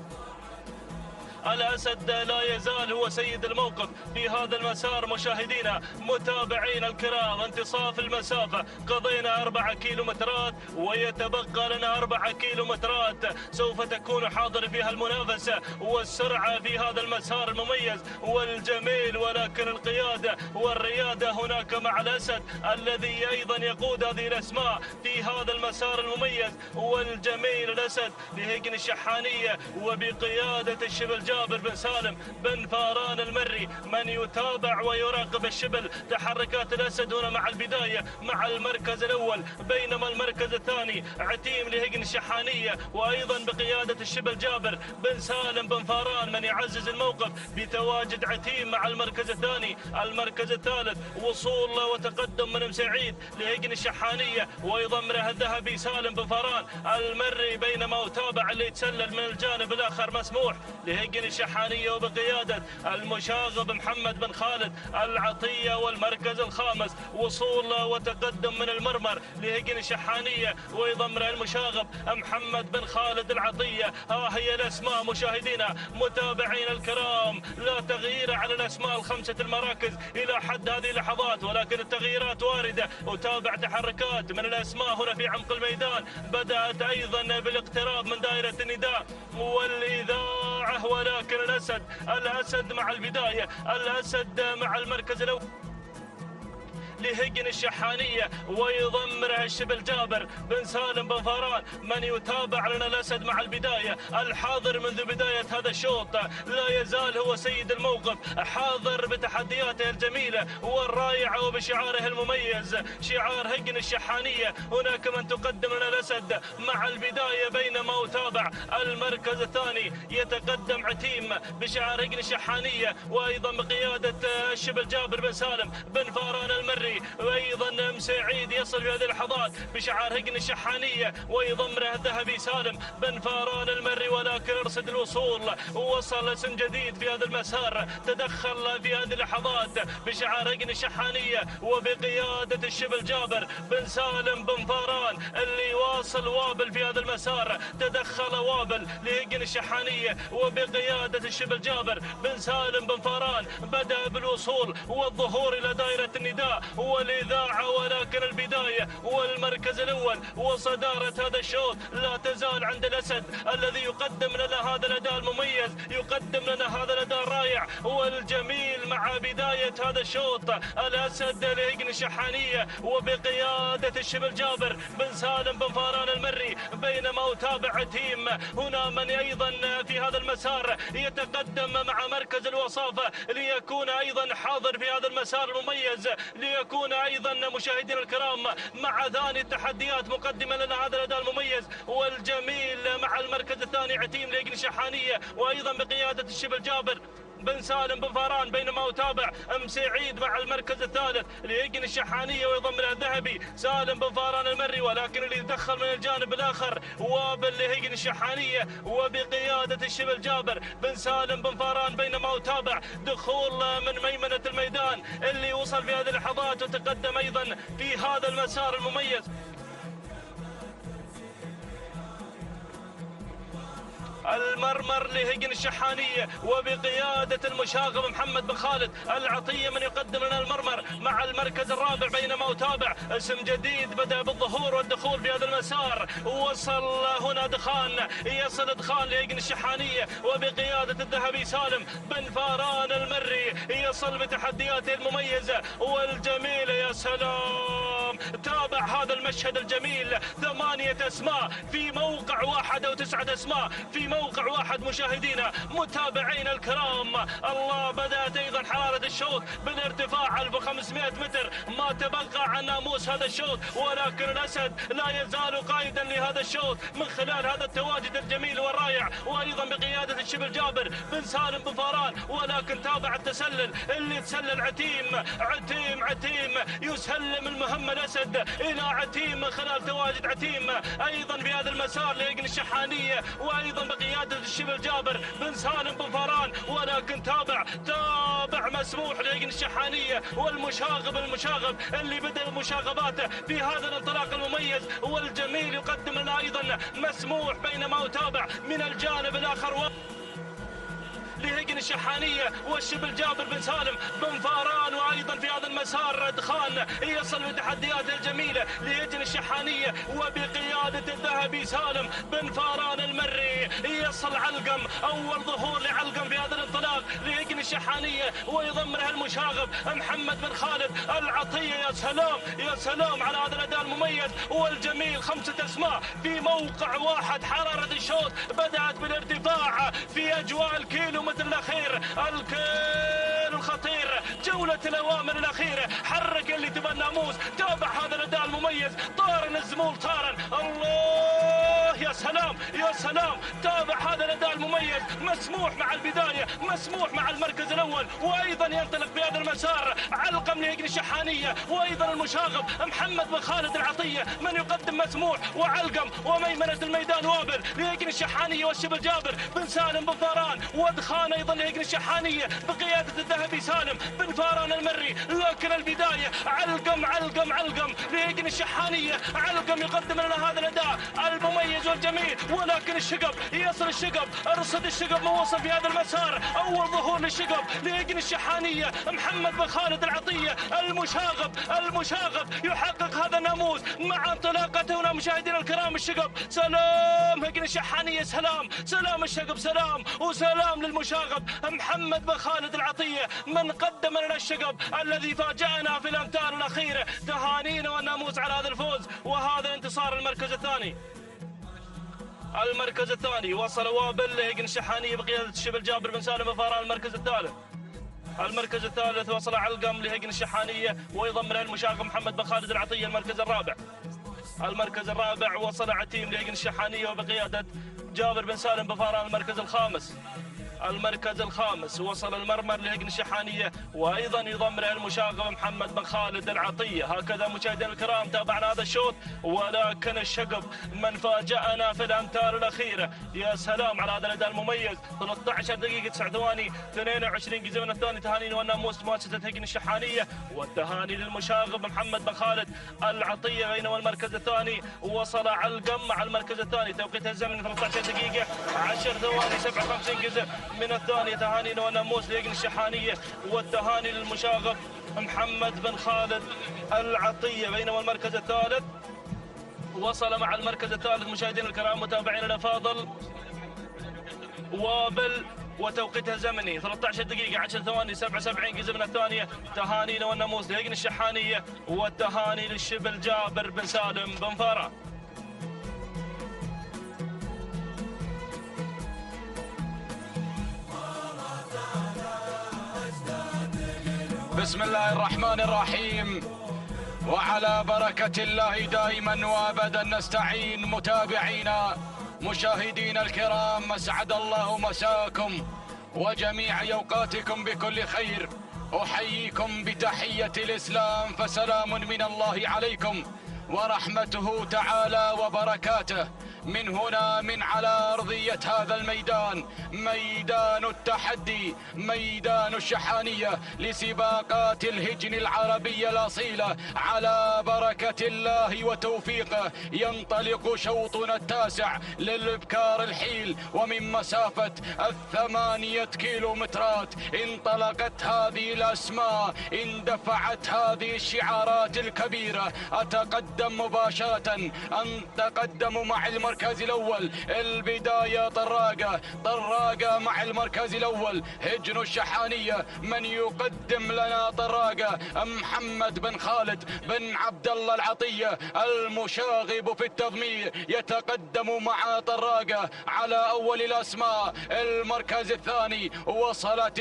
لا يزال هو سيد الموقف في هذا المسار. مشاهدينا متابعينا الكرام، انتصاف المسافة قضينا 4 كيلومترات ويتبقى لنا 4 كيلومترات سوف تكون حاضر فيها المنافسة والسرعة في هذا المسار المميز والجميل، ولكن القيادة والريادة هناك مع الأسد الذي أيضا يقود هذه الأسماء في هذا المسار المميز والجميل. الأسد لهجن الشحانية وبقيادة الشبل جابر بن سالم بن فاران المري من يتابع ويراقب الشبل. تحركات الأسد هنا مع البداية مع المركز الأول، بينما المركز الثاني عتيم لهجن الشحانية وأيضا بقيادة الشبل جابر بن سالم بن فاران من يعزز الموقف بتواجد عتيم مع المركز الثاني. المركز الثالث وصول وتقدم من مسعيد لهجن الشحانية ويضمره الذهبي سالم بن فاران المري، بينما يتابع اللي يتسلل من الجانب الآخر مسموح لهجن الشحانية وبقيادة المشاغب محمد بن خالد العطية. والمركز الخامس وصول وتقدم من المرمر لهجن الشحانية ويضمره المشاغب محمد بن خالد العطية. ها هي الأسماء مشاهدينا متابعين الكرام، لا تغيير على الأسماء الخمسة المراكز إلى حد هذه اللحظات، ولكن التغييرات واردة. أتابع تحركات من الأسماء هنا في عمق الميدان، بدأت أيضا بالاقتراب من دائرة النداء والإذاعة، ولكن الأسد مع البداية، الأسد مع المركز الأول لهجن الشحانية ويضمره الشبل جابر بن سالم بن فاران من يتابع لنا الأسد مع البداية. الحاضر منذ بداية هذا الشوط لا يزال هو سيد الموقف، حاضر بتحدياته الجميلة والرائعة وبشعاره المميز شعار هجن الشحانية. هناك من تقدم لنا الأسد مع البداية، بينما يتابع المركز الثاني يتقدم عتيم بشعار هجن الشحانية وأيضا بقيادة الشبل جابر بن سالم بن فاران المري، وايضا مسعيد يصل في هذه اللحظات بشعار هجن الشحانية ويضمره الذهبي سالم بن فاران المري، ولكن ارصد الوصول. وصل اسم جديد في هذا المسار تدخل في هذه اللحظات بشعار هجن الشحانية وبقيادة الشبل جابر بن سالم بن فاران اللي يواصل وابل في هذا المسار. تدخل وابل لهجن الشحانية وبقيادة الشبل جابر بن سالم بن فاران، بدأ بالوصول والظهور إلى دائرة النداء والإذاعة، ولكن البداية والمركز الأول وصدارة هذا الشوط لا تزال عند الأسد الذي يقدم لنا هذا الأداء المميز، يقدم لنا هذا الأداء الرائع والجميل مع بداية هذا الشوط. الأسد لهجن الشحانية وبقيادة الشبل جابر بن سالم بن فاران المري، بينما أتابع تيم هنا من أيضا في هذا المسار يتقدم مع مركز الوصافة ليكون أيضا حاضر في هذا المسار المميز، ليكون أيضا مشاهدينا الكرام مع ثاني التحديات مقدما لنا هذا الأداء المميز والجميل مع المركز الثاني عتيم لهجن الشحانية وأيضا بقيادة الشبل جابر بن سالم بن فاران، بينما أتابع مسعيد مع المركز الثالث لهجن الشحانية ويضمن الذهبي سالم بن فاران المري، ولكن اللي يدخل من الجانب الآخر وابل لهجن الشحانية وبقيادة الشبل جابر بن سالم بن فاران، بينما أتابع دخول من ميمنة الميدان اللي وصل في هذه اللحظات وتقدم أيضا في هذا المسار المميز. المرمر لهجن الشحانية وبقيادة المشاغب محمد بن خالد العطية من يقدم لنا المرمر مع المركز الرابع، بينما أتابع اسم جديد بدأ بالظهور والدخول في هذا المسار. وصل هنا دخان، يصل دخان لهجن الشحانية وبقيادة الذهبي سالم بن فاران المري، يصل بتحدياته المميزة والجميلة. يا سلام، تابع هذا المشهد الجميل، 8 أسماء في موقع واحد أو 9 أسماء في موقع واحد مشاهدينا متابعين الكرام. الله، بدأت أيضا حرارة الشوط بالارتفاع 1500 متر، ما تبقى عن ناموس هذا الشوط، ولكن الأسد لا يزال قائدا لهذا هذا الشوط من خلال هذا التواجد الجميل والرائع، وأيضا بقيادة الشبل جابر بن سالم بن فاران. ولكن تابع التسلل اللي تسلل عتيم يسلم المهمة الأسد إلى عتيم من خلال تواجد عتيم أيضا في هذا المسار ليقن الشحانية، وأيضا بقيادة الشبل جابر بن سالم بن فاران. ولكن تابع مسموح ليقن الشحانية والمشاغب اللي بدأ مشاغباته في هذا الانطلاق المميز والجميل يقدم لنا أيضا مسموح، بينما يتابع من الجانب الآخر لهيجن الشحانية والشبل جابر بن سالم بن فاران. وأيضا في هذا المسار دخان يصل بالتحديات الجميلة لهيجن الشحانية وبقيادة الذهبي سالم بن فاران المري. يصل علقم، أول ظهور لعلقم في هذا الانطلاق لهيجن الشحانية، ويضمنها المشاغب محمد بن خالد العطية. يا سلام على هذا الأداء المميز والجميل. 5 أسماء في موقع واحد. حرارة الشوط بدأت بالارتفاع في أجواء الكيلومتر الأخير، الكيلو الخطير، جولة الأوامر الأخيرة. حرك اللي تبى الناموس، تابع هذا الأداء المميز. طارن الزمول طارن، الله يا سلام. تابع هذا الأداء المميز. مسموح مع البداية، مسموح مع المركز الأول، وأيضا ينطلق بهذا المسار علقم لهيجن الشحانية، وأيضا المشاغب محمد بن خالد العطية من يقدم مسموح وعلقم. وميمنة الميدان وابل لهيجن الشحانية والشبل جابر بن سالم بن فاران، ودخان أيضا لهيجن الشحانية بقيادة الذهبي سالم بن فاران المري. لكن البداية علقم لهيجن الشحانية. علقم يقدم لنا هذا الأداء المميز والجميل، ولكن الشقب يصل ارصد الشقب ما وصل في هذا المسار. أول ظهور للشقب لهيجن الشحانية محمد بن خالد العطية. المشاغب يحقق هذا الناموس مع انطلاقته. هنا مشاهدينا الكرام الشقب، سلام هيجن الشحانية، سلام الشقب، سلام للمشاغب محمد بن خالد العطية من قدم لنا الشقب الذي فاجأنا في الأمتار الأخيرة. تهانينا والناموس على هذا الفوز وهذا انتصار. المركز الثاني وصل وابل لهيجن الشحانية بقيادة الشبل جابر بن سالم بن فاران. المركز الثالث وصل علقم لهيجن الشحانية ويضمنها المشاغب محمد بن خالد العطية. المركز الرابع وصل عتيم لهيجن الشحانية وبقيادة جابر بن سالم بن فاران. المركز الخامس وصل المرمر لهيجن الشحانية وأيضا يضمنها المشاغب محمد بن خالد العطية. هكذا مشاهدينا الكرام تابعنا هذا الشوط، ولكن الشقب من فاجأنا في الأمتار الأخيرة. يا سلام على هذا الأداء المميز. 13 دقيقة 9 ثواني 22 جزء من الثاني. تهانينا والناموس مؤسسة هيجن الشحانية، والتهاني للمشاغب محمد بن خالد العطية. بينما المركز الثاني وصل علقم مع المركز الثاني، توقيت الزمن 13 دقيقة 10 ثواني 57 جزء من الثانية. تهانينا والناموس لهيجن الشحانية، والتهاني للمشاغب محمد بن خالد العطية. بينما المركز الثالث وصل مع المركز الثالث مشاهدينا الكرام متابعينا الافاضل وابل، وتوقيتها زمني 13 دقيقة 10 ثواني 77 جزء من الثانية. تهانينا والناموس لهيجن الشحانية، والتهاني للشبل جابر بن سالم بن فاران. بسم الله الرحمن الرحيم، وعلى بركة الله دائما وابدا نستعين. متابعينا مشاهدينا الكرام، اسعد الله مساكم وجميع اوقاتكم بكل خير. احييكم بتحية الاسلام، فسلام من الله عليكم ورحمته تعالى وبركاته. من هنا من على أرضية هذا الميدان، ميدان التحدي، ميدان الشحانية لسباقات الهجن العربية الأصيلة، على بركة الله وتوفيقه ينطلق شوطنا التاسع للإبكار الحيل. ومن مسافة 8 كيلومترات انطلقت هذه الأسماء، اندفعت هذه الشعارات الكبيرة. أتقدم مباشرة، أتقدم مع المركز الأول. البداية طراقة مع المركز الأول هجن الشحانية. من يقدم لنا طراقة محمد بن خالد بن عبد الله العطية المشاغب في التضمير، يتقدم مع طراقة على أول الأسماء. المركز الثاني وصلت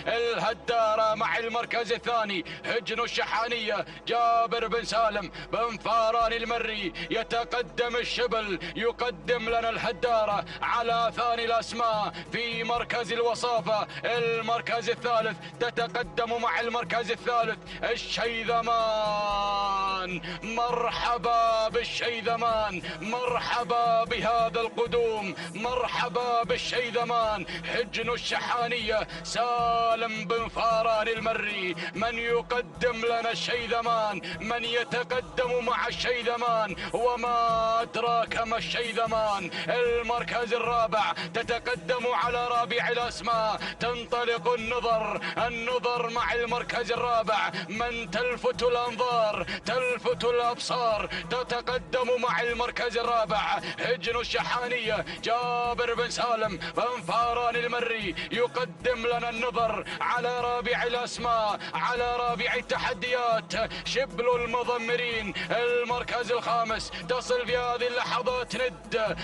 الهدارة مع المركز الثاني هجن الشحانية. جابر بن سالم بن فاران المري، يتقدم الشبل، يقدم لنا الهدارة على ثاني الأسماء في مركز الوصافة. المركز الثالث تتقدم مع المركز الثالث الشيذمان. مرحبا بالشيذمان، مرحبا بهذا القدوم، مرحبا بالشيذمان. حجن الشحانية سالم بن فاران المري من يقدم لنا الشيذمان، من يتقدم مع الشيذمان. وما أدراك ما الشيذمان. المركز الرابع تتقدم على رابع الأسماء، تنطلق النظر مع المركز الرابع. من تلفت الأنظار، تلفت الأبصار، تتقدم مع المركز الرابع حجن الشحانية. جابر بن سالم بن فاران المري يقدم لنا النظر على رابع الأسماء، على رابع التحديات شبل المضمرين. المركز الخامس تصل في هذه اللحظات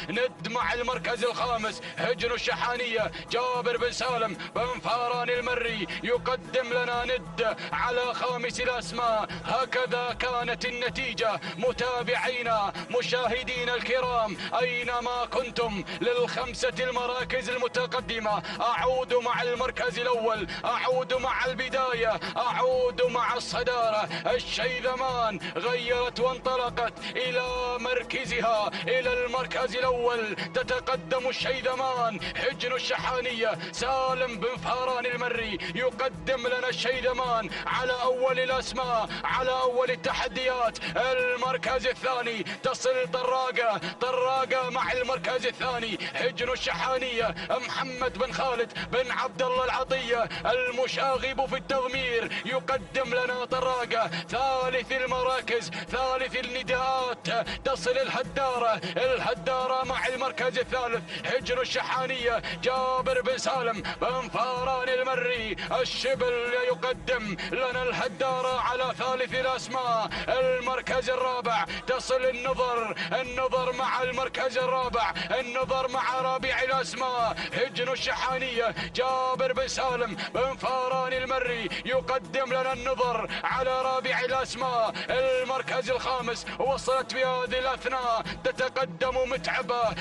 ند مع المركز الخامس حجن الشحانية. جابر بن سالم بن فاران المري يقدم لنا ند على خامس الأسماء. هكذا كانت النتيجة متابعينا مشاهدين الكرام أينما كنتم للخمسة المراكز المتقدمة. أعود مع المركز الأول، أعود مع البداية، أعود مع الصدارة. الشيذمان غيرت وانطلقت إلى مركزها، إلى المركز الأول. تتقدم الشيذمان حجن الشحانية. سالم بن فاران المري يقدم لنا الشيذمان على أول الأسماء، على أول التحديات. المركز الثاني تصل طراقة مع المركز الثاني حجن الشحانية. محمد بن خالد بن عبد الله العطية المشاغب في التضمير يقدم لنا طراقة. ثالث المراكز، ثالث النداءات تصل الهدارة مع المركز الثالث حجن الشحانية. جابر بن سالم بن فاران المري الشبل يقدم لنا الهدارة على ثالث الأسماء. المركز الرابع تصل النظر مع المركز الرابع، النظر مع رابع الأسماء حجن الشحانية. جابر بن سالم بن فاران المري يقدم لنا النظر على رابع الأسماء. المركز الخامس وصلت في هذه الأثناء تتقدم متعبة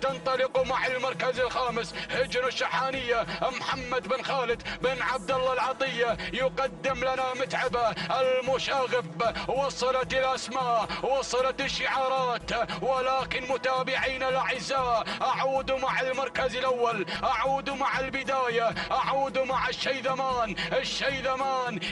تنطلق مع المركز الخامس حجن الشحانية. محمد بن خالد بن عبد الله العطية يقدم لنا متعبة المشاغب. وصلت الأسماء، وصلت الشعارات، ولكن متابعينا الأعزاء أعود مع المركز الأول، أعود مع البداية، أعود مع الشيذمان.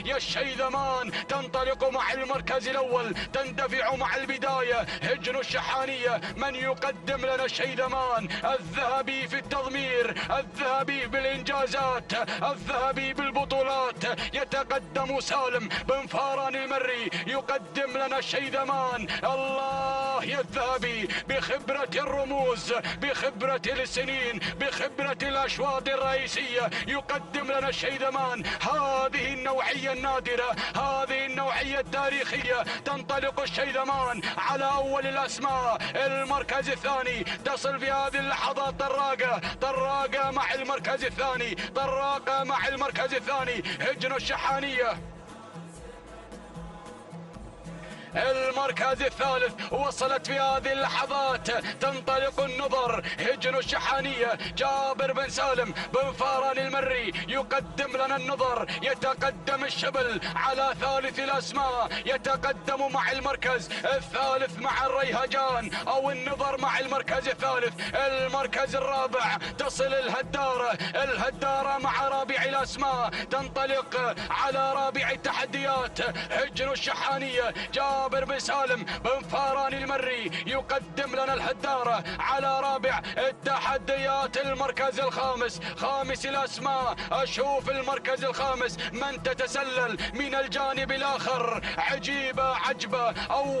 يا الشيذمان تنطلق مع المركز الأول، تندفع مع البداية حجن الشحانية. من يقدم لنا الشيذمان الذهبي في التضمير، الذهبي بالإنجازات، الذهبي بالبطولات. يتقدم سالم بن فاران المري يقدم لنا الشيذمان. الله يا الذهبي بخبرة الرموز، بخبرة السنين، بخبرة الأشواط الرئيسية يقدم لنا الشيذمان. هذه النوعية النادرة، هذه النوعية التاريخية. تنطلق الشيذمان على أول الأسماء. المركز الثاني تصل في هذه اللحظات طراقة مع المركز الثاني، طراقة مع المركز الثاني حجن الشحانية. المركز الثالث وصلت في هذه اللحظات تنطلق النظر حجن الشحانية. جابر بن سالم بن فاران المري يقدم لنا النظر. يتقدم الشبل على ثالث الأسماء، يتقدم مع المركز الثالث مع الريهجان أو النظر مع المركز الثالث. المركز الرابع تصل الهدارة مع رابع الأسماء، تنطلق على رابع التحديات حجن الشحانية. جابر بن سالم بن فاران المري يقدم لنا الهدارة على رابع التحديات. المركز الخامس، خامس الأسماء. أشوف المركز الخامس من تتسلل من الجانب الآخر.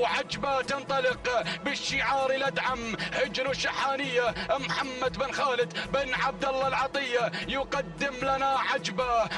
عجبة تنطلق بالشعار الأدعم حجن الشحانية. محمد بن خالد بن عبد الله العطية يقدم لنا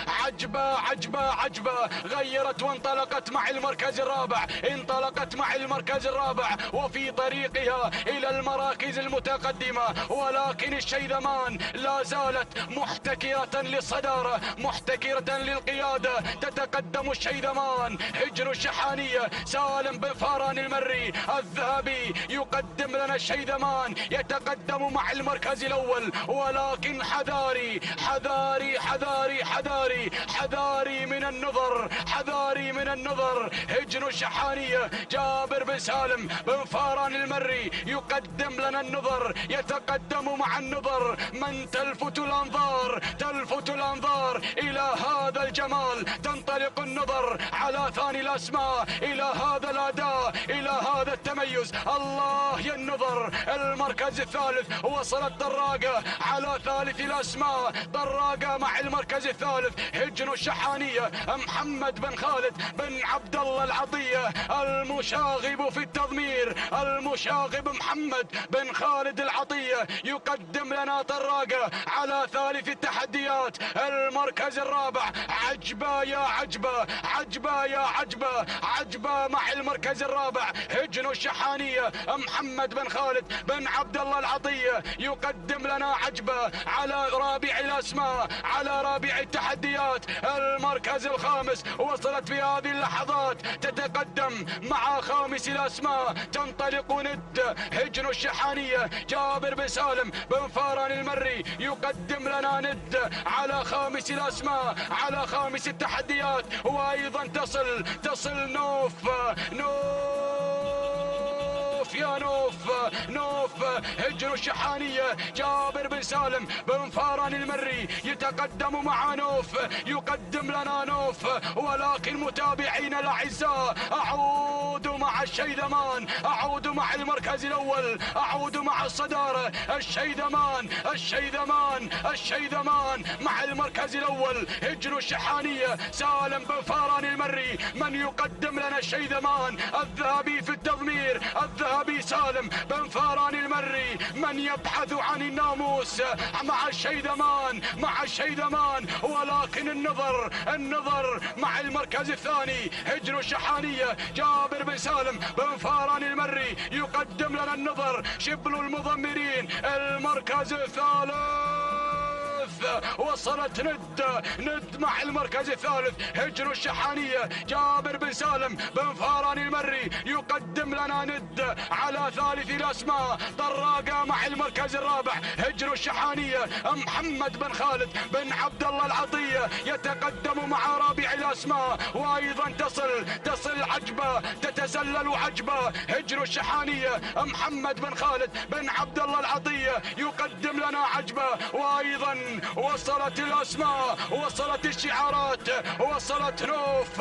عجبة غيرت وانطلقت مع المركز الرابع. انطلق انطلقت مع المركز الرابع وفي طريقها إلى المراكز المتقدمة، ولكن الشيدمان لا زالت محتكرة للصدارة، محتكرة للقيادة. تتقدم الشيدمان. هجن الشحانية سالم بن فاران المري الذهبي يقدم لنا الشيدمان، يتقدم مع المركز الأول، ولكن حذاري حذاري حذاري حذاري حذاري من النظر، حذاري من النظر. هجن الشحانية جابر بن سالم بن فاران المري يقدم لنا النظر، يتقدم مع النظر. من تلفت الأنظار، تلفت الأنظار إلى هذا الجمال، تنطلق النظر على ثاني الأسماء، إلى هذا الأداء، إلى هذا التميز. الله يا النظر. المركز الثالث وصلت دراجة على ثالث الأسماء، دراجة مع المركز الثالث. هجن الشحانية محمد بن خالد بن عبد الله العطية المشاغب في التضمير، المشاغب محمد بن خالد العطية يقدم لنا دراجة على ثالث التحديات. المركز الرابع عجبة يا عجبة، عجبة يا عجبة، عجبة مع المركز الرابع. هجن الشحانية محمد بن خالد بن عبد الله العطية يقدم لنا عجبة على رابع الأسماء، على رابع التحديات. المركز الخامس وصلت في هذه اللحظات، تتقدم مع خامس الأسماء، تنطلق ند. هجن الشحانية جابر بن سالم بن فاران المري يقدم لنا ند على خامس الأسماء، على خامس التحديات. وأيضا تصل نوف يا نوف. هجن الشحانية جابر بن سالم بن فاران المري يتقدم مع نوف، يقدم لنا نوف. ولكن متابعينا الأعزاء أعود مع الشيدمان، أعود مع المركز الأول، أعود مع الصدارة. الشيدمان مع المركز الأول. هجن الشحانية سالم بن فاران المري من يقدم لنا الشيدمان الذهبي في التضمير، الذهبي سالم بن فاران المري من يبحث عن الناموس مع الشيدمان. ولكن النظر مع المركز الثاني. هجن الشحانية جابر بن سالم بن فاران المري يقدم لنا النظر، شبل المضمرين. المركز الثالث وصلت ند مع المركز الثالث. هجن الشحانية جابر بن سالم بن فاران المري يقدم لنا ند على ثالث الأسماء، دراجة مع المركز الرابع. هجن الشحانية محمد بن خالد بن عبد الله العطية يتقدم مع رابع الأسماء. وأيضا تصل عجبة، تتسلل عجبة. هجن الشحانية محمد بن خالد بن عبد الله العطية يقدم لنا عجبة. وأيضا وصلت الأسماء، وصلت الشعارات، وصلت نوف.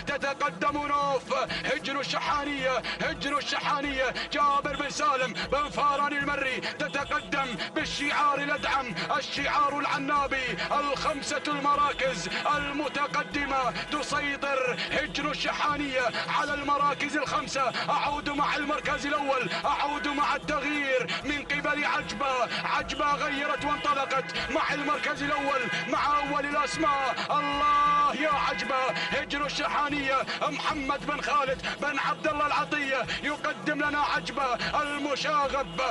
تتقدم نوف. هجن الشحانية جابر بن سالم بن فاران المري تتقدم بالشعار الأدعم، الشعار العنابي. الخمسة المراكز المتقدمة تسيطر هجن الشحانية على المراكز الخمسة. أعود مع المركز الأول، أعود مع التغيير من قبل عجبة غيرت وانطلقت مع المركز الأول، مع أول الأسماء. الله يا عجبة. هجن الشحانية محمد بن خالد بن عبد الله العطية يقدم لنا عجبة. المشاغب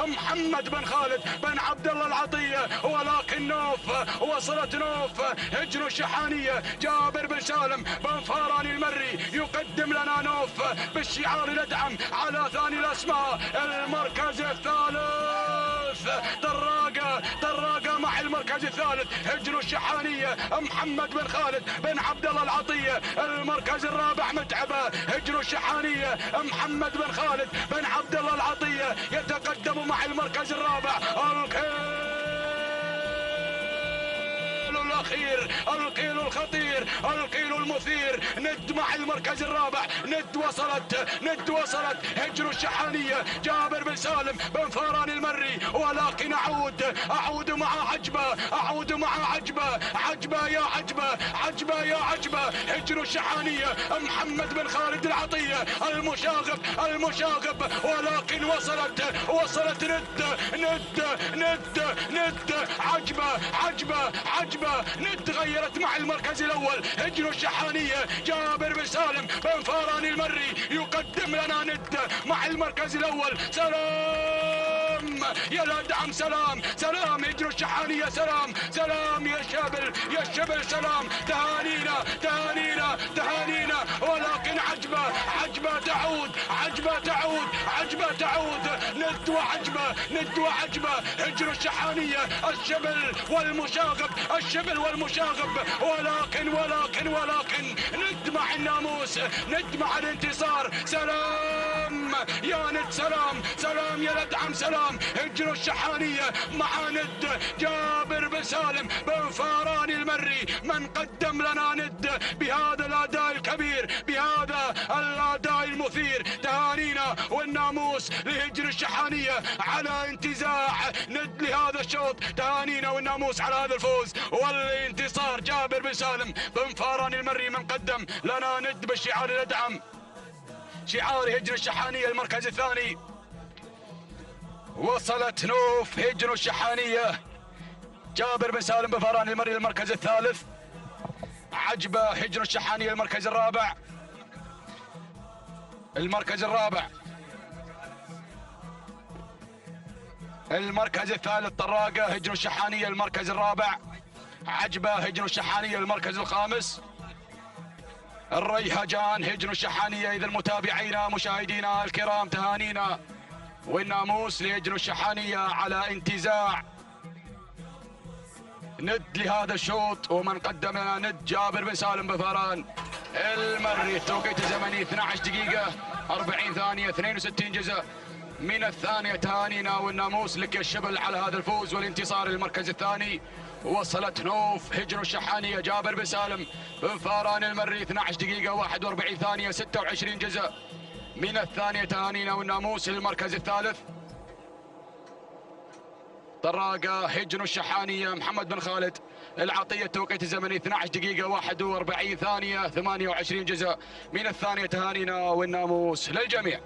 محمد بن خالد بن عبد الله العطية. ولكن وصلت نوف. هجن الشحانية جابر بن سالم بن فاران المري يقدم لنا نوف بالشعار الأدعم على ثاني الأسماء. المركز الثالث دراجة مع المركز الثالث. هجن الشحانية محمد بن خالد بن عبد الله العطية. المركز الرابع متعبة. هجن الشحانية محمد بن خالد بن عبد الله العطية يتقدم مع المركز الرابع. الأخير، القيل الخطير، القيل المثير. ند مع المركز الرابع. ند وصلت هجن الشحانية جابر بن سالم بن فاران المري. ولكن أعود مع عجبة يا عجبة. هجن الشحانية محمد بن خالد العطية المشاغب. ولكن وصلت ند. عجبة تغيرت مع المركز الاول هجن الشحانية. جابر بن سالم بن فاران المري يقدم لنا ند مع المركز الاول. سلام يا الادعم، سلام سلام هجن الشحانية، سلام يا الشبل سلام. تهانينا ولكن عجبة تعود ند وعجبة هجن الشحانية. الشبل والمشاغب ولكن ند مع الناموس، ند مع الانتصار. سلام يا ند، سلام يا الادعم، سلام هجن الشحانية مع ند جابر بن سالم بن فاران المري من قدم لنا ند بهذا الاداء الكبير، بهذا الاداء المثير. تهانينا والناموس لهجن الشحانية على انتزاع ند لهذا الشوط. تهانينا والناموس على هذا الفوز والانتصار. جابر بن سالم بن فاران المري من قدم لنا ند بالشعار الادعم، شعار هجن الشحانية المركز الثاني. وصلت نوف هجن الشحانية جابر بن سالم بن فاران المري للمركز الثالث. عجبة هجن الشحانية المركز الرابع. المركز الثالث طراقة هجن الشحانية المركز الرابع. عجبة هجن الشحانية المركز الخامس. الريهجان هجن الشحانية. إذا متابعينا مشاهدينا الكرام تهانينا والناموس لهجن الشحانية على انتزاع ند لهذا الشوط. ومن قدم لنا ند جابر بن سالم بفاران المري. التوقيت الزمني 12 دقيقة 40 ثانية 62 جزء من الثانية. تهانينا والناموس لك يا الشبل على هذا الفوز والانتصار للمركز الثاني. وصلت نوف هجن الشحانية جابر بن سالم بن فاران المري 12 دقيقة 41 ثانية 26 جزء من الثانية. تهانينا والناموس للمركز الثالث. طراقة هجن الشحانية محمد بن خالد العطية. التوقيت الزمني 12 دقيقة 41 ثانية 28 جزء من الثانية. تهانينا والناموس للجميع.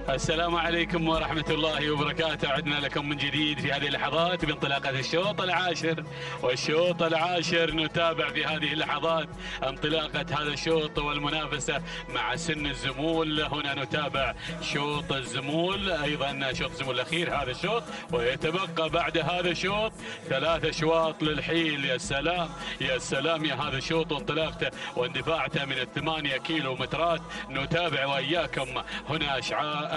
السلام عليكم ورحمة الله وبركاته. عدنا لكم من جديد في هذه اللحظات بانطلاقة الشوط العاشر. والشوط العاشر نتابع في هذه اللحظات انطلاقة هذا الشوط والمنافسة مع سن الزمول. هنا نتابع شوط الزمول، أيضا شوط الزمول الأخير هذا الشوط، ويتبقى بعد هذا الشوط 3 أشواط للحيل. يا سلام يا سلام يا هذا الشوط وانطلاقته واندفاعته من 8 كيلومترات. نتابع وإياكم هنا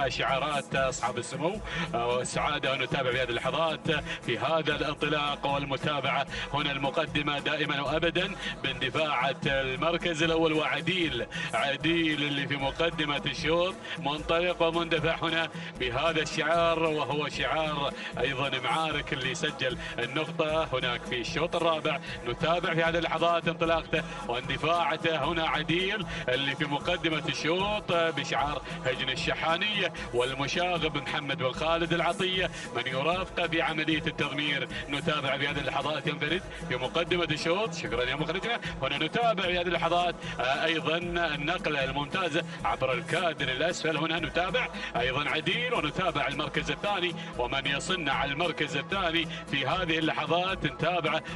شعارات أصحاب السمو والسعادة، ونتابع في هذه اللحظات في هذا الانطلاق والمتابعة. هنا المقدمة دائما وأبدا باندفاعة المركز الأول وعديل اللي في مقدمة الشوط منطلق ومندفع هنا بهذا الشعار، وهو شعار أيضا معارك اللي سجل النقطة هناك في الشوط الرابع. نتابع في هذه اللحظات انطلاقته واندفاعته. هنا عديل اللي في مقدمة الشوط بشعار هجن الشحانية، والمشاغب محمد بن خالد العطية من يرافقه في عملية التضمير. نتابع في هذه اللحظات ينفرد في مقدمة الشوط. شكرا يا مخرجنا. هنا نتابع في هذه اللحظات أيضا النقلة الممتازة عبر الكادر الأسفل. هنا نتابع أيضا عديل، ونتابع المركز الثاني ومن يصنع على المركز الثاني في هذه اللحظات.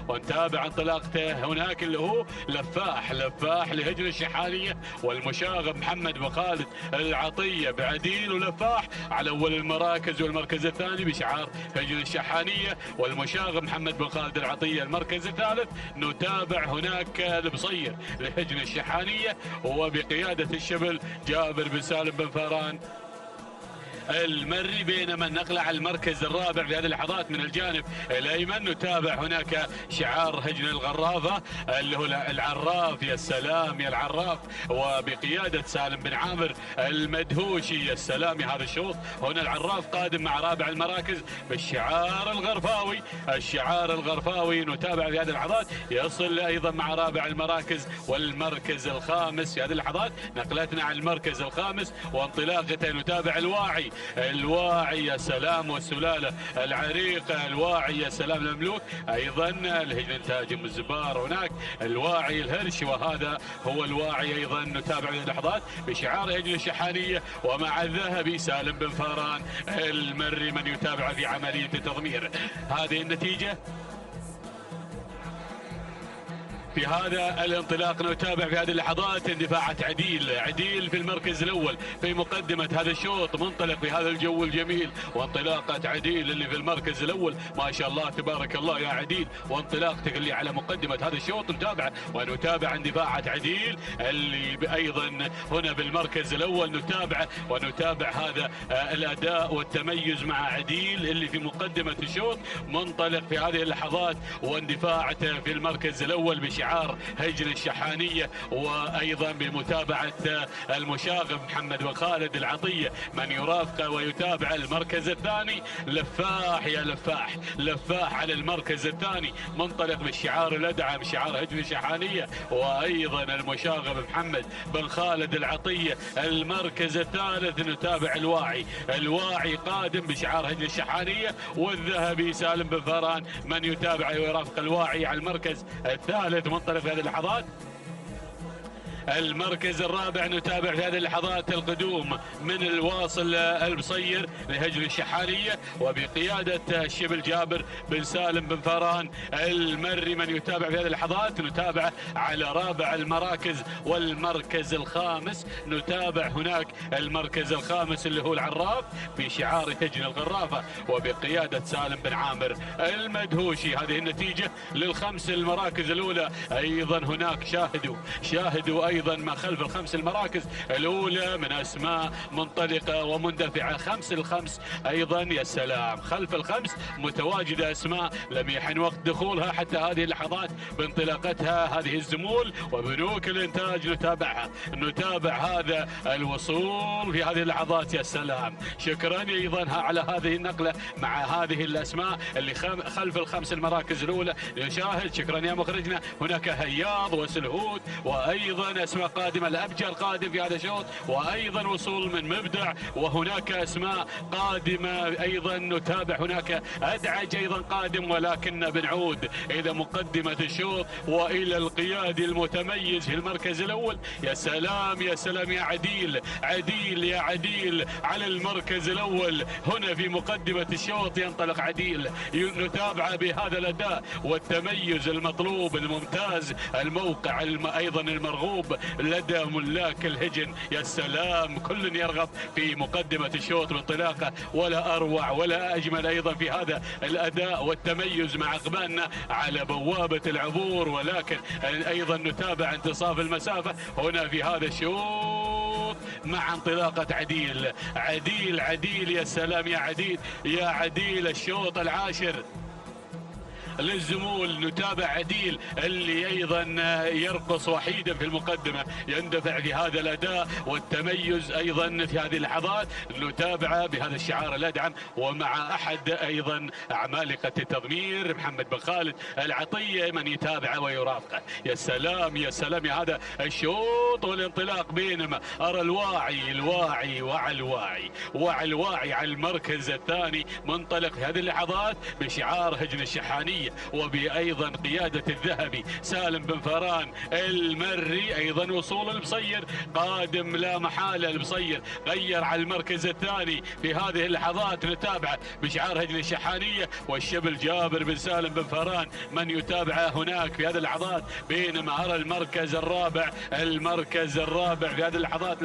ونتابع انطلاقته هناك اللي هو لفاح لهجن الشحانية، والمشاغب محمد بن خالد العطية بعديل ولفاح على أول المراكز، والمركز الثاني بشعار هجن الشحانية، والمشاغب محمد بن خالد العطية المركز الثالث. نتابع هناك البصير لهجن الشحانية وبقيادة الشبل جابر بن سالم بن فاران المري، بينما النقلة على المركز الرابع في هذه اللحظات من الجانب الأيمن. نتابع هناك شعار هجن الغرافة اللي هو العراف. يا سلام يا العراف، وبقيادة سالم بن عامر المدهوشي. يا سلام يا هذا الشوط. هنا العراف قادم مع رابع المراكز بالشعار الغرفاوي. الشعار الغرفاوي نتابع في هذه اللحظات يصل أيضا مع رابع المراكز والمركز الخامس في هذه اللحظات. نقلتنا على المركز الخامس وانطلاقته. نتابع الواعي الواعي يا سلام، والسلالة العريقة الواعي يا سلام المملوك، أيضا الهجن تاج أم الزبار هناك الواعي الهرش، وهذا هو الواعي أيضا. نتابع هذه اللحظات بشعار هجن الشحانية، ومع الذهبي سالم بن فاران المري من يتابع في عملية التضمير. هذه النتيجة في هذا الانطلاق. نتابع في هذه اللحظات اندفاعة عديل في المركز الأول في مقدمة هذا الشوط، منطلق في هذا الجو الجميل، وانطلاقة عديل اللي في المركز الأول ما شاء الله تبارك الله يا عديل، وانطلاقتك اللي على مقدمة هذا الشوط نتابع، ونتابع اندفاعة عديل اللي أيضا هنا بالمركز الأول. ونتابع هذا الأداء والتميز مع عديل اللي في مقدمة الشوط، منطلق في هذه اللحظات، واندفاعته في المركز الأول بشعار هجن الشحانية، وأيضا بمتابعة المشاغب محمد بن خالد العطية من يرافقه ويتابع المركز الثاني. لفاح يا لفاح على المركز الثاني، منطلق بالشعار الأدعم شعار هجن الشحانية، وأيضا المشاغب محمد بن خالد العطية المركز الثالث. نتابع الواعي قادم بشعار هجن الشحانية، والذهبي سالم بن فاران من يتابع ويرافق الواعي على المركز الثالث، منطلق في هذه اللحظات. المركز الرابع نتابع في هذه اللحظات القدوم من الواصل البصير لهجن الشحانية، وبقيادة الشبل جابر بن سالم بن فاران المري من يتابع في هذه اللحظات. نتابع على رابع المراكز والمركز الخامس. نتابع هناك المركز الخامس اللي هو العراف في شعار هجن الغرافة، وبقيادة سالم بن عامر المدهوشي. هذه النتيجة للخمس المراكز الأولى. أيضا هناك شاهدوا أيضا ما خلف الخمس المراكز الأولى من أسماء منطلقة ومندفعة، الخمس أيضا يا سلام خلف الخمس متواجدة أسماء لم يحن وقت دخولها حتى هذه اللحظات بانطلاقتها هذه الزمول وبنوك الإنتاج. نتابع هذا الوصول في هذه اللحظات يا سلام. شكرا أيضا على هذه النقلة مع هذه الأسماء اللي خلف الخمس المراكز الأولى. نشاهد شكرا يا مخرجنا هناك هياض وسلهود، وأيضا أسماء قادمة، الأبجر قادم في هذا الشوط، وأيضا وصول من مبدع، وهناك أسماء قادمة أيضا. نتابع هناك أدعج أيضا قادم، ولكن بنعود إلى مقدمة الشوط وإلى القيادي المتميز في المركز الأول. يا سلام يا عديل على المركز الأول هنا في مقدمة الشوط. ينطلق عديل، نتابع بهذا الأداء والتميز المطلوب الممتاز، الموقع أيضا المرغوب لدى ملاك الهجن. يا سلام كل يرغب في مقدمة الشوط بانطلاقه، ولا أروع ولا أجمل أيضا في هذا الأداء والتميز مع إقبالنا على بوابة العبور. ولكن أيضا نتابع انتصاف المسافة هنا في هذا الشوط مع انطلاقة عديل يا سلام يا عديل الشوط العاشر للزمول. نتابع عديل اللي أيضا يرقص وحيدا في المقدمة، يندفع في هذا الأداء والتميز أيضا في هذه اللحظات. نتابع بهذا الشعار الأدعم ومع أحد أيضا عمالقة التضمير محمد بن خالد العطية من يتابع ويرافقه. يا سلام يا هذا الشوط والانطلاق، بينما أرى الواعي على المركز الثاني منطلق في هذه اللحظات بشعار هجن الشحانية، وبأيضا قيادة الذهبي سالم بن فاران المري. أيضا وصول البصير قادم لا محالة، البصير غير على المركز الثاني في هذه اللحظات. نتابع بشعار هجن الشحانية والشبل جابر بن سالم بن فاران من يتابع هناك في هذه اللحظات، بينما أرى المركز الرابع في هذه اللحظات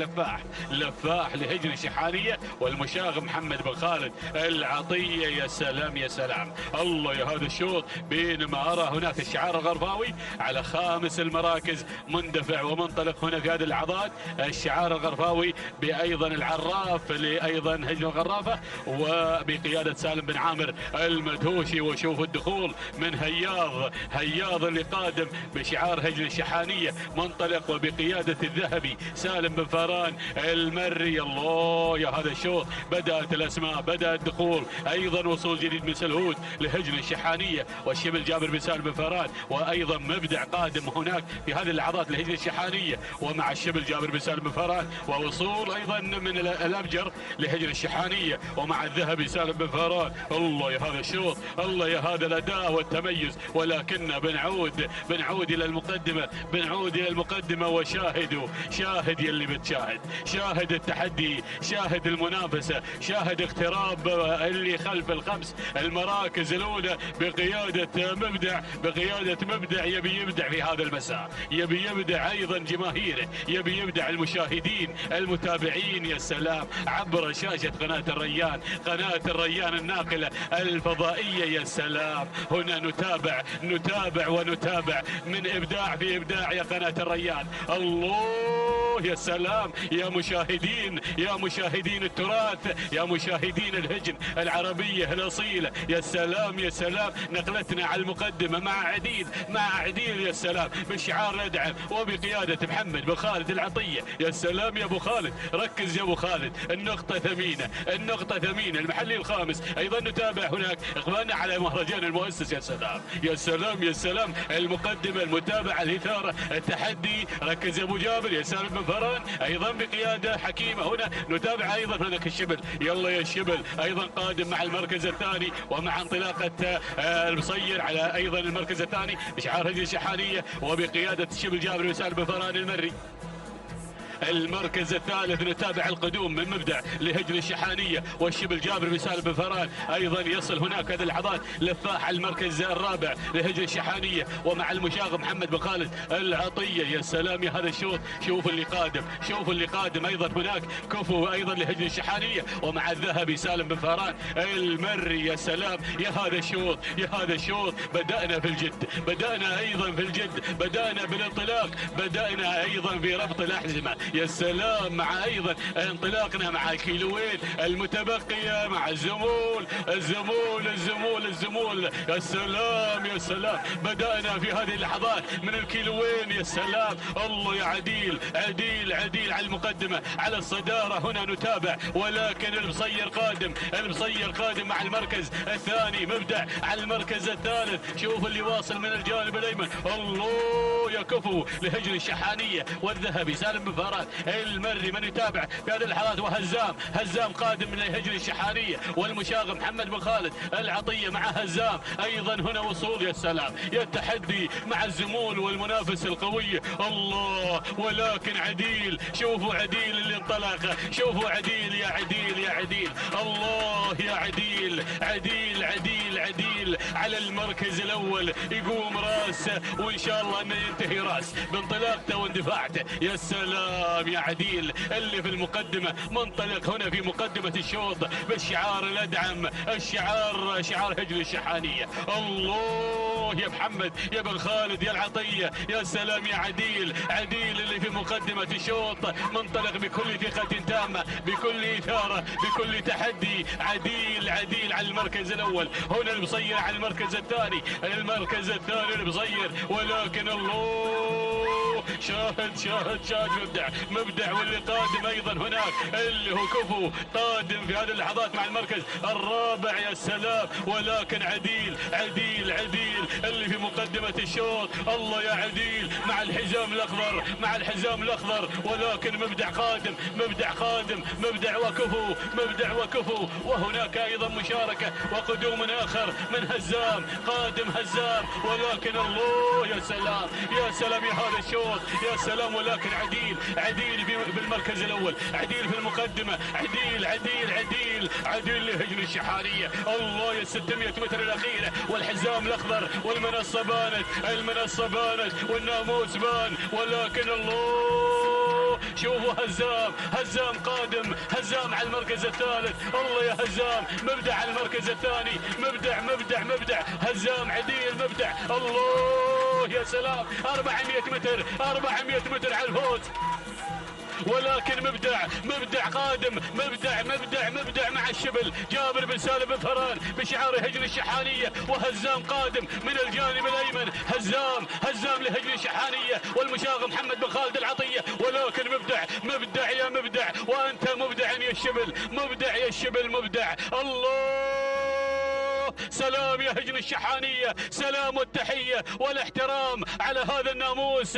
لفاح لهجن الشحانية والمشاغب محمد بن خالد العطية. يا سلام الله يا هذا الشوط، بينما أرى هناك الشعار الغرفاوي على خامس المراكز مندفع ومنطلق هنا في هذه اللحظات. الشعار الغرفاوي بأيضا العراف لأيضا هجن الغرافة وبقيادة سالم بن عامر المدهوشي. وشوف الدخول من هياض اللي قادم بشعار هجن الشحانية منطلق وبقيادة الذهبي سالم بن فاران المري. الله يا هذا الشوط، بدأت الأسماء، بدأ الدخول. أيضا وصول جديد من سلهود لهجن الشحانية والشبل جابر بن سالم بن فران، وايضا مبدع قادم هناك في هذه اللحظات لهجن الشحانيه ومع الشبل جابر بن سالم بن فران، ووصول ايضا من الابجر لهجن الشحانيه ومع الذهبي سالم بن فران. الله يا هذا الشوط، الله يا هذا الاداء والتميز، ولكن بنعود الى المقدمه وشاهدوا، شاهد يلي بتشاهد، شاهد التحدي، شاهد المنافسه، شاهد اقتراب اللي خلف الخمس المراكز الاولى بقياده مبدع يبي يبدع في هذا المساء، يبي يبدع ايضا جماهيره، يبي يبدع المشاهدين المتابعين. يا سلام عبر شاشه قناه الريان الناقله الفضائيه. يا سلام هنا نتابع ونتابع من ابداع في ابداع يا قناه الريان. الله يا سلام يا مشاهدين التراث، يا مشاهدين الهجن العربيه الاصيله. يا سلام يا سلام نقلتنا على المقدمه مع عديل يا سلام بشعار ندعم وبقياده محمد بن خالد العطيه. يا سلام يا ابو خالد، ركز يا ابو خالد، النقطه ثمينه المحلي الخامس. ايضا نتابع هناك اقبالنا على مهرجان المؤسس. يا سلام يا سلام يا سلام المقدمه، المتابعه، الاثاره، التحدي. ركز يا ابو جابر يا سالم بن فران ايضا بقياده حكيمه. هنا نتابع ايضا هناك الشبل، يلا يا الشبل ايضا قادم مع المركز الثاني ومع انطلاقه المصير على ايضا المركز الثاني بشعار هجن الشحانيه وبقياده الشبل جابر بن سالم بن فران المري. المركز الثالث نتابع القدوم من مبدع لهجن الشحانيه والشبل جابر بن سالم بن فران. ايضا يصل هناك هذه اللحظات لفاح المركز الرابع لهجن الشحانيه ومع المشاغب محمد بن خالد العطيه. يا سلام يا هذا الشوط، شوفوا اللي قادم ايضا هناك كفو ايضا لهجن الشحانيه ومع الذهبي سالم بن فران المري. يا سلام يا هذا الشوط بدأنا في الجد، بدأنا بالانطلاق، بدأنا ايضا في ربط الاحزمه. يا سلام مع ايضا انطلاقنا مع الكيلوين المتبقيه مع الزمول. يا سلام بدأنا في هذه اللحظات من الكيلوين. يا سلام الله يا عديل على المقدمه على الصداره. هنا نتابع ولكن المصير قادم مع المركز الثاني، مبدع على المركز الثالث. شوف اللي واصل من الجانب الايمن، الله يا كفو لهجن الشحانيه والذهبي سالم بن فران المري. من يتابع في هذه اللحظات وهزام قادم من هجن الشحانيه والمشاغب محمد بن خالد العطيه مع هزام ايضا. هنا وصول يا سلام يا التحدي مع الزمول والمنافس القويه. الله ولكن عديل، شوفوا عديل اللي انطلق، شوفوا عديل يا عديل. الله يا عديل على المركز الاول، يقوم راس وان شاء الله انه ينتهي راس بانطلاقته واندفاعته. يا سلام يا عديل اللي في المقدمه، منطلق هنا في مقدمه الشوط بالشعار الادعم، شعار هجن الشحانيه. الله يا محمد يا بن خالد يا العطيه. يا سلام يا عديل اللي في مقدمه الشوط، منطلق بكل ثقه تامه، بكل اثاره، بكل تحدي. عديل على المركز الاول. هنا المصير على المركز الثاني المصير، ولكن الله شاهد مبدع واللي قادم ايضا هناك اللي هو كفو قادم في هذه اللحظات مع المركز الرابع. يا سلام ولكن عديل اللي في مقدمة الشوط. الله يا عديل مع الحزام الاخضر ولكن مبدع قادم مبدع وكفو. وهناك ايضا مشاركة وقدوم اخر من هزام قادم ولكن الله يا سلام يا هذا الشوط. يا سلام ولكن عديل بالمركز الاول، عديل في المقدمة، عديل لهجن الشحانية. الله يا 600 متر الاخيرة والحزام الاخضر والمنصة بانت والناموس بان، ولكن الله شوفوا هزام قادم، هزام على المركز الثالث. الله يا هزام مبدع على المركز الثاني، مبدع هزام عديل مبدع. الله يا سلام 400 متر على الفوز، ولكن مبدع قادم، مبدع مع الشبل جابر بن سالم بن فران بشعار هجن الشحانية، وهزام قادم من الجانب الايمن، هزام لهجن الشحانية والمشاغب محمد بن خالد العطية، ولكن مبدع يا مبدع، وانت مبدع يا الشبل، مبدع. الله سلام يا هجن الشحانية، سلام والتحية والاحترام على هذا الناموس.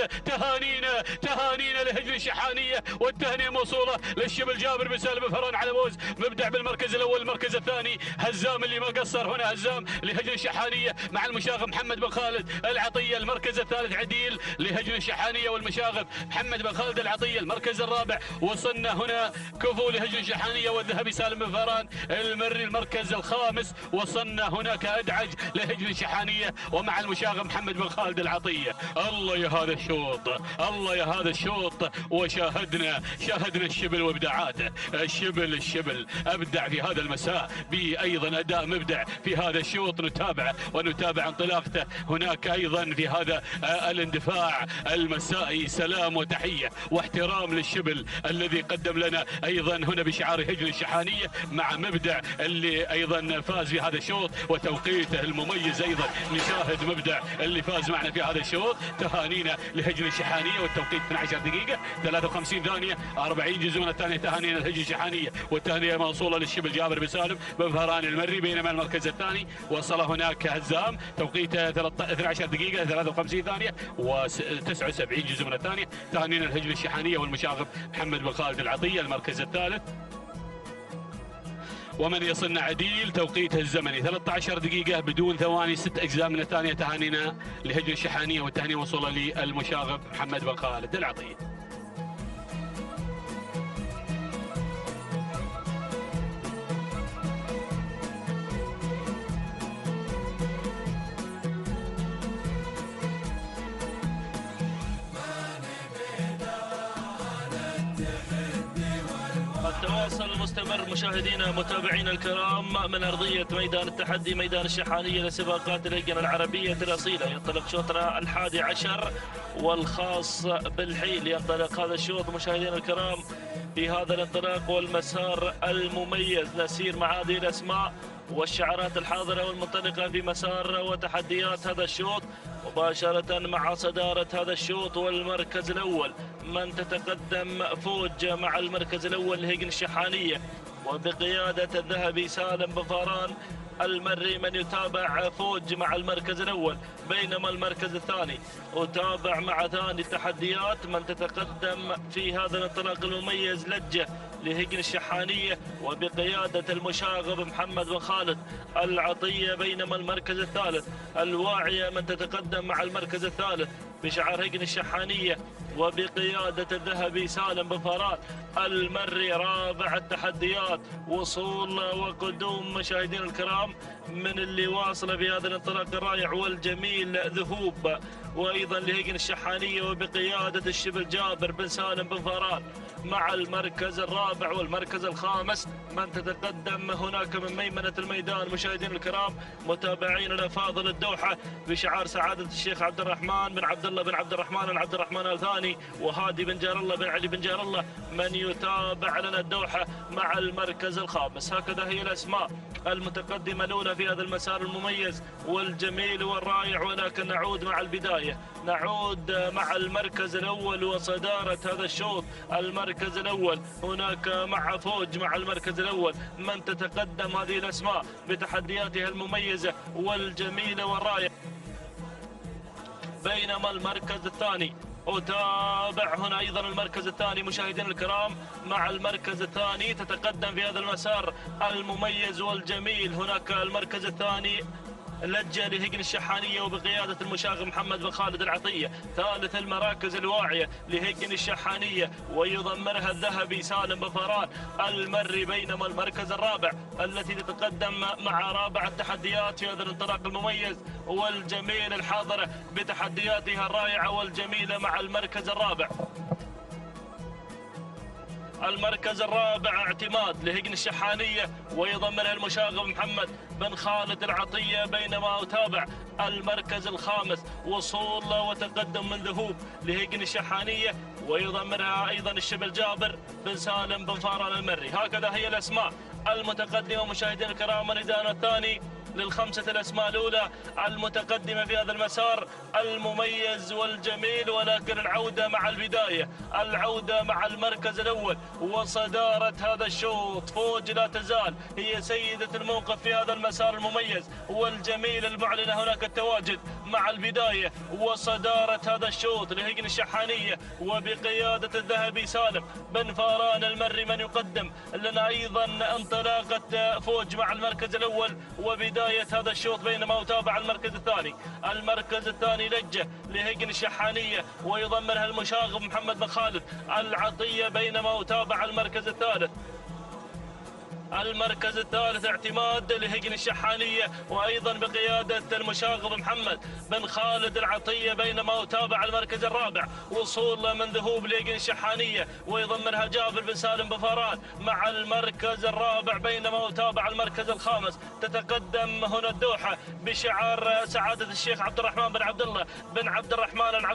تهانينا لهجن الشحانية، والتهنئة موصولة للشبل جابر بن سالم فران على موز، مبدع بالمركز الأول. المركز الثاني هزام اللي ما قصر هنا، هزام لهجن الشحانية مع المشاغب محمد بن خالد العطية. المركز الثالث عديل لهجن الشحانية والمشاغب محمد بن خالد العطية. المركز الرابع وصلنا هنا كفو لهجن الشحانية والذهبي سالم بن فران المري. المركز الخامس وصلنا هناك أدعج لهجن الشحانية ومع المشاغب محمد بن خالد العطية. الله يا هذا الشوط، الله يا هذا الشوط. وشاهدنا الشبل وابداعاته. الشبل ابدع في هذا المساء بايضا اداء مبدع في هذا الشوط. ونتابع انطلاقته هناك ايضا في هذا الاندفاع المسائي. سلام وتحيه واحترام للشبل الذي قدم لنا ايضا هنا بشعار هجن الشحانيه مع مبدع اللي ايضا فاز في هذا الشوط وتوقيته المميز. ايضا نشاهد مبدع اللي فاز معنا في هذا الشوط. تهانينا لهجن الشحانيه والتوقيت 12 دقيقه 53 ثانيه 40 جزء الثانيه. تهانينا لهجن الشحانيه والتهنئه موصوله للشبل جابر بن سالم بن فران المري. بينما المركز الثاني وصل هناك هزام توقيته 12 دقيقه 53 ثانيه و79 جزء من الثانيه. تهانينا لهجن الشحانيه والمشاغب محمد بن خالد العطيه. المركز الثالث ومن يصلنا عديل توقيته الزمني 13 دقيقة بدون ثواني 6 أجزاء من الثانية. تهانينا لهجن الشحانية والتهنئة وصولا للمشاغب محمد بن خالد العطية. التواصل المستمر مشاهدينا متابعينا الكرام من أرضية ميدان التحدي ميدان الشحانية لسباقات اللجنة العربية الأصيلة. ينطلق شوطنا 11 والخاص بالحيل. ينطلق هذا الشوط مشاهدينا الكرام في هذا الانطلاق والمسار المميز. نسير مع هذه الأسماء والشعارات الحاضرة والمنطلقة في مسار وتحديات هذا الشوط مباشرة مع صدارة هذا الشوط والمركز الأول. من تتقدم فوج مع المركز الأول هجن الشحانية وبقيادة الذهبي سالم بن فران المري. من يتابع فوج مع المركز الأول. بينما المركز الثاني أتابع مع ثاني التحديات. من تتقدم في هذا الانطلاق المميز لجة لهجن الشحانية وبقيادة المشاغب محمد بن خالد العطية. بينما المركز الثالث الواعية من تتقدم مع المركز الثالث بشعار هجن الشحانية وبقيادة الذهبي سالم بن فران المري. رابع التحديات وصول وقدوم مشاهدينا الكرام من اللي واصل بهذا الانطلاق الرائع والجميل ذهوب وايضا لهجن الشحانية وبقيادة الشبل جابر بن سالم بن فران مع المركز الرابع والمركز الخامس. من تتقدم هناك من ميمنة الميدان مشاهدينا الكرام متابعين الافاضل الدوحة بشعار سعادة الشيخ عبد الرحمن بن عبد الله بن عبد الرحمن العبد الرحمن الثاني وهادي بن جار الله بن علي بن جار الله. من يتابع لنا الدوحة مع المركز الخامس. هكذا هي الاسماء المتقدمة الأولى في هذا المسار المميز والجميل والرائع. ولكن نعود مع البداية، نعود مع المركز الأول وصدارة هذا الشوط. المركز الأول هناك مع فوج مع المركز الأول. من تتقدم هذه الأسماء بتحدياتها المميزة والجميلة والرائعة. بينما المركز الثاني أتابع هنا أيضا المركز الثاني مشاهدينا الكرام مع المركز الثاني تتقدم في هذا المسار المميز والجميل. هناك المركز الثاني لجة لهجن الشحانية وبقيادة المشاغب محمد بن خالد العطية. ثالث المراكز الواعية لهجن الشحانية ويضمرها الذهبي سالم بن فران المري. بينما المركز الرابع التي تتقدم مع رابع التحديات في هذا الانطلاق المميز والجميل الحاضرة بتحدياتها الرائعة والجميلة مع المركز الرابع. المركز الرابع اعتماد لهجن الشحانية ويضمنها المشاغب محمد بن خالد العطية. بينما أتابع المركز الخامس وصول وتقدم من ذهوب لهجن الشحانية ويضمنها أيضا الشبل جابر بن سالم بن فران المري. هكذا هي الأسماء المتقدمة مشاهدينا الكرام. الميدان الثاني للخمسة الأسماء الأولى المتقدمة في هذا المسار المميز والجميل. ولكن العودة مع البداية، العودة مع المركز الأول وصدارة هذا الشوط. فوج لا تزال هي سيدة الموقف في هذا المسار المميز والجميل المعلن هناك التواجد مع البداية وصدارة هذا الشوط لهجن الشحانية وبقيادة الذهبي سالم بن فاران المري من يقدم لنا أيضا انطلاقة فوج مع المركز الأول وبداية هذا الشوط، بينما أتابع المركز الثاني. المركز الثاني لجة لهجن الشحانية ويضمنها المشاغب محمد بن خالد العطية، بينما أتابع المركز الثالث. المركز الثالث اعتماد لهجن الشحانية وأيضا بقيادة المشاغب محمد بن خالد العطية، بينما أتابع المركز الرابع وصول من ذهوب لهجن الشحانية ويضمنها جابر بن سالم بفاران مع المركز الرابع، بينما أتابع المركز الخامس. تتقدم هنا الدوحة بشعار سعادة الشيخ عبد الرحمن بن عبد الله بن عبد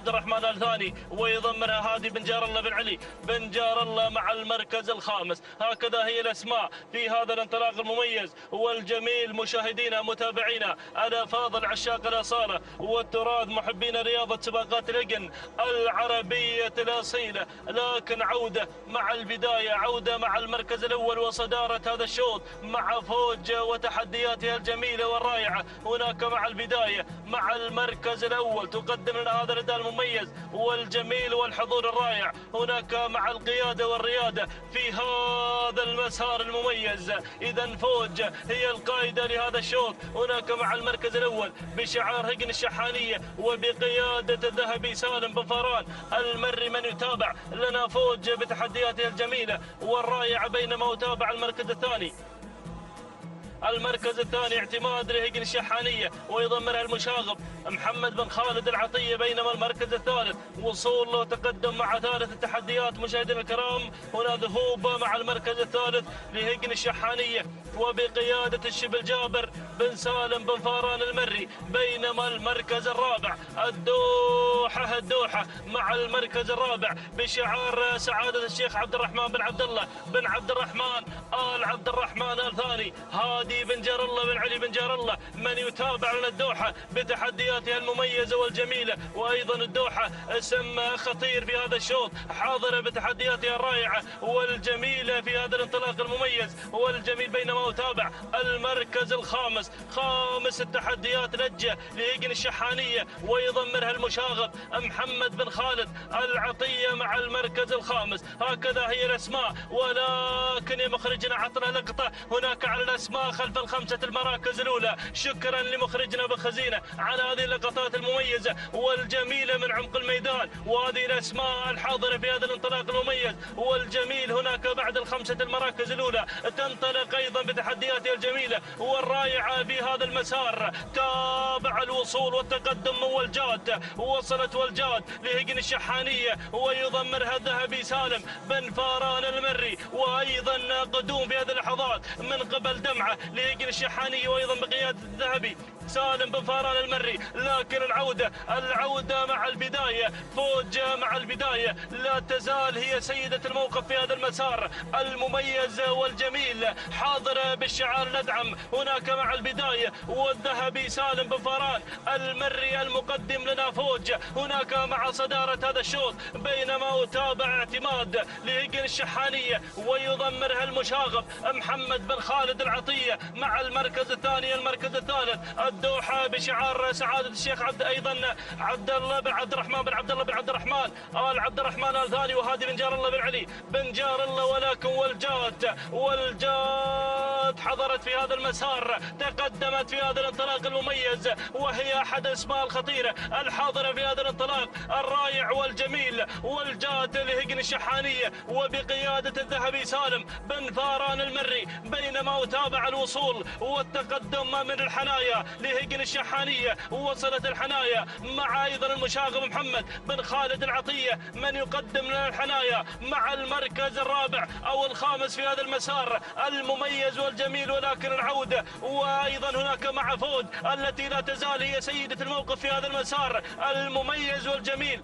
الرحمن الثاني ويضمنها هادي بن جار الله بن علي بن جار الله مع المركز الخامس. هكذا هي الأسماء في هذا الانطلاق المميز والجميل. مشاهدينا متابعينا الافاضل عشاق الاصاله والتراث محبين رياضه سباقات الهجن العربيه الاصيله، لكن عوده مع البدايه، عوده مع المركز الاول وصداره هذا الشوط مع فوج وتحدياتها الجميله والرائعه. هناك مع البدايه مع المركز الاول تقدم لنا هذا الاداء المميز والجميل والحضور الرائع. هناك مع القياده والرياده في هذا المسار المميز. إذا فوج هي القائدة لهذا الشوط. هناك مع المركز الأول بشعار هجن الشحانية وبقيادة الذهبي سالم بن فاران المري من يتابع لنا فوج بتحدياته الجميلة والرائعة، بينما أتابع المركز الثاني. المركز الثاني اعتماد لهجن الشحانية ويضمنها المشاغب محمد بن خالد العطية، بينما المركز الثالث وصول وتقدم مع ثالث التحديات. مشاهدينا الكرام هنا ذهوب مع المركز الثالث لهجن الشحانية وبقيادة الشبل جابر بن سالم بن فاران المري، بينما المركز الرابع الدوحة مع المركز الرابع بشعار سعادة الشيخ عبد الرحمن بن عبد الله بن عبد الرحمن آل عبد الرحمن الثاني هادي بن جار الله بن علي بن جار الله من يتابع لنا الدوحة بتحدياتها المميزة والجميلة. وأيضا الدوحة اسم خطير في هذا الشوط، حاضرة بتحدياتها الرائعة والجميلة في هذا الانطلاق المميز والجميل، بينما أتابع المركز الخامس، خامس التحديات لجة لهجن الشحانية ويضمنها المشاغب محمد بن خالد العطية مع المركز الخامس. هكذا هي الأسماء، ولكن يا مخرجنا عطنا لقطة هناك على الأسماء خلف الخمسة المراكز الأولى. شكرا لمخرجنا بخزينة على هذه اللقطات المميزة والجميلة من عمق الميدان، وهذه الأسماء الحاضرة في هذا الانطلاق المميز والجميل. هناك بعد الخمسة المراكز الأولى تنطلق أيضا بتحدياتها الجميلة والرائعة في هذا المسار. تابع الوصول والتقدم من والجاد، وصلت والجاد لهجن الشحانية ويضمرها الذهبي سالم بن فاران المري، وأيضا قدوم في هذه اللحظات من قبل دمعة لهجن الشحانية وأيضا بقيادة الذهبي سالم بن فاران المري. لكن العودة مع البداية، فوج مع البداية لا تزال هي سيدة الموقف في هذا المسار المميز والجميل، حاضرة بالشعار ندعم. هناك مع البداية والذهبي سالم بن فاران المري المقدم لنا فوج هناك مع صدارة هذا الشوط، بينما أتابع اعتماد لهجن الشحانية ويضمرها المشاغب محمد بن خالد العطية مع المركز الثاني. المركز الثالث الدوحة بشعار سعادة الشيخ عبد الله بن عبد الرحمن بن عبد الله بن عبد الرحمن آل عبد الرحمن الثاني وهادي بن جار الله بن علي بن جار الله. ولكن والجاد حضرت في هذا المسار، تقدمت في هذا الانطلاق المميز، وهي أحد الأسماء الخطيرة الحاضرة في هذا الانطلاق الرائع والجميل. والجاد لهجن الشحانية وبقيادة الذهبي سالم بن فاران المري، بينما أتابع الوصول والتقدم من الحنايا لهجن الشحانية. وصلت الحنايا مع أيضا المشاغب محمد بن خالد العطية من يقدم لنا الحنايا مع المركز الرابع أو الخامس في هذا المسار المميز والجميل. ولكن العودة وأيضا هناك مع فوج التي لا تزال هي سيدة الموقف في هذا المسار المميز والجميل.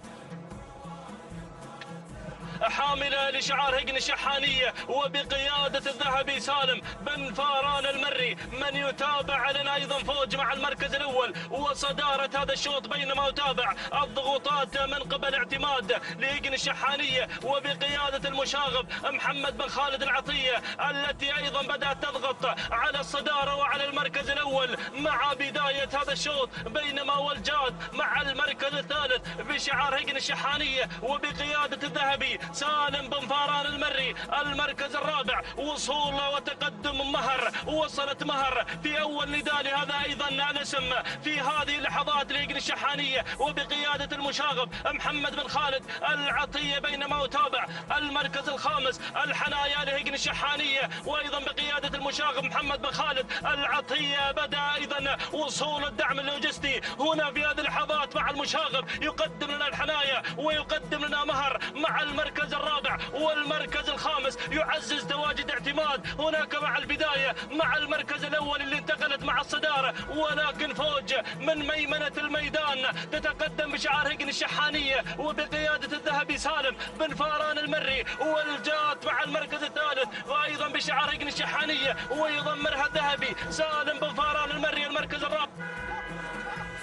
حاملة لشعار هجن الشحانية وبقيادة الذهبي سالم بن فاران المري، من يتابع لنا أيضا فوج مع المركز الأول وصدارة هذا الشوط، بينما يتابع الضغوطات من قبل اعتماد لهجن الشحانية وبقيادة المشاغب محمد بن خالد العطية، التي أيضا بدأت تضغط على الصدارة وعلى المركز الأول مع بداية هذا الشوط، بينما والجاد مع المركز الثالث بشعار هجن الشحانية وبقيادة الذهبي سالم بن فاران المري. المركز الرابع وصول وتقدم مهر، وصلت مهر في أول نداء لهذا أيضا الاسم في هذه اللحظات لهجن الشحانية وبقيادة المشاغب محمد بن خالد العطية، بينما يتابع المركز الخامس الحنايا لهجن الشحانية وأيضا بقيادة المشاغب محمد بن خالد العطية. بدأ أيضا وصول الدعم اللوجستي هنا في هذه اللحظات مع المشاغب، يقدم لنا الحنايا ويقدم لنا مهر مع المركز الرابع والمركز الخامس، يعزز تواجد اعتماد هناك مع البداية مع المركز الأول اللي انتقلت مع الصدارة، ولكن فوج من ميمنة الميدان تتقدم بشعار هجن الشحانية وبقيادة الذهبي سالم بن فاران المري، والجات مع المركز الثالث وأيضا بشعار هجن الشحانية ويضمرها الذهبي سالم بن فاران المري. المركز الرابع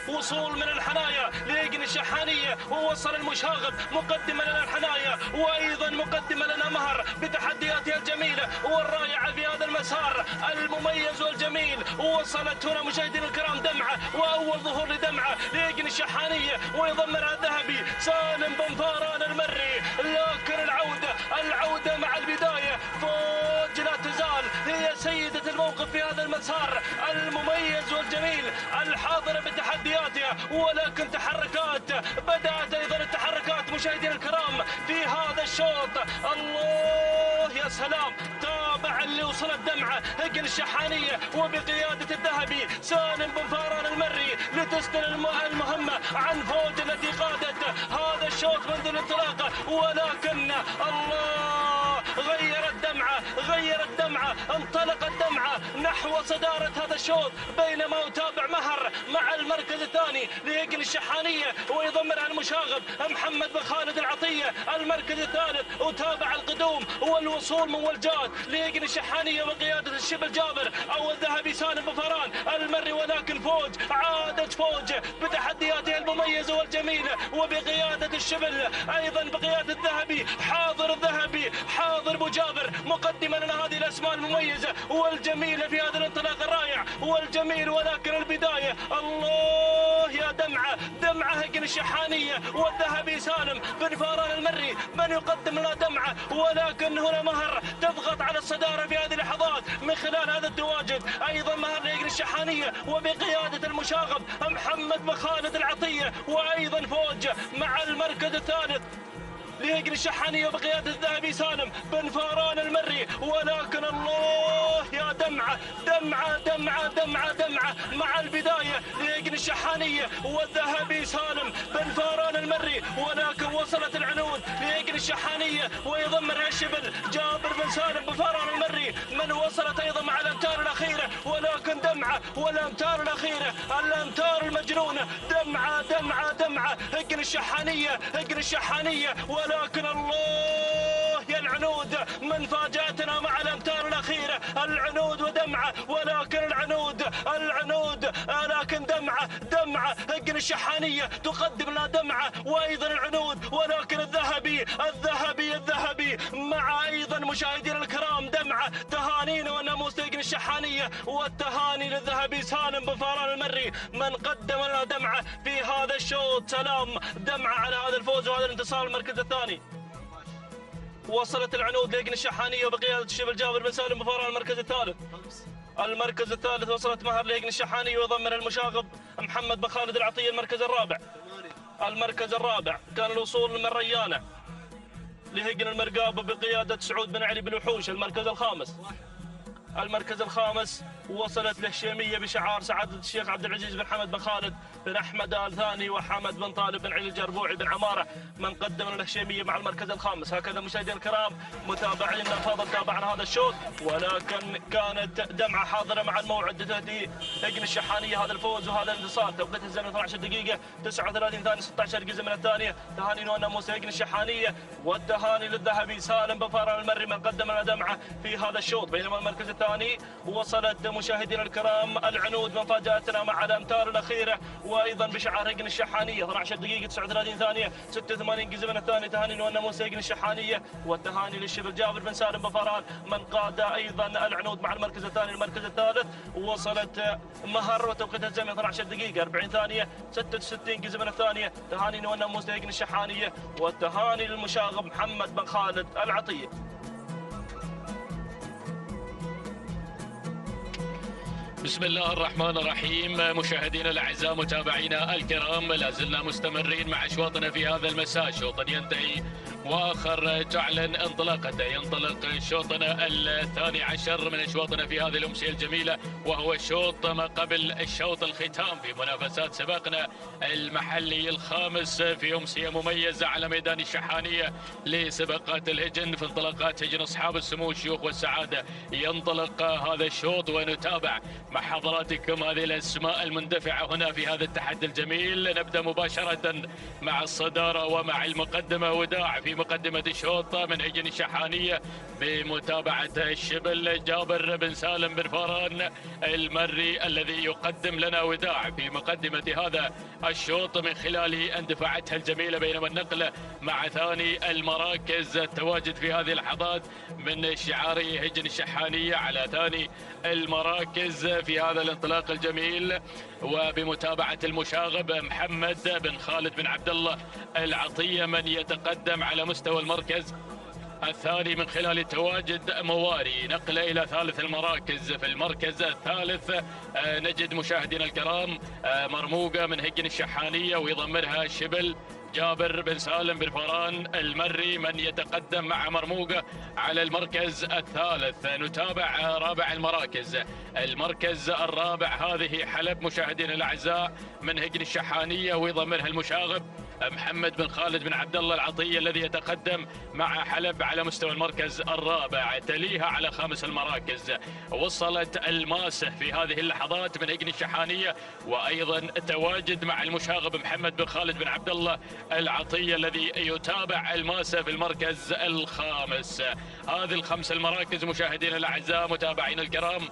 وصول من الحنايا لهجن الشحانية ووصل المشاغب مقدما لنا الحنايا وأيضا مقدما لنا مهر بتحدياتها الجميلة والرائعة في هذا المسار المميز والجميل. وصلت هنا مشاهدينا الكرام دمعة وأول ظهور لدمعة لهجن الشحانية ويضمرها الذهبي سالم بن فاران المري، لكن العودة مع البداية فوج لا تزال هي سيدة الموقف في هذا المسار المميز والجميل الحاضرة بتحدياتها، ولكن تحركات بدأت أيضا التحركات مشاهدينا الكرام في هذا الشوط. الله يا سلام، تابع اللي وصلت دمعة هجن الشحانية وبقيادة الذهبي سالم بن فاران المري لتستلم المهمة عن فوج التي قادت هذا الشوط منذ الانطلاقة، ولكن الله غير الدمعة انطلقت دمعة نحو صدارة هذا الشوط، بينما يتابع مهر مع المركز الثاني لهجن الشحانية ويضمرها المشاغب محمد بن خالد العطية. المركز الثالث وتابع القدوم والوصول من والجاد لهجن الشحانية وقيادة الشبل جابر أو الذهبي سالم بن فاران المري، ولكن عادت فوج بتحدياتها المميزة والجميلة وبقيادة الشبل أيضا بقيادة الذهبي حاضر ابو جابر مقدما لنا هذه الاسماء المميزه والجميله في هذا الانطلاق الرائع والجميل. ولكن البدايه الله يا دمعه هجن الشحانيه والذهبي سالم بن فاران المري من يقدم لنا دمعه، ولكن هنا مهر تضغط على الصداره في هذه اللحظات من خلال هذا التواجد. ايضا مهر لهجن الشحانيه وبقياده المشاغب محمد بن خالد العطيه، وايضا فوج مع المركز الثالث لهجن الشحانية وبقيادة الذهبي سالم بن فاران المري. ولكن الله يا دمعة مع البداية لهجن الشحانية والذهبي سالم بن فاران المري، ولكن وصلت العنود لهجن الشحانية ويضمرها الشبل جابر بن سالم بن فاران المري من وصلت أيضا مع الأمتار الأخيرة، ولكن دمعة والأمتار الأخيرة الأمتار المجنونة دمعة هجن الشحانية ولكن الله يا العنود من فاجأتنا مع الأمتار الأخيرة العنود ودمعة، ولكن العنود لكن دمعة هجن الشحانية تقدم لنا دمعة وأيضا العنود، ولكن الذهبي مع أيضا مشاهدينا الكرام دمعة. تهانينا والناموس هجن الشحانية والتهاني للذهبي سالم بن فاران المري من قدم لنا دمعة في هذا الشوط. سلام دمعة على هذا الفوز وهذا الانتصار. المركز الثاني وصلت العنود لهجن الشحانية وبقيادة الشبل جابر بن سالم بن فاران المركز الثالث وصلت مهر لهجن الشحانية وضمن المشاغب محمد بن خالد العطية. المركز الرابع كان الوصول من ريانة لهجن المرقابة بقيادة سعود بن علي بن وحوش. المركز الخامس المركز الخامس وصلت للشيمية بشعار سعادة الشيخ عبد العزيز بن حمد بن خالد بن أحمد آل ثاني وحمد بن طالب بن علي الجربوعي بن عمارة من قدم لنا الشيمية مع المركز الخامس. هكذا مشاهدينا الكرام متابعينا الفاضل تابعنا هذا الشوط، ولكن كانت دمعة حاضرة مع الموعد تهدي هجن الشحانية هذا الفوز وهذا الانتصار. توقيت الزمن 12 دقيقة 39 ثانية 16 جزء من الثانية. تهاني نونا موسى هجن الشحانية والتهاني للذهبي سالم بن فاران المري من قدم لنا دمعة في هذا الشوط. بينما المركز الثاني وصلت مشاهدينا الكرام العنود مفاجأتنا مع الأمتار الأخيرة وأيضا بشعار هجن الشحانية 12 دقيقة 39 ثانية 86 جزء من الثانية. تهاني نونا موسى هجن الشحانية والتهاني للشبل جابر بن سالم بن فاران من قاد أيضا العنود مع المركز الثاني. المركز الثالث وصلت مهر وتوقيت الزمن 12 دقيقة 40 ثانية 66 جزء من الثانية. تهاني نونا موسى هجن الشحانية والتهاني للمشاغب محمد بن خالد العطية. بسم الله الرحمن الرحيم. مشاهدينا الاعزاء متابعينا الكرام، لازلنا مستمرين مع اشواطنا في هذا المساء. شوط ينتهي واخر تعلن انطلاقته. ينطلق شوطنا الثاني عشر من اشواطنا في هذه الامسيه الجميله، وهو الشوط ما قبل الشوط الختام في منافسات سباقنا المحلي الخامس في امسيه مميزه على ميدان الشحانيه لسباقات الهجن. في انطلاقات هجن اصحاب السمو الشيوخ والسعاده ينطلق هذا الشوط، ونتابع مع حضراتكم هذه الاسماء المندفعه هنا في هذا التحدي الجميل. نبدا مباشره مع الصداره ومع المقدمه وداع في مقدمه الشوط من هجن الشحانيه بمتابعه الشبل جابر بن سالم بن فاران المري الذي يقدم لنا وداع في مقدمه هذا الشوط من خلال اندفاعاتها الجميله. بينما النقله مع ثاني المراكز التواجد في هذه اللحظات من شعار هجن الشحانيه على ثاني المراكز في هذا الانطلاق الجميل، وبمتابعة المشاغب محمد بن خالد بن عبد الله العطية من يتقدم على مستوى المركز الثاني من خلال تواجد مواري. نقله إلى ثالث المراكز. في المركز الثالث نجد مشاهدينا الكرام مرموقة من هجن الشحانية ويضمرها شبل جابر بن سالم بن فاران المري من يتقدم مع مرموقة على المركز الثالث. نتابع رابع المراكز. المركز الرابع هذه حلب مشاهدينا الأعزاء من هجن الشحانية ويضمرها المشاغب محمد بن خالد بن عبد الله العطية الذي يتقدم مع حلب على مستوى المركز الرابع. تليها على خامس المراكز وصلت الماسة في هذه اللحظات من هجن الشحانية، وأيضا تواجد مع المشاغب محمد بن خالد بن عبد الله العطية الذي يتابع الماسة في المركز الخامس. هذه الخمس المراكز مشاهدينا الأعزاء متابعين الكرام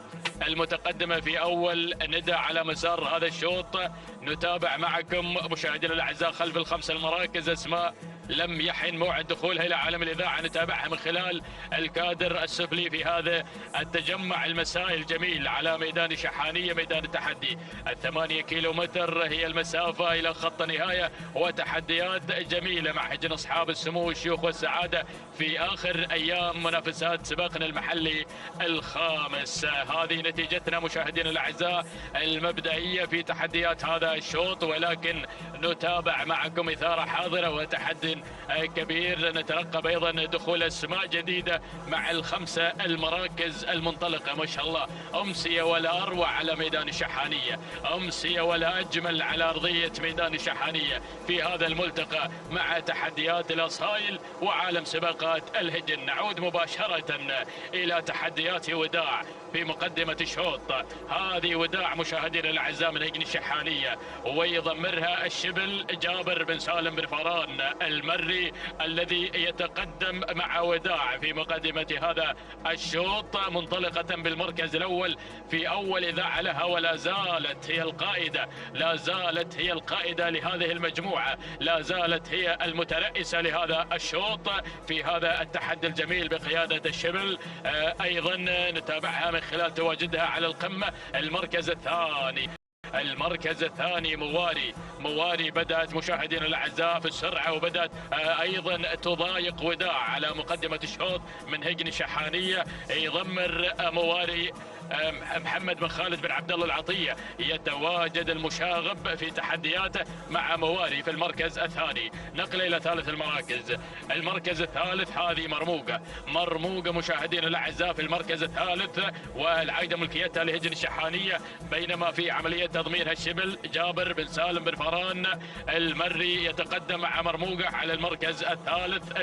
المتقدمة في أول ندى على مسار هذا الشوط. نتابع معكم مشاهدينا الأعزاء خلف الخمس المراكز أسماء لم يحن موعد دخولها إلى عالم الإذاعة. نتابعها من خلال الكادر السفلي في هذا التجمع المسائي الجميل على ميدان شحانية ميدان التحدي. 8 كيلومتر هي المسافة إلى خط النهاية، وتحديات جميلة مع هجن أصحاب السمو الشيوخ والسعادة في آخر أيام منافسات سباقنا المحلي الخامس. هذه نتيجتنا مشاهدينا الأعزاء المبدئية في تحديات هذا الشوط، ولكن نتابع معكم إثارة حاضرة وتحدي كبير. نترقب أيضا دخول أسماء جديدة مع الخمسة المراكز المنطلقة. ما شاء الله أمسية ولا أروع على ميدان الشحانية، أمسية ولا أجمل على أرضية ميدان الشحانية في هذا الملتقى مع تحديات الأصايل وعالم سباقات الهجن. نعود مباشرة إلى تحديات وداع في مقدمة الشوط. هذه وداع مشاهدينا الأعزاء من هجن الشحانية ويضمرها الشبل جابر بن سالم بن فاران المري الذي يتقدم مع وداع في مقدمة هذا الشوط منطلقة بالمركز الأول في أول إذاعة لها، ولا زالت هي القائدة، لا زالت هي القائدة لهذه المجموعة، لا زالت هي المترأسة لهذا الشوط في هذا التحدي الجميل بقيادة الشبل. أيضا نتابعها من خلال تواجدها على القمة. المركز الثاني، المركز الثاني مواري بدأت مشاهدينا الأعزاء في السرعة وبدأت أيضا تضايق وداع على مقدمة الشوط من هجن الشحانية. يضمر مواري محمد بن خالد بن عبد الله العطية. يتواجد المشاغب في تحدياته مع مواري في المركز الثاني. نقل إلى ثالث المراكز. المركز الثالث هذه مرموقة مشاهدينا الأعزاء في المركز الثالث، والعايدة ملكيتها لهجن الشحانية، بينما في عملية تضمينها الشبل جابر بن سالم بن فران المري يتقدم مع مرموقة على المركز الثالث.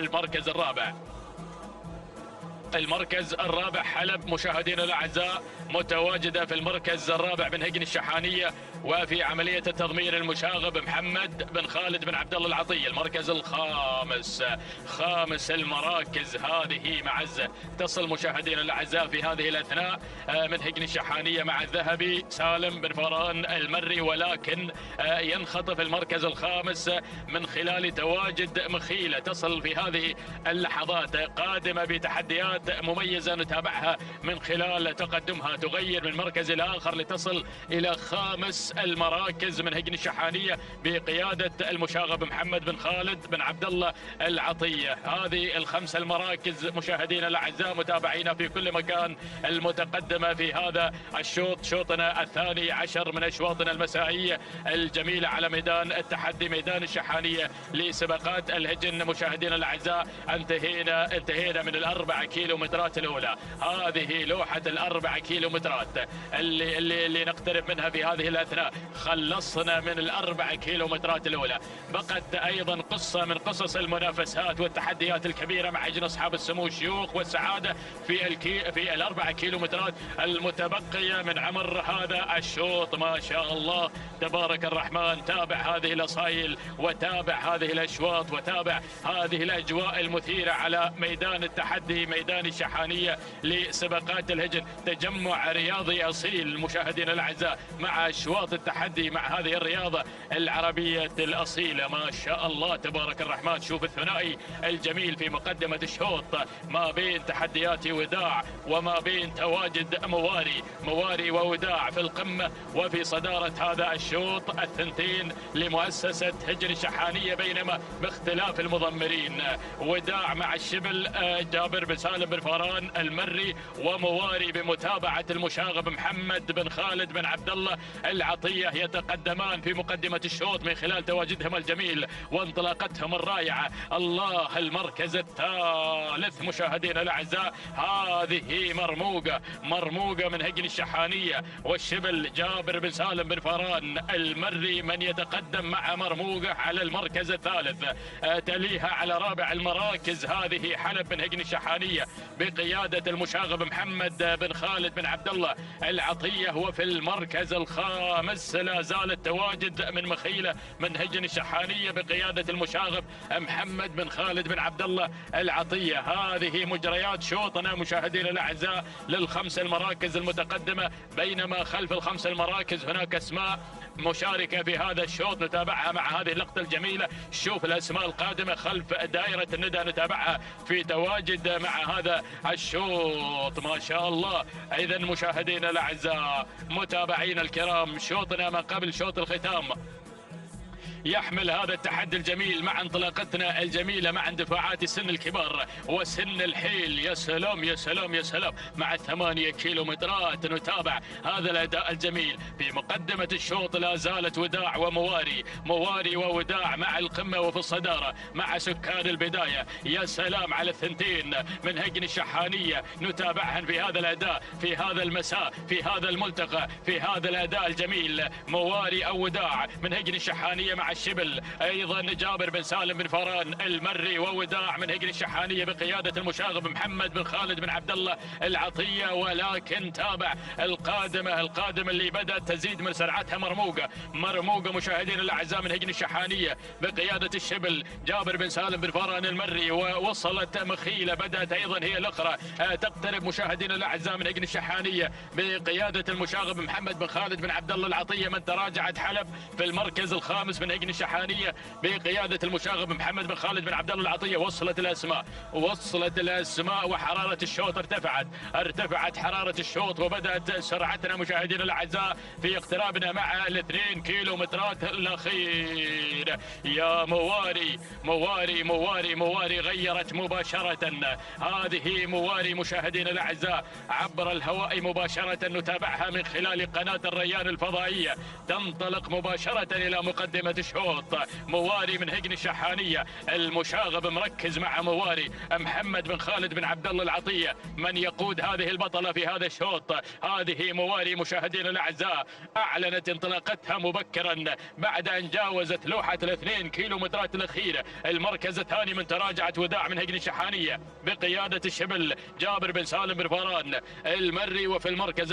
المركز الرابع حلب مشاهدينا الأعزاء متواجدة في المركز الرابع من هجن الشحانية، وفي عملية التضمير المشاغب محمد بن خالد بن عبد الله العطية. المركز الخامس، خامس المراكز هذه معزة تصل مشاهدينا الأعزاء في هذه الأثناء من هجن الشحانية مع الذهبي سالم بن فران المري، ولكن ينخطف المركز الخامس من خلال تواجد مخيلة تصل في هذه اللحظات قادمة بتحديات مميزة نتابعها من خلال تقدمها، تغير من مركز إلى آخر لتصل إلى خامس المراكز من هجن الشحانية بقيادة المشاغب محمد بن خالد بن عبد الله العطية. هذه الخمس المراكز مشاهدينا الأعزاء متابعينا في كل مكان المتقدمة في هذا الشوط، شوطنا الثاني عشر من أشواطنا المسائية الجميلة على ميدان التحدي، ميدان الشحانية لسباقات الهجن. مشاهدينا الأعزاء انتهينا من الأربع كيلومترات الأولى. هذه لوحة الأربع كيلومترات اللي نقترب منها في هذه الأثناء. خلصنا من الأربع كيلومترات الأولى. بقت أيضا قصة من قصص المنافسات والتحديات الكبيرة مع هجن أصحاب السمو الشيوخ والسعادة في الأربع كيلومترات المتبقية من عمر هذا الشوط. ما شاء الله تبارك الرحمن. تابع هذه الأصايل وتابع هذه الأشواط وتابع هذه الأجواء المثيرة على ميدان التحدي، ميدان الشحانية لسباقات الهجن. تجمع رياضي أصيل مشاهدينا الأعزاء مع أشواط التحدي، مع هذه الرياضة العربية الأصيلة. ما شاء الله تبارك الرحمن. شوف الثنائي الجميل في مقدمة الشوط ما بين تحديات وداع وما بين تواجد مواري ووداع في القمة، وفي صدارة هذا الشوط الثنتين لمؤسسة هجن الشحانية، بينما باختلاف المضمرين. وداع مع الشبل جابر بن سالم بن فران المري، ومواري بمتابعة المشاغب محمد بن خالد بن عبد الله العطية يتقدمان في مقدمة الشوط من خلال تواجدهم الجميل وانطلاقتهم الرائعة. الله، المركز الثالث مشاهدينا الأعزاء هذه مرموقة من هجن الشحانية، والشبل جابر بن سالم بن فران المري من يتقدم مع مرموقة على المركز الثالث. تليها على رابع المراكز هذه حلب من هجن الشحانية بقيادة المشاغب محمد بن خالد بن عبد الله العطية. وفي المركز الخامس لا زال التواجد من مخيلة من هجن الشحانية بقيادة المشاغب محمد بن خالد بن عبد الله العطية. هذه مجريات شوطنا مشاهدينا الأعزاء للخمس المراكز المتقدمة، بينما خلف الخمس المراكز هناك اسماء مشاركة في هذا الشوط نتابعها مع هذه اللقطة الجميلة. شوف الأسماء القادمة خلف دائرة الندى نتابعها في تواجد مع هذا الشوط. ما شاء الله. إذا مشاهدينا الأعزاء متابعينا الكرام، شوطنا ما قبل شوط الختام يحمل هذا التحدي الجميل مع انطلاقتنا الجميلة مع اندفاعات السن الكبار وسن الحيل. يا سلام يا سلام يا سلام. مع 8 كيلومترات نتابع هذا الأداء الجميل. في مقدمة الشوط لا زالت وداع مواري ووداع مع القمة وفي الصدارة مع سكان البداية. يا سلام على الثنتين من هجن الشحانية نتابعهن في هذا الأداء، في هذا المساء، في هذا الملتقى، في هذا الأداء الجميل. مواري أو وداع من هجن الشحانية مع الشبل، ايضا جابر بن سالم بن فران المري، ووداع من هجن الشحانيه بقياده المشاغب محمد بن خالد بن عبد الله العطيه. ولكن تابع القادمه اللي بدات تزيد من سرعتها مرموقه مشاهدين الاعزاء من هجن الشحانيه بقياده الشبل جابر بن سالم بن فران المري. ووصلت مخيله بدات ايضا هي الاخرى تقترب مشاهدين الاعزاء من هجن الشحانيه بقياده المشاغب محمد بن خالد بن عبد الله العطيه. من تراجعت حلب في المركز الخامس من هجن هجن الشحانيه بقياده المشاغب محمد بن خالد بن عبد الله العطيه. وصلت الاسماء وحراره الشوط ارتفعت حراره الشوط، وبدات سرعتنا مشاهدينا الاعزاء في اقترابنا مع ال2 كيلومترات الاخير. يا مواري غيرت مباشره. هذه مواري مشاهدينا الاعزاء عبر الهواء مباشره، نتابعها من خلال قناه الريان الفضائيه. تنطلق مباشره الى مقدمه الشوط. مواري من هجن الشحانيه، المشاغب مركز مع مواري محمد بن خالد بن عبد الله العطيه. من يقود هذه البطله في هذا الشوط؟ هذه مواري مشاهدينا الاعزاء، اعلنت انطلاقتها مبكرا بعد ان جاوزت لوحه ال2 كيلومترات الاخيره. المركز الثاني من تراجعت وداع من هجن الشحانيه بقياده الشبل جابر بن سالم بن فران المري. وفي المركز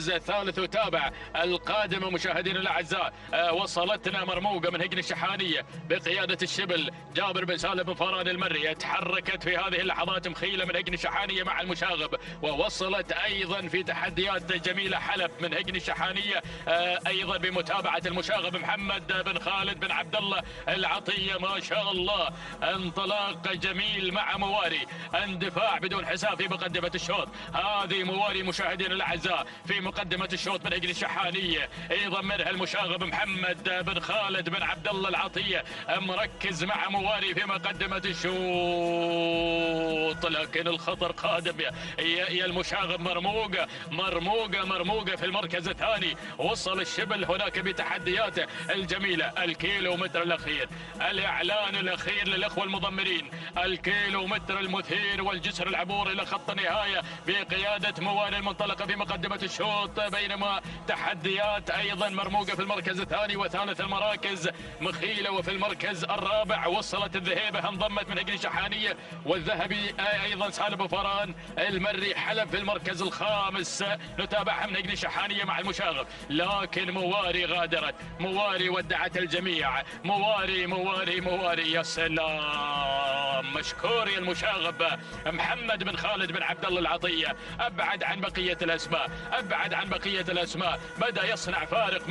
الثالث وتابع القادمة مشاهدينا الأعزاء. وصلتنا مرموقة من هجن الشحانية بقيادة الشبل جابر بن سالم بن فران المري. تحركت في هذه اللحظات مخيلة من هجن الشحانية مع المشاغب، ووصلت أيضا في تحديات جميلة حلب من هجن الشحانية أيضا بمتابعة المشاغب محمد بن خالد بن عبد الله العطية. ما شاء الله انطلاق جميل مع مواري، اندفاع بدون حساب في مقدمة الشوط. هذه مواري مشاهدينا الأعزاء في مقدمة الشوط من هجن الشحانية، يضمنها المشاغب محمد بن خالد بن عبد الله العطية، مركز مع مواري في مقدمة الشوط. لكن الخطر قادم يا المشاغب، مرموقة في المركز الثاني. وصل الشبل هناك بتحدياته الجميلة. الكيلومتر الأخير، الإعلان الأخير للأخوة المضمرين، الكيلومتر المثير والجسر العبور إلى خط النهاية بقيادة مواري المنطلقة في مقدمة الشوط. بينما تحديات ايضا مرموقه في المركز الثاني وثالث المراكز مخيله. وفي المركز الرابع وصلت الذهيبه، انضمت من هجن الشحانيه والذهبي ايضا سالم بن فران المري حلب في المركز الخامس. نتابعها من هجن الشحانيه مع المشاغب، لكن مواري غادرت، مواري ودعت الجميع. مواري يا سلام، مشكور يا المشاغب محمد بن خالد بن عبد الله العطيه. ابعد عن بقيه الاسماء، بدا يصنع فارق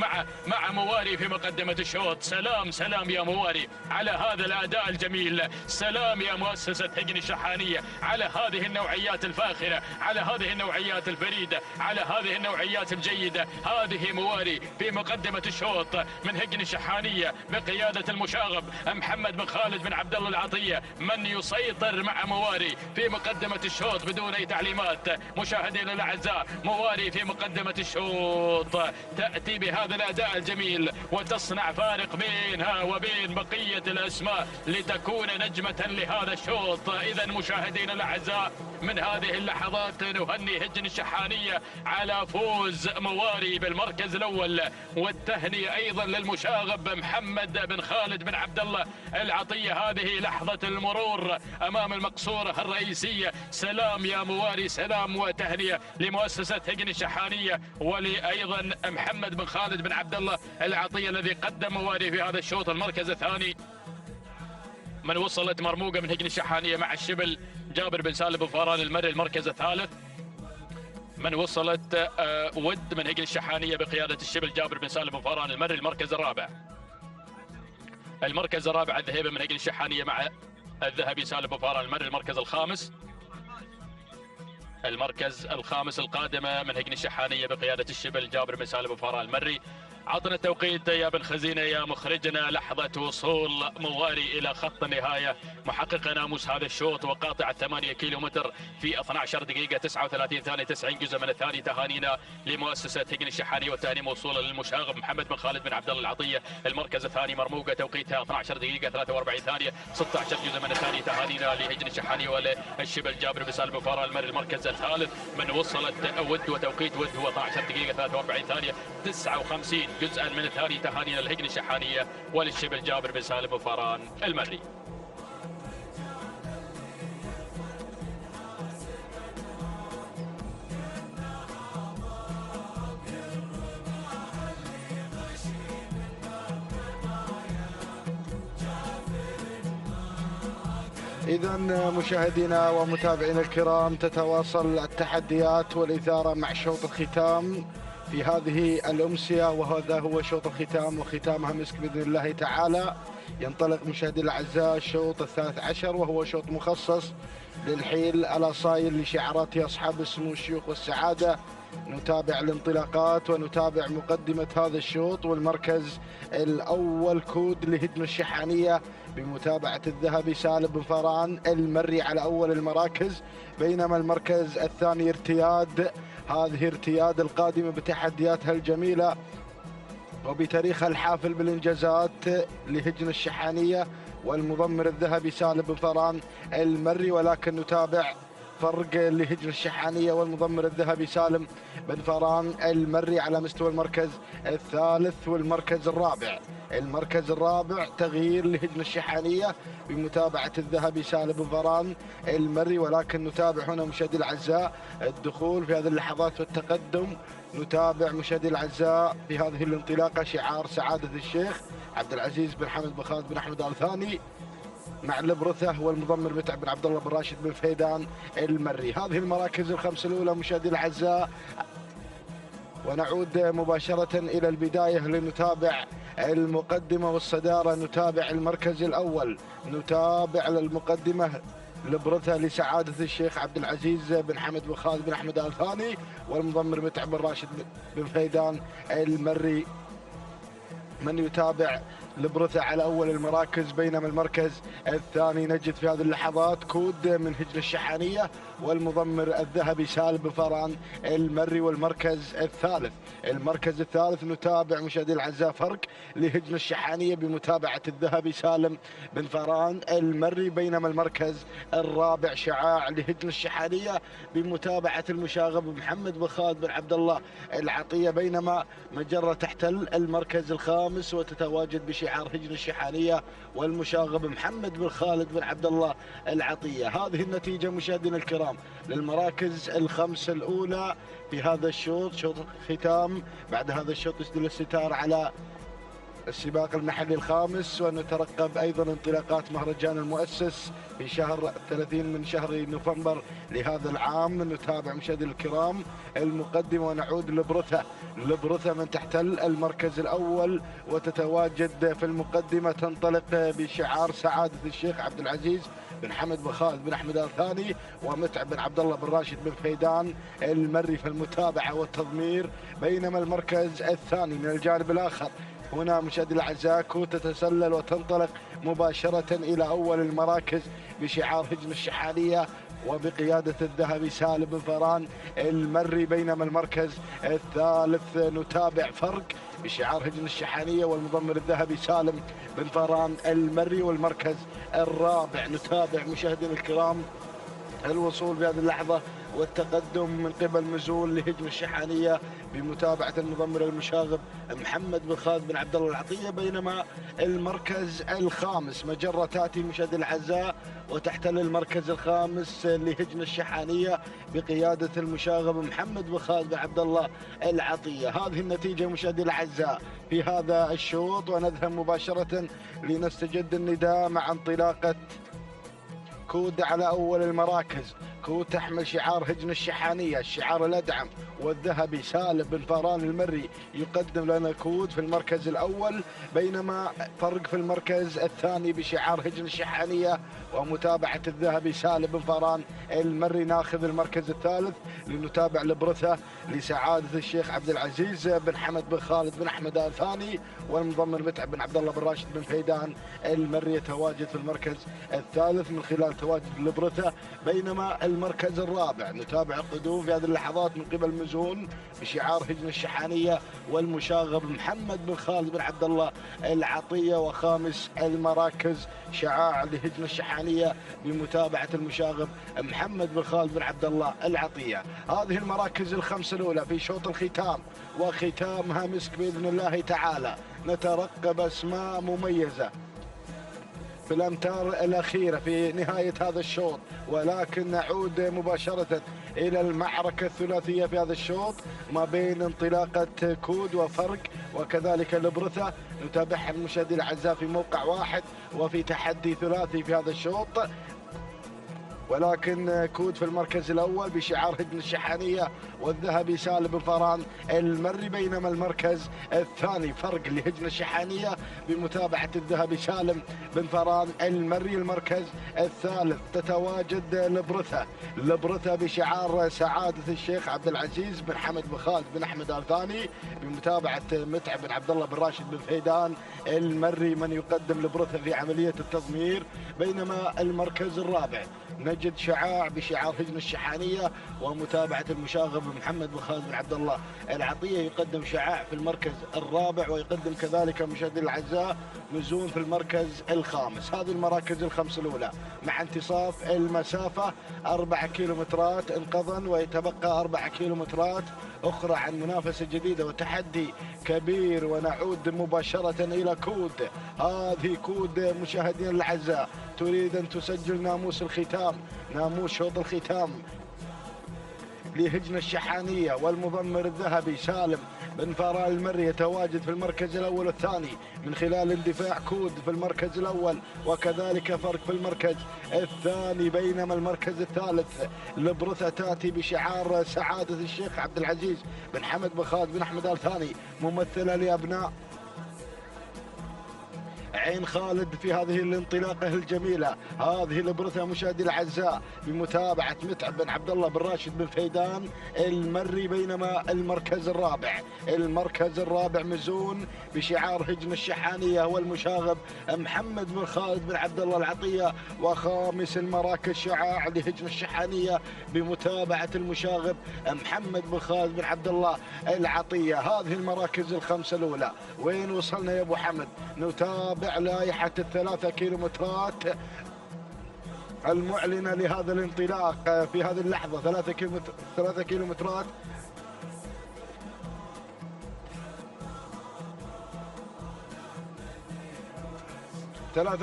مع مواري في مقدمه الشوط. سلام يا مواري على هذا الاداء الجميل، سلام يا مؤسسه هجن الشحانيه على هذه النوعيات الفاخره، على هذه النوعيات الفريده، على هذه النوعيات الجيده. هذه مواري في مقدمه الشوط من هجن الشحانيه بقياده المشاغب محمد بن خالد بن عبد الله العطيه، من يسيطر مع مواري في مقدمه الشوط بدون اي تعليمات. مشاهدينا الاعزاء، مواري في مقدمة الشوط تأتي بهذا الأداء الجميل وتصنع فارق بينها وبين بقية الأسماء لتكون نجمة لهذا الشوط. إذا مشاهدينا الأعزاء، من هذه اللحظات نهني هجن الشحانية على فوز مواري بالمركز الأول، والتهنئة أيضا للمشاغب محمد بن خالد بن عبد الله العطية. هذه لحظة المرور أمام المقصورة الرئيسية. سلام يا مواري، سلام وتهنئة لمؤسسة هجن الشحانية ولأيضا محمد بن خالد بن عبد الله العطية الذي قدم مواري في هذا الشوط. المركز الثاني من وصلت مرموقة من هجن الشحانية مع الشبل جابر بن سالم بن فران المري. المركز الثالث من وصلت ود من هجن الشحانية بقيادة الشبل جابر بن سالم بن فران المري. المركز الرابع الذهيبة من هجن الشحانية مع الذهبي سالم بن فران المري. المركز الخامس القادمة من هجن الشحانية بقيادة الشبل جابر بن سالم بن فران المري. عطنا التوقيت يا بن خزينة يا مخرجنا لحظة وصول مواري إلى خط النهاية، محقق ناموس هذا الشوط وقاطع 8 كيلومتر في 12 دقيقة 39 ثانية 90 جزء من الثاني. تهانينا لمؤسسة هجن الشحانية والتهاني موصولة للمشاغب محمد بن خالد بن عبد الله العطية. المركز الثاني مرموقة توقيتها 12 دقيقة 43 ثانية 16 جزء من الثاني. تهانينا لهجن الشحانية وللشبل جابر بن سالم بن فران المري. المركز الثالث من وصلت ود وتوقيت ود هو 12 دقيقة 43 ثانية 59 جزءا من الثاني. تهانينا للهجن الشحانية وللشبل جابر بن سالم بن فران المري. إذا مشاهدينا ومتابعينا الكرام، تتواصل التحديات والإثارة مع شوط الختام في هذه الأمسية، وهذا هو شوط الختام وختامها مسك بإذن الله تعالى. ينطلق مشاهدي الأعزاء الشوط 13 وهو شوط مخصص للحيل الأصايل لشعارات أصحاب السمو الشيوخ والسعادة. نتابع الانطلاقات ونتابع مقدمة هذا الشوط، والمركز الأول كود لهجن الشحانية بمتابعة الذهبي سالم بن فران المري على أول المراكز، بينما المركز الثاني ارتياد. هذه ارتياد القادمة بتحدياتها الجميلة وبتاريخها الحافل بالإنجازات لهجن الشحانية والمضمر الذهبي سالم بن فران المري، ولكن نتابع فرق لهجن الشحانية والمضمر الذهبي سالم بن فران المري على مستوى المركز الثالث والمركز الرابع. المركز الرابع تغيير لهجن الشحانية بمتابعة الذهبي سالم بن فران المري، ولكن نتابع هنا مشاهدي الأعزاء الدخول في هذه اللحظات والتقدم. نتابع مشاهدي الأعزاء في هذه الانطلاقة شعار سعادة الشيخ عبد العزيز بن حمد بن خالد بن أحمد آل ثاني مع البرثة والمضمر متعب بن عبد الله بن راشد بن فيدان المري. هذه المراكز الخمس الأولى مشاهدي الأعزاء، ونعود مباشرة إلى البداية لنتابع المقدمة والصدارة. نتابع المركز الأول، نتابع المقدمة البرثة لسعادة الشيخ عبد العزيز بن حمد بن خالد بن أحمد آل ثاني والمضمر متعب بن راشد بن فيدان المري. من يتابع البرثة على أول المراكز، بينما المركز الثاني نجد في هذه اللحظات كود من هجن الشحانية والمضمر الذهبي سالم بن فران المري. والمركز الثالث، المركز الثالث نتابع مشاهدي الأعزاء فرق لهجن الشحانية بمتابعة الذهبي سالم بن فران المري، بينما المركز الرابع شعاع لهجن الشحانية بمتابعة المشاغب محمد بن خالد بن عبد الله العطية، بينما مجرة تحتل المركز الخامس وتتواجد بشعار هجن الشحانية والمشاغب محمد بن خالد بن عبد الله العطية. هذه النتيجة مشاهدينا الكرام للمراكز الخمس الأولى في هذا الشوط، شوط الختام. بعد هذا الشوط يسدل الستار على السباق المحلي الخامس، ونترقب أيضا انطلاقات مهرجان المؤسس في شهر 30 من شهر نوفمبر لهذا العام. نتابع مشاهدينا الكرام المقدمة ونعود لبرثة من تحتل المركز الأول وتتواجد في المقدمة، تنطلق بشعار سعادة الشيخ عبد العزيز بن حمد بن خالد بن أحمد آل ثاني ومتعب بن عبد الله بن راشد بن فيدان المري في المتابعة والتضمير، بينما المركز الثاني من الجانب الآخر هنا مشاهدي الأعزاء كود تتسلل وتنطلق مباشرة إلى أول المراكز بشعار هجن الشحانية وبقيادة الذهبي سالم بن فران المري، بينما المركز الثالث نتابع فرق بشعار هجن الشحانية والمضمر الذهبي سالم بن فران المري. والمركز الرابع نتابع مشاهدينا الكرام الوصول في هذه اللحظة والتقدم من قبل مزول لهجن الشحانية بمتابعة المضمر المشاغب محمد بن خالد بن عبد الله العطية، بينما المركز الخامس مجرة تأتي مشاهدي الأعزاء وتحتل المركز الخامس لهجن الشحانية بقيادة المشاغب محمد بن خالد بن عبد الله العطية. هذه النتيجة مشاهدي الأعزاء في هذا الشوط، ونذهب مباشرة لنستجد النداء مع انطلاقة كود على أول المراكز. كود تحمل شعار هجن الشحانية، الشعار الأدعم والذهبي سالم بن فران المري يقدم لنا كود في المركز الأول، بينما فرق في المركز الثاني بشعار هجن الشحانية ومتابعة الذهبي سالم بن فران المري ناخذ المركز الثالث. لنتابع البرثة لسعادة الشيخ عبد العزيز بن حمد بن خالد بن أحمد آل ثاني والمضمر متعب بن عبد الله بن راشد بن فيدان المري يتواجد في المركز الثالث من خلال تواجد البرثة، بينما المركز الرابع نتابع القدوم في هذه اللحظات من قبل مزون بشعار هجن الشحانية والمشاغب محمد بن خالد بن عبد الله العطية، وخامس المراكز شعاع لهجن الشحانية بمتابعة المشاغب محمد بن خالد بن عبد الله العطية. هذه المراكز الخمس الأولى في شوط الختام وختامها مسك بإذن الله تعالى. نترقب أسماء مميزة في الأمتار الأخيرة في نهاية هذا الشوط، ولكن نعود مباشرة إلى المعركة الثلاثية في هذا الشوط ما بين انطلاقة كود وفرق وكذلك البرثة. نتابعها المشاهدين الأعزاء في موقع واحد وفي تحدي ثلاثي في هذا الشوط. ولكن كود في المركز الأول بشعار هجن الشحانية والذهبي سالم بن فران المري، بينما المركز الثاني فرق لهجن الشحانية بمتابعة الذهبي سالم بن فران المري. المركز الثالث تتواجد لبرثة بشعار سعادة الشيخ عبد العزيز بن حمد بن خالد بن أحمد آل ثاني بمتابعة متعب بن عبد الله بن راشد بن فيدان المري من يقدم لبرثة في عملية التضمير. بينما المركز الرابع نجد شعاع بشعار هجن الشحانية ومتابعة المشاغب محمد بن خالد بن عبد الله العطية يقدم شعاع في المركز الرابع، ويقدم كذلك مشاهدينا الأعزاء مزون في المركز الخامس. هذه المراكز الخمس الأولى مع انتصاف المسافة 4 كيلومترات انقضا، ويتبقى 4 كيلومترات أخرى عن منافسة جديدة وتحدي كبير. ونعود مباشرة إلى كود، هذه كود مشاهدينا الأعزاء تريد أن تسجل ناموس الختام، ناموس شوط الختام لهجن الشحانية والمضمر الذهبي سالم بن فران المري يتواجد في المركز الأول والثاني من خلال اندفاع كود في المركز الأول وكذلك فرق في المركز الثاني. بينما المركز الثالث لبرثة تأتي بشعار سعادة الشيخ عبد العزيز بن حمد بن خالد بن أحمد آل ثاني ممثلة لأبناء عين خالد في هذه الانطلاقة الجميلة. هذه لبرثة مشاهدينا الأعزاء بمتابعة متعب بن عبد الله بن راشد بن فيدان المري. بينما المركز الرابع مزون بشعار هجن الشحانية والمشاغب محمد بن خالد بن عبد الله العطية. وخامس المراكز شعاع لهجن الشحانية بمتابعة المشاغب محمد بن خالد بن عبد الله العطية. هذه المراكز الخمسة الأولى. وين وصلنا يا أبو حمد؟ نتابع لائحة ال3 كيلومترات المعلنة لهذا الانطلاق في هذه اللحظة. 3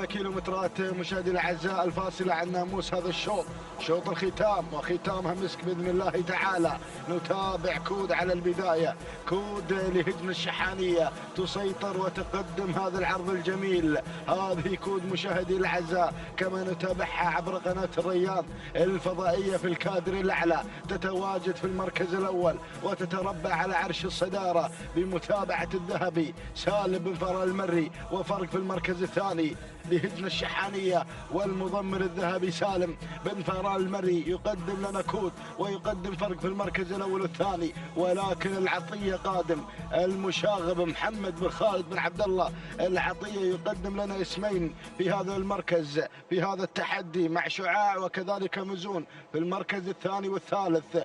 كيلومترات مشاهدينا الاعزاء الفاصله عن ناموس هذا الشوط، شوط الختام وختامها مسك باذن الله تعالى. نتابع كود على البدايه، كود لهجن الشحانيه تسيطر وتقدم هذا العرض الجميل. هذه كود مشاهدينا الاعزاء كما نتابعها عبر قناه الرياض الفضائيه في الكادر الاعلى، تتواجد في المركز الاول وتتربع على عرش الصداره بمتابعه الذهبي سالم بن فران المري، وفرق في المركز الثاني لهجن الشحانية والمضمر الذهبي سالم بن فران المري. يقدم لنا كود ويقدم فرق في المركز الأول والثاني، ولكن العطية قادم. المشاغب محمد بن خالد بن عبد الله العطية يقدم لنا اسمين في هذا المركز في هذا التحدي مع شعاع وكذلك مزون في المركز الثاني والثالث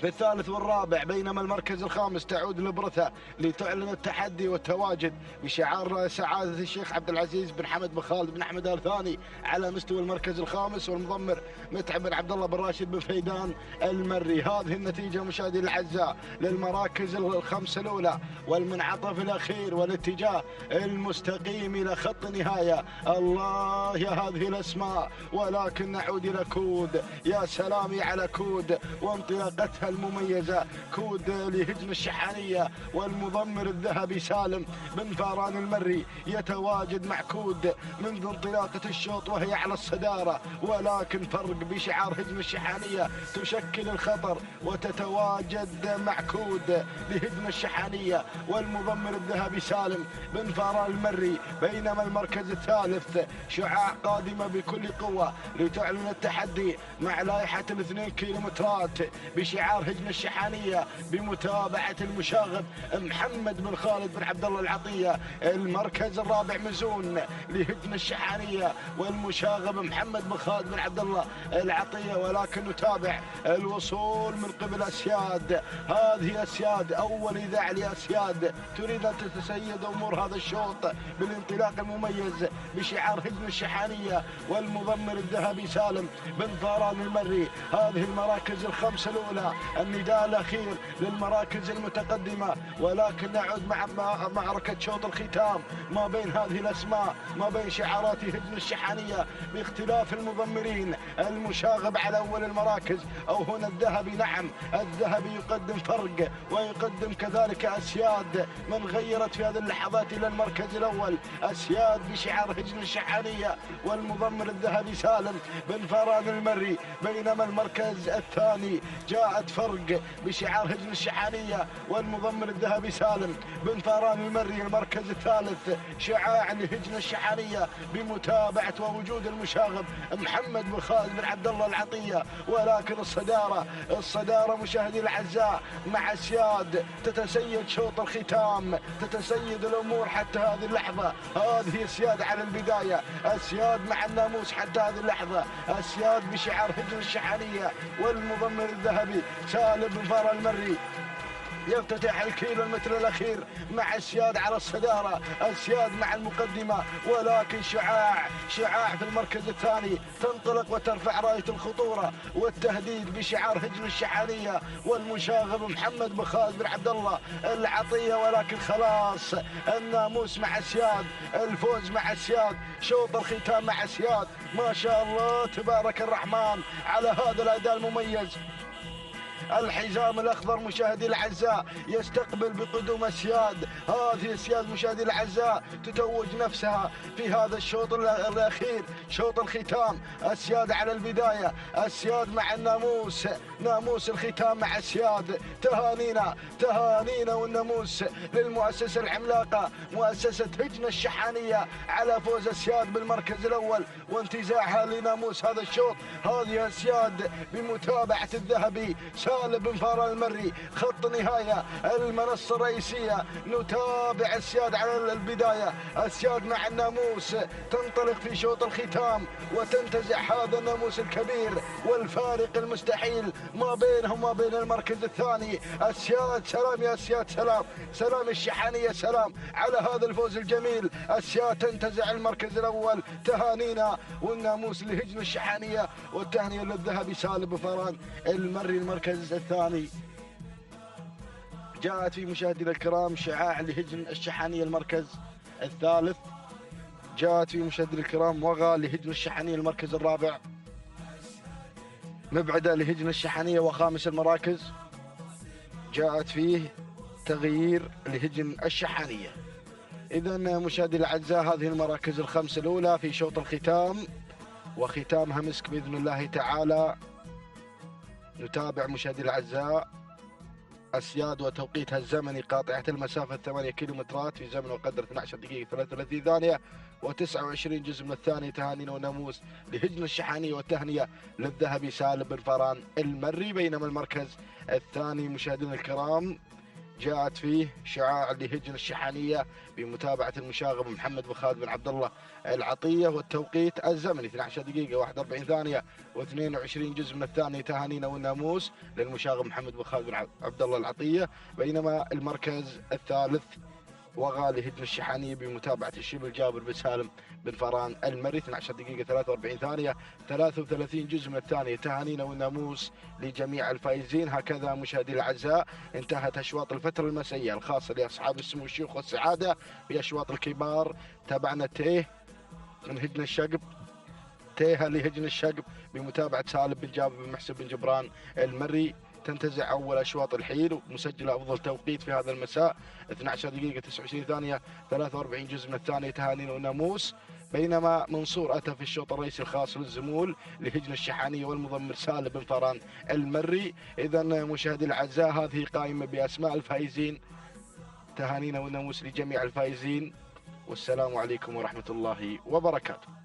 في الثالث والرابع. بينما المركز الخامس تعود لبرثة لتعلن التحدي والتواجد بشعار سعادة الشيخ عبد العزيز بن حمد بن خالد بن أحمد آل ثاني على مستوى المركز الخامس، والمضمر متعب بن عبد الله بن راشد بن فيدان المري. هذه النتيجة مشاهدينا الأعزاء للمراكز الخمسة الأولى، والمنعطف الأخير والاتجاه المستقيم إلى خط النهاية. الله يا هذه الأسماء، ولكن نعود إلى كود. يا سلامي على كود وانطلاقتها المميزة، كود لهجن الشحانية والمضمر الذهبي سالم بن فران المري يتواجد مع كود منذ انطلاقة الشوط وهي على الصدارة، ولكن فرق بشعار هجن الشحانية تشكل الخطر وتتواجد مع كود لهجن الشحانية والمضمر الذهبي سالم بن فران المري. بينما المركز الثالث شعاع قادمة بكل قوة لتعلن التحدي مع لائحة ال2 كيلومترات بشعار هجن الشحانية بمتابعة المشاغب محمد بن خالد بن عبد الله العطية. المركز الرابع مزون لهجن الشحانية والمشاغب محمد بن خالد بن عبد الله العطية، ولكن نتابع الوصول من قبل أسياد. هذه أسياد، أول إذاعة لأسياد تريد أن تتسيد أمور هذا الشوط بالانطلاق المميز بشعار هجن الشحانية والمضمر الذهبي سالم بن فران المري. هذه المراكز الخمسة الأولى النداء الأخير للمراكز المتقدمة، ولكن نعود مع معركة شوط الختام ما بين هذه الأسماء، ما بين شعارات هجن الشحانية باختلاف المضمرين. المشاغب على أول المراكز أو هنا الذهبي، نعم الذهبي يقدم فرق ويقدم كذلك أسياد من غيرت في هذه اللحظات إلى المركز الأول. أسياد بشعار هجن الشحانية والمضمر الذهبي سالم بن فران المري، بينما المركز الثاني جاءت فرق بشعار هجن الشحانية والمضمر الذهبي سالم بن فران المري. المركز الثالث شعاع لهجن الشحانية بمتابعة ووجود المشاغب محمد بن خالد بن عبد الله العطية، ولكن الصدارة مشاهدي الأعزاء مع أسياد تتسيد شوط الختام، تتسيد الأمور حتى هذه اللحظة. هذه أسياد على البداية، أسياد مع الناموس حتى هذه اللحظة، أسياد بشعار هجن الشحانية والمضمر الذهبي سالم بن فران المري يفتتح الكيلو المتر الأخير مع أسياد على الصدارة، أسياد مع المقدمة، ولكن شعاع في المركز الثاني تنطلق وترفع راية الخطورة والتهديد بشعار هجن الشحانية والمشاغب محمد بن خالد بن عبد الله العطية. ولكن خلاص الناموس مع أسياد، الفوز مع أسياد، شوط الختام مع أسياد. ما شاء الله تبارك الرحمن على هذا الأداء المميز. الحزام الأخضر مشاهدي الأعزاء يستقبل بقدوم أسياد. هذه أسياد مشاهدي الأعزاء تتوج نفسها في هذا الشوط الأخير، شوط الختام. أسياد على البداية، أسياد مع الناموس، ناموس الختام مع أسياد. تهانينا والناموس للمؤسسة العملاقة مؤسسة هجن الشحانية على فوز أسياد بالمركز الأول وانتزاعها لناموس هذا الشوط. هذه أسياد بمتابعة الذهبي سالم بن فران المري. خط نهاية المنصة الرئيسية، نتابع أسياد على البداية، أسياد مع الناموس تنطلق في شوط الختام وتنتزع هذا الناموس الكبير والفارق المستحيل ما بينهم وما بين المركز الثاني. أسياد سلام يا أسياد، سلام الشحانية، سلام على هذا الفوز الجميل. أسياد تنتزع المركز الأول. تهانينا والناموس لهجن الشحانية والتهنئة للذهبي سالم بن فران المري. المركز الثاني جاءت في مشاهدينا الكرام شعاع لهجن الشحانية. المركز الثالث جاءت في مشاهدينا الكرام وغى لهجن الشحانية. المركز الرابع مبعدة لهجن الشحانية. وخامس المراكز جاءت فيه تغيير لهجن الشحانية. إذا مشاهدي الأعزاء هذه المراكز الخمس الأولى في شوط الختام وختامها مسك بإذن الله تعالى. نتابع مشاهدي الأعزاء أسياد وتوقيتها الزمني قاطعة المسافة 8 كيلومترات في زمن وقدر 12 دقيقة 33 ثانية و29 جزء من الثانية. تهانينا وناموس لهجن الشحانية والتهنئة للذهبي سالم بن فران المري. بينما المركز الثاني مشاهدينا الكرام جاءت فيه شعاع لهجن الشحانية بمتابعة المشاغب محمد بن خالد بن عبد الله العطية والتوقيت الزمني 12 دقيقة 41 ثانية و22 جزء من الثانية. تهانينا والناموس للمشاغب محمد بن خالد بن عبد الله العطية. بينما المركز الثالث وغى لهجن الشحانية بمتابعة الشبل جابر بن سالم بن فران المري 12 دقيقة 43 ثانية 33 جزء من الثانية. تهانينا والناموس لجميع الفائزين. هكذا مشاهدي الأعزاء انتهت أشواط الفترة المسائية الخاصة لأصحاب السمو الشيوخ والسعادة. بأشواط الكبار تابعنا تيه من هجن الشقب، تيها لهجن الشقب بمتابعة سالم بن جابر بن محسن بن جبران المري. تنتزع أول أشواط الحيل ومسجلة أفضل توقيت في هذا المساء 12 دقيقة 29 ثانية 43 جزء من الثانية. تهانينا وناموس. بينما منصور أتى في الشوط الرئيسي الخاص للزمول لهجن الشحانية والمضمر سالم بن فران المري. إذا مشاهدي الأعزاء هذه قائمة بأسماء الفائزين. تهانينا وناموس لجميع الفائزين والسلام عليكم ورحمة الله وبركاته.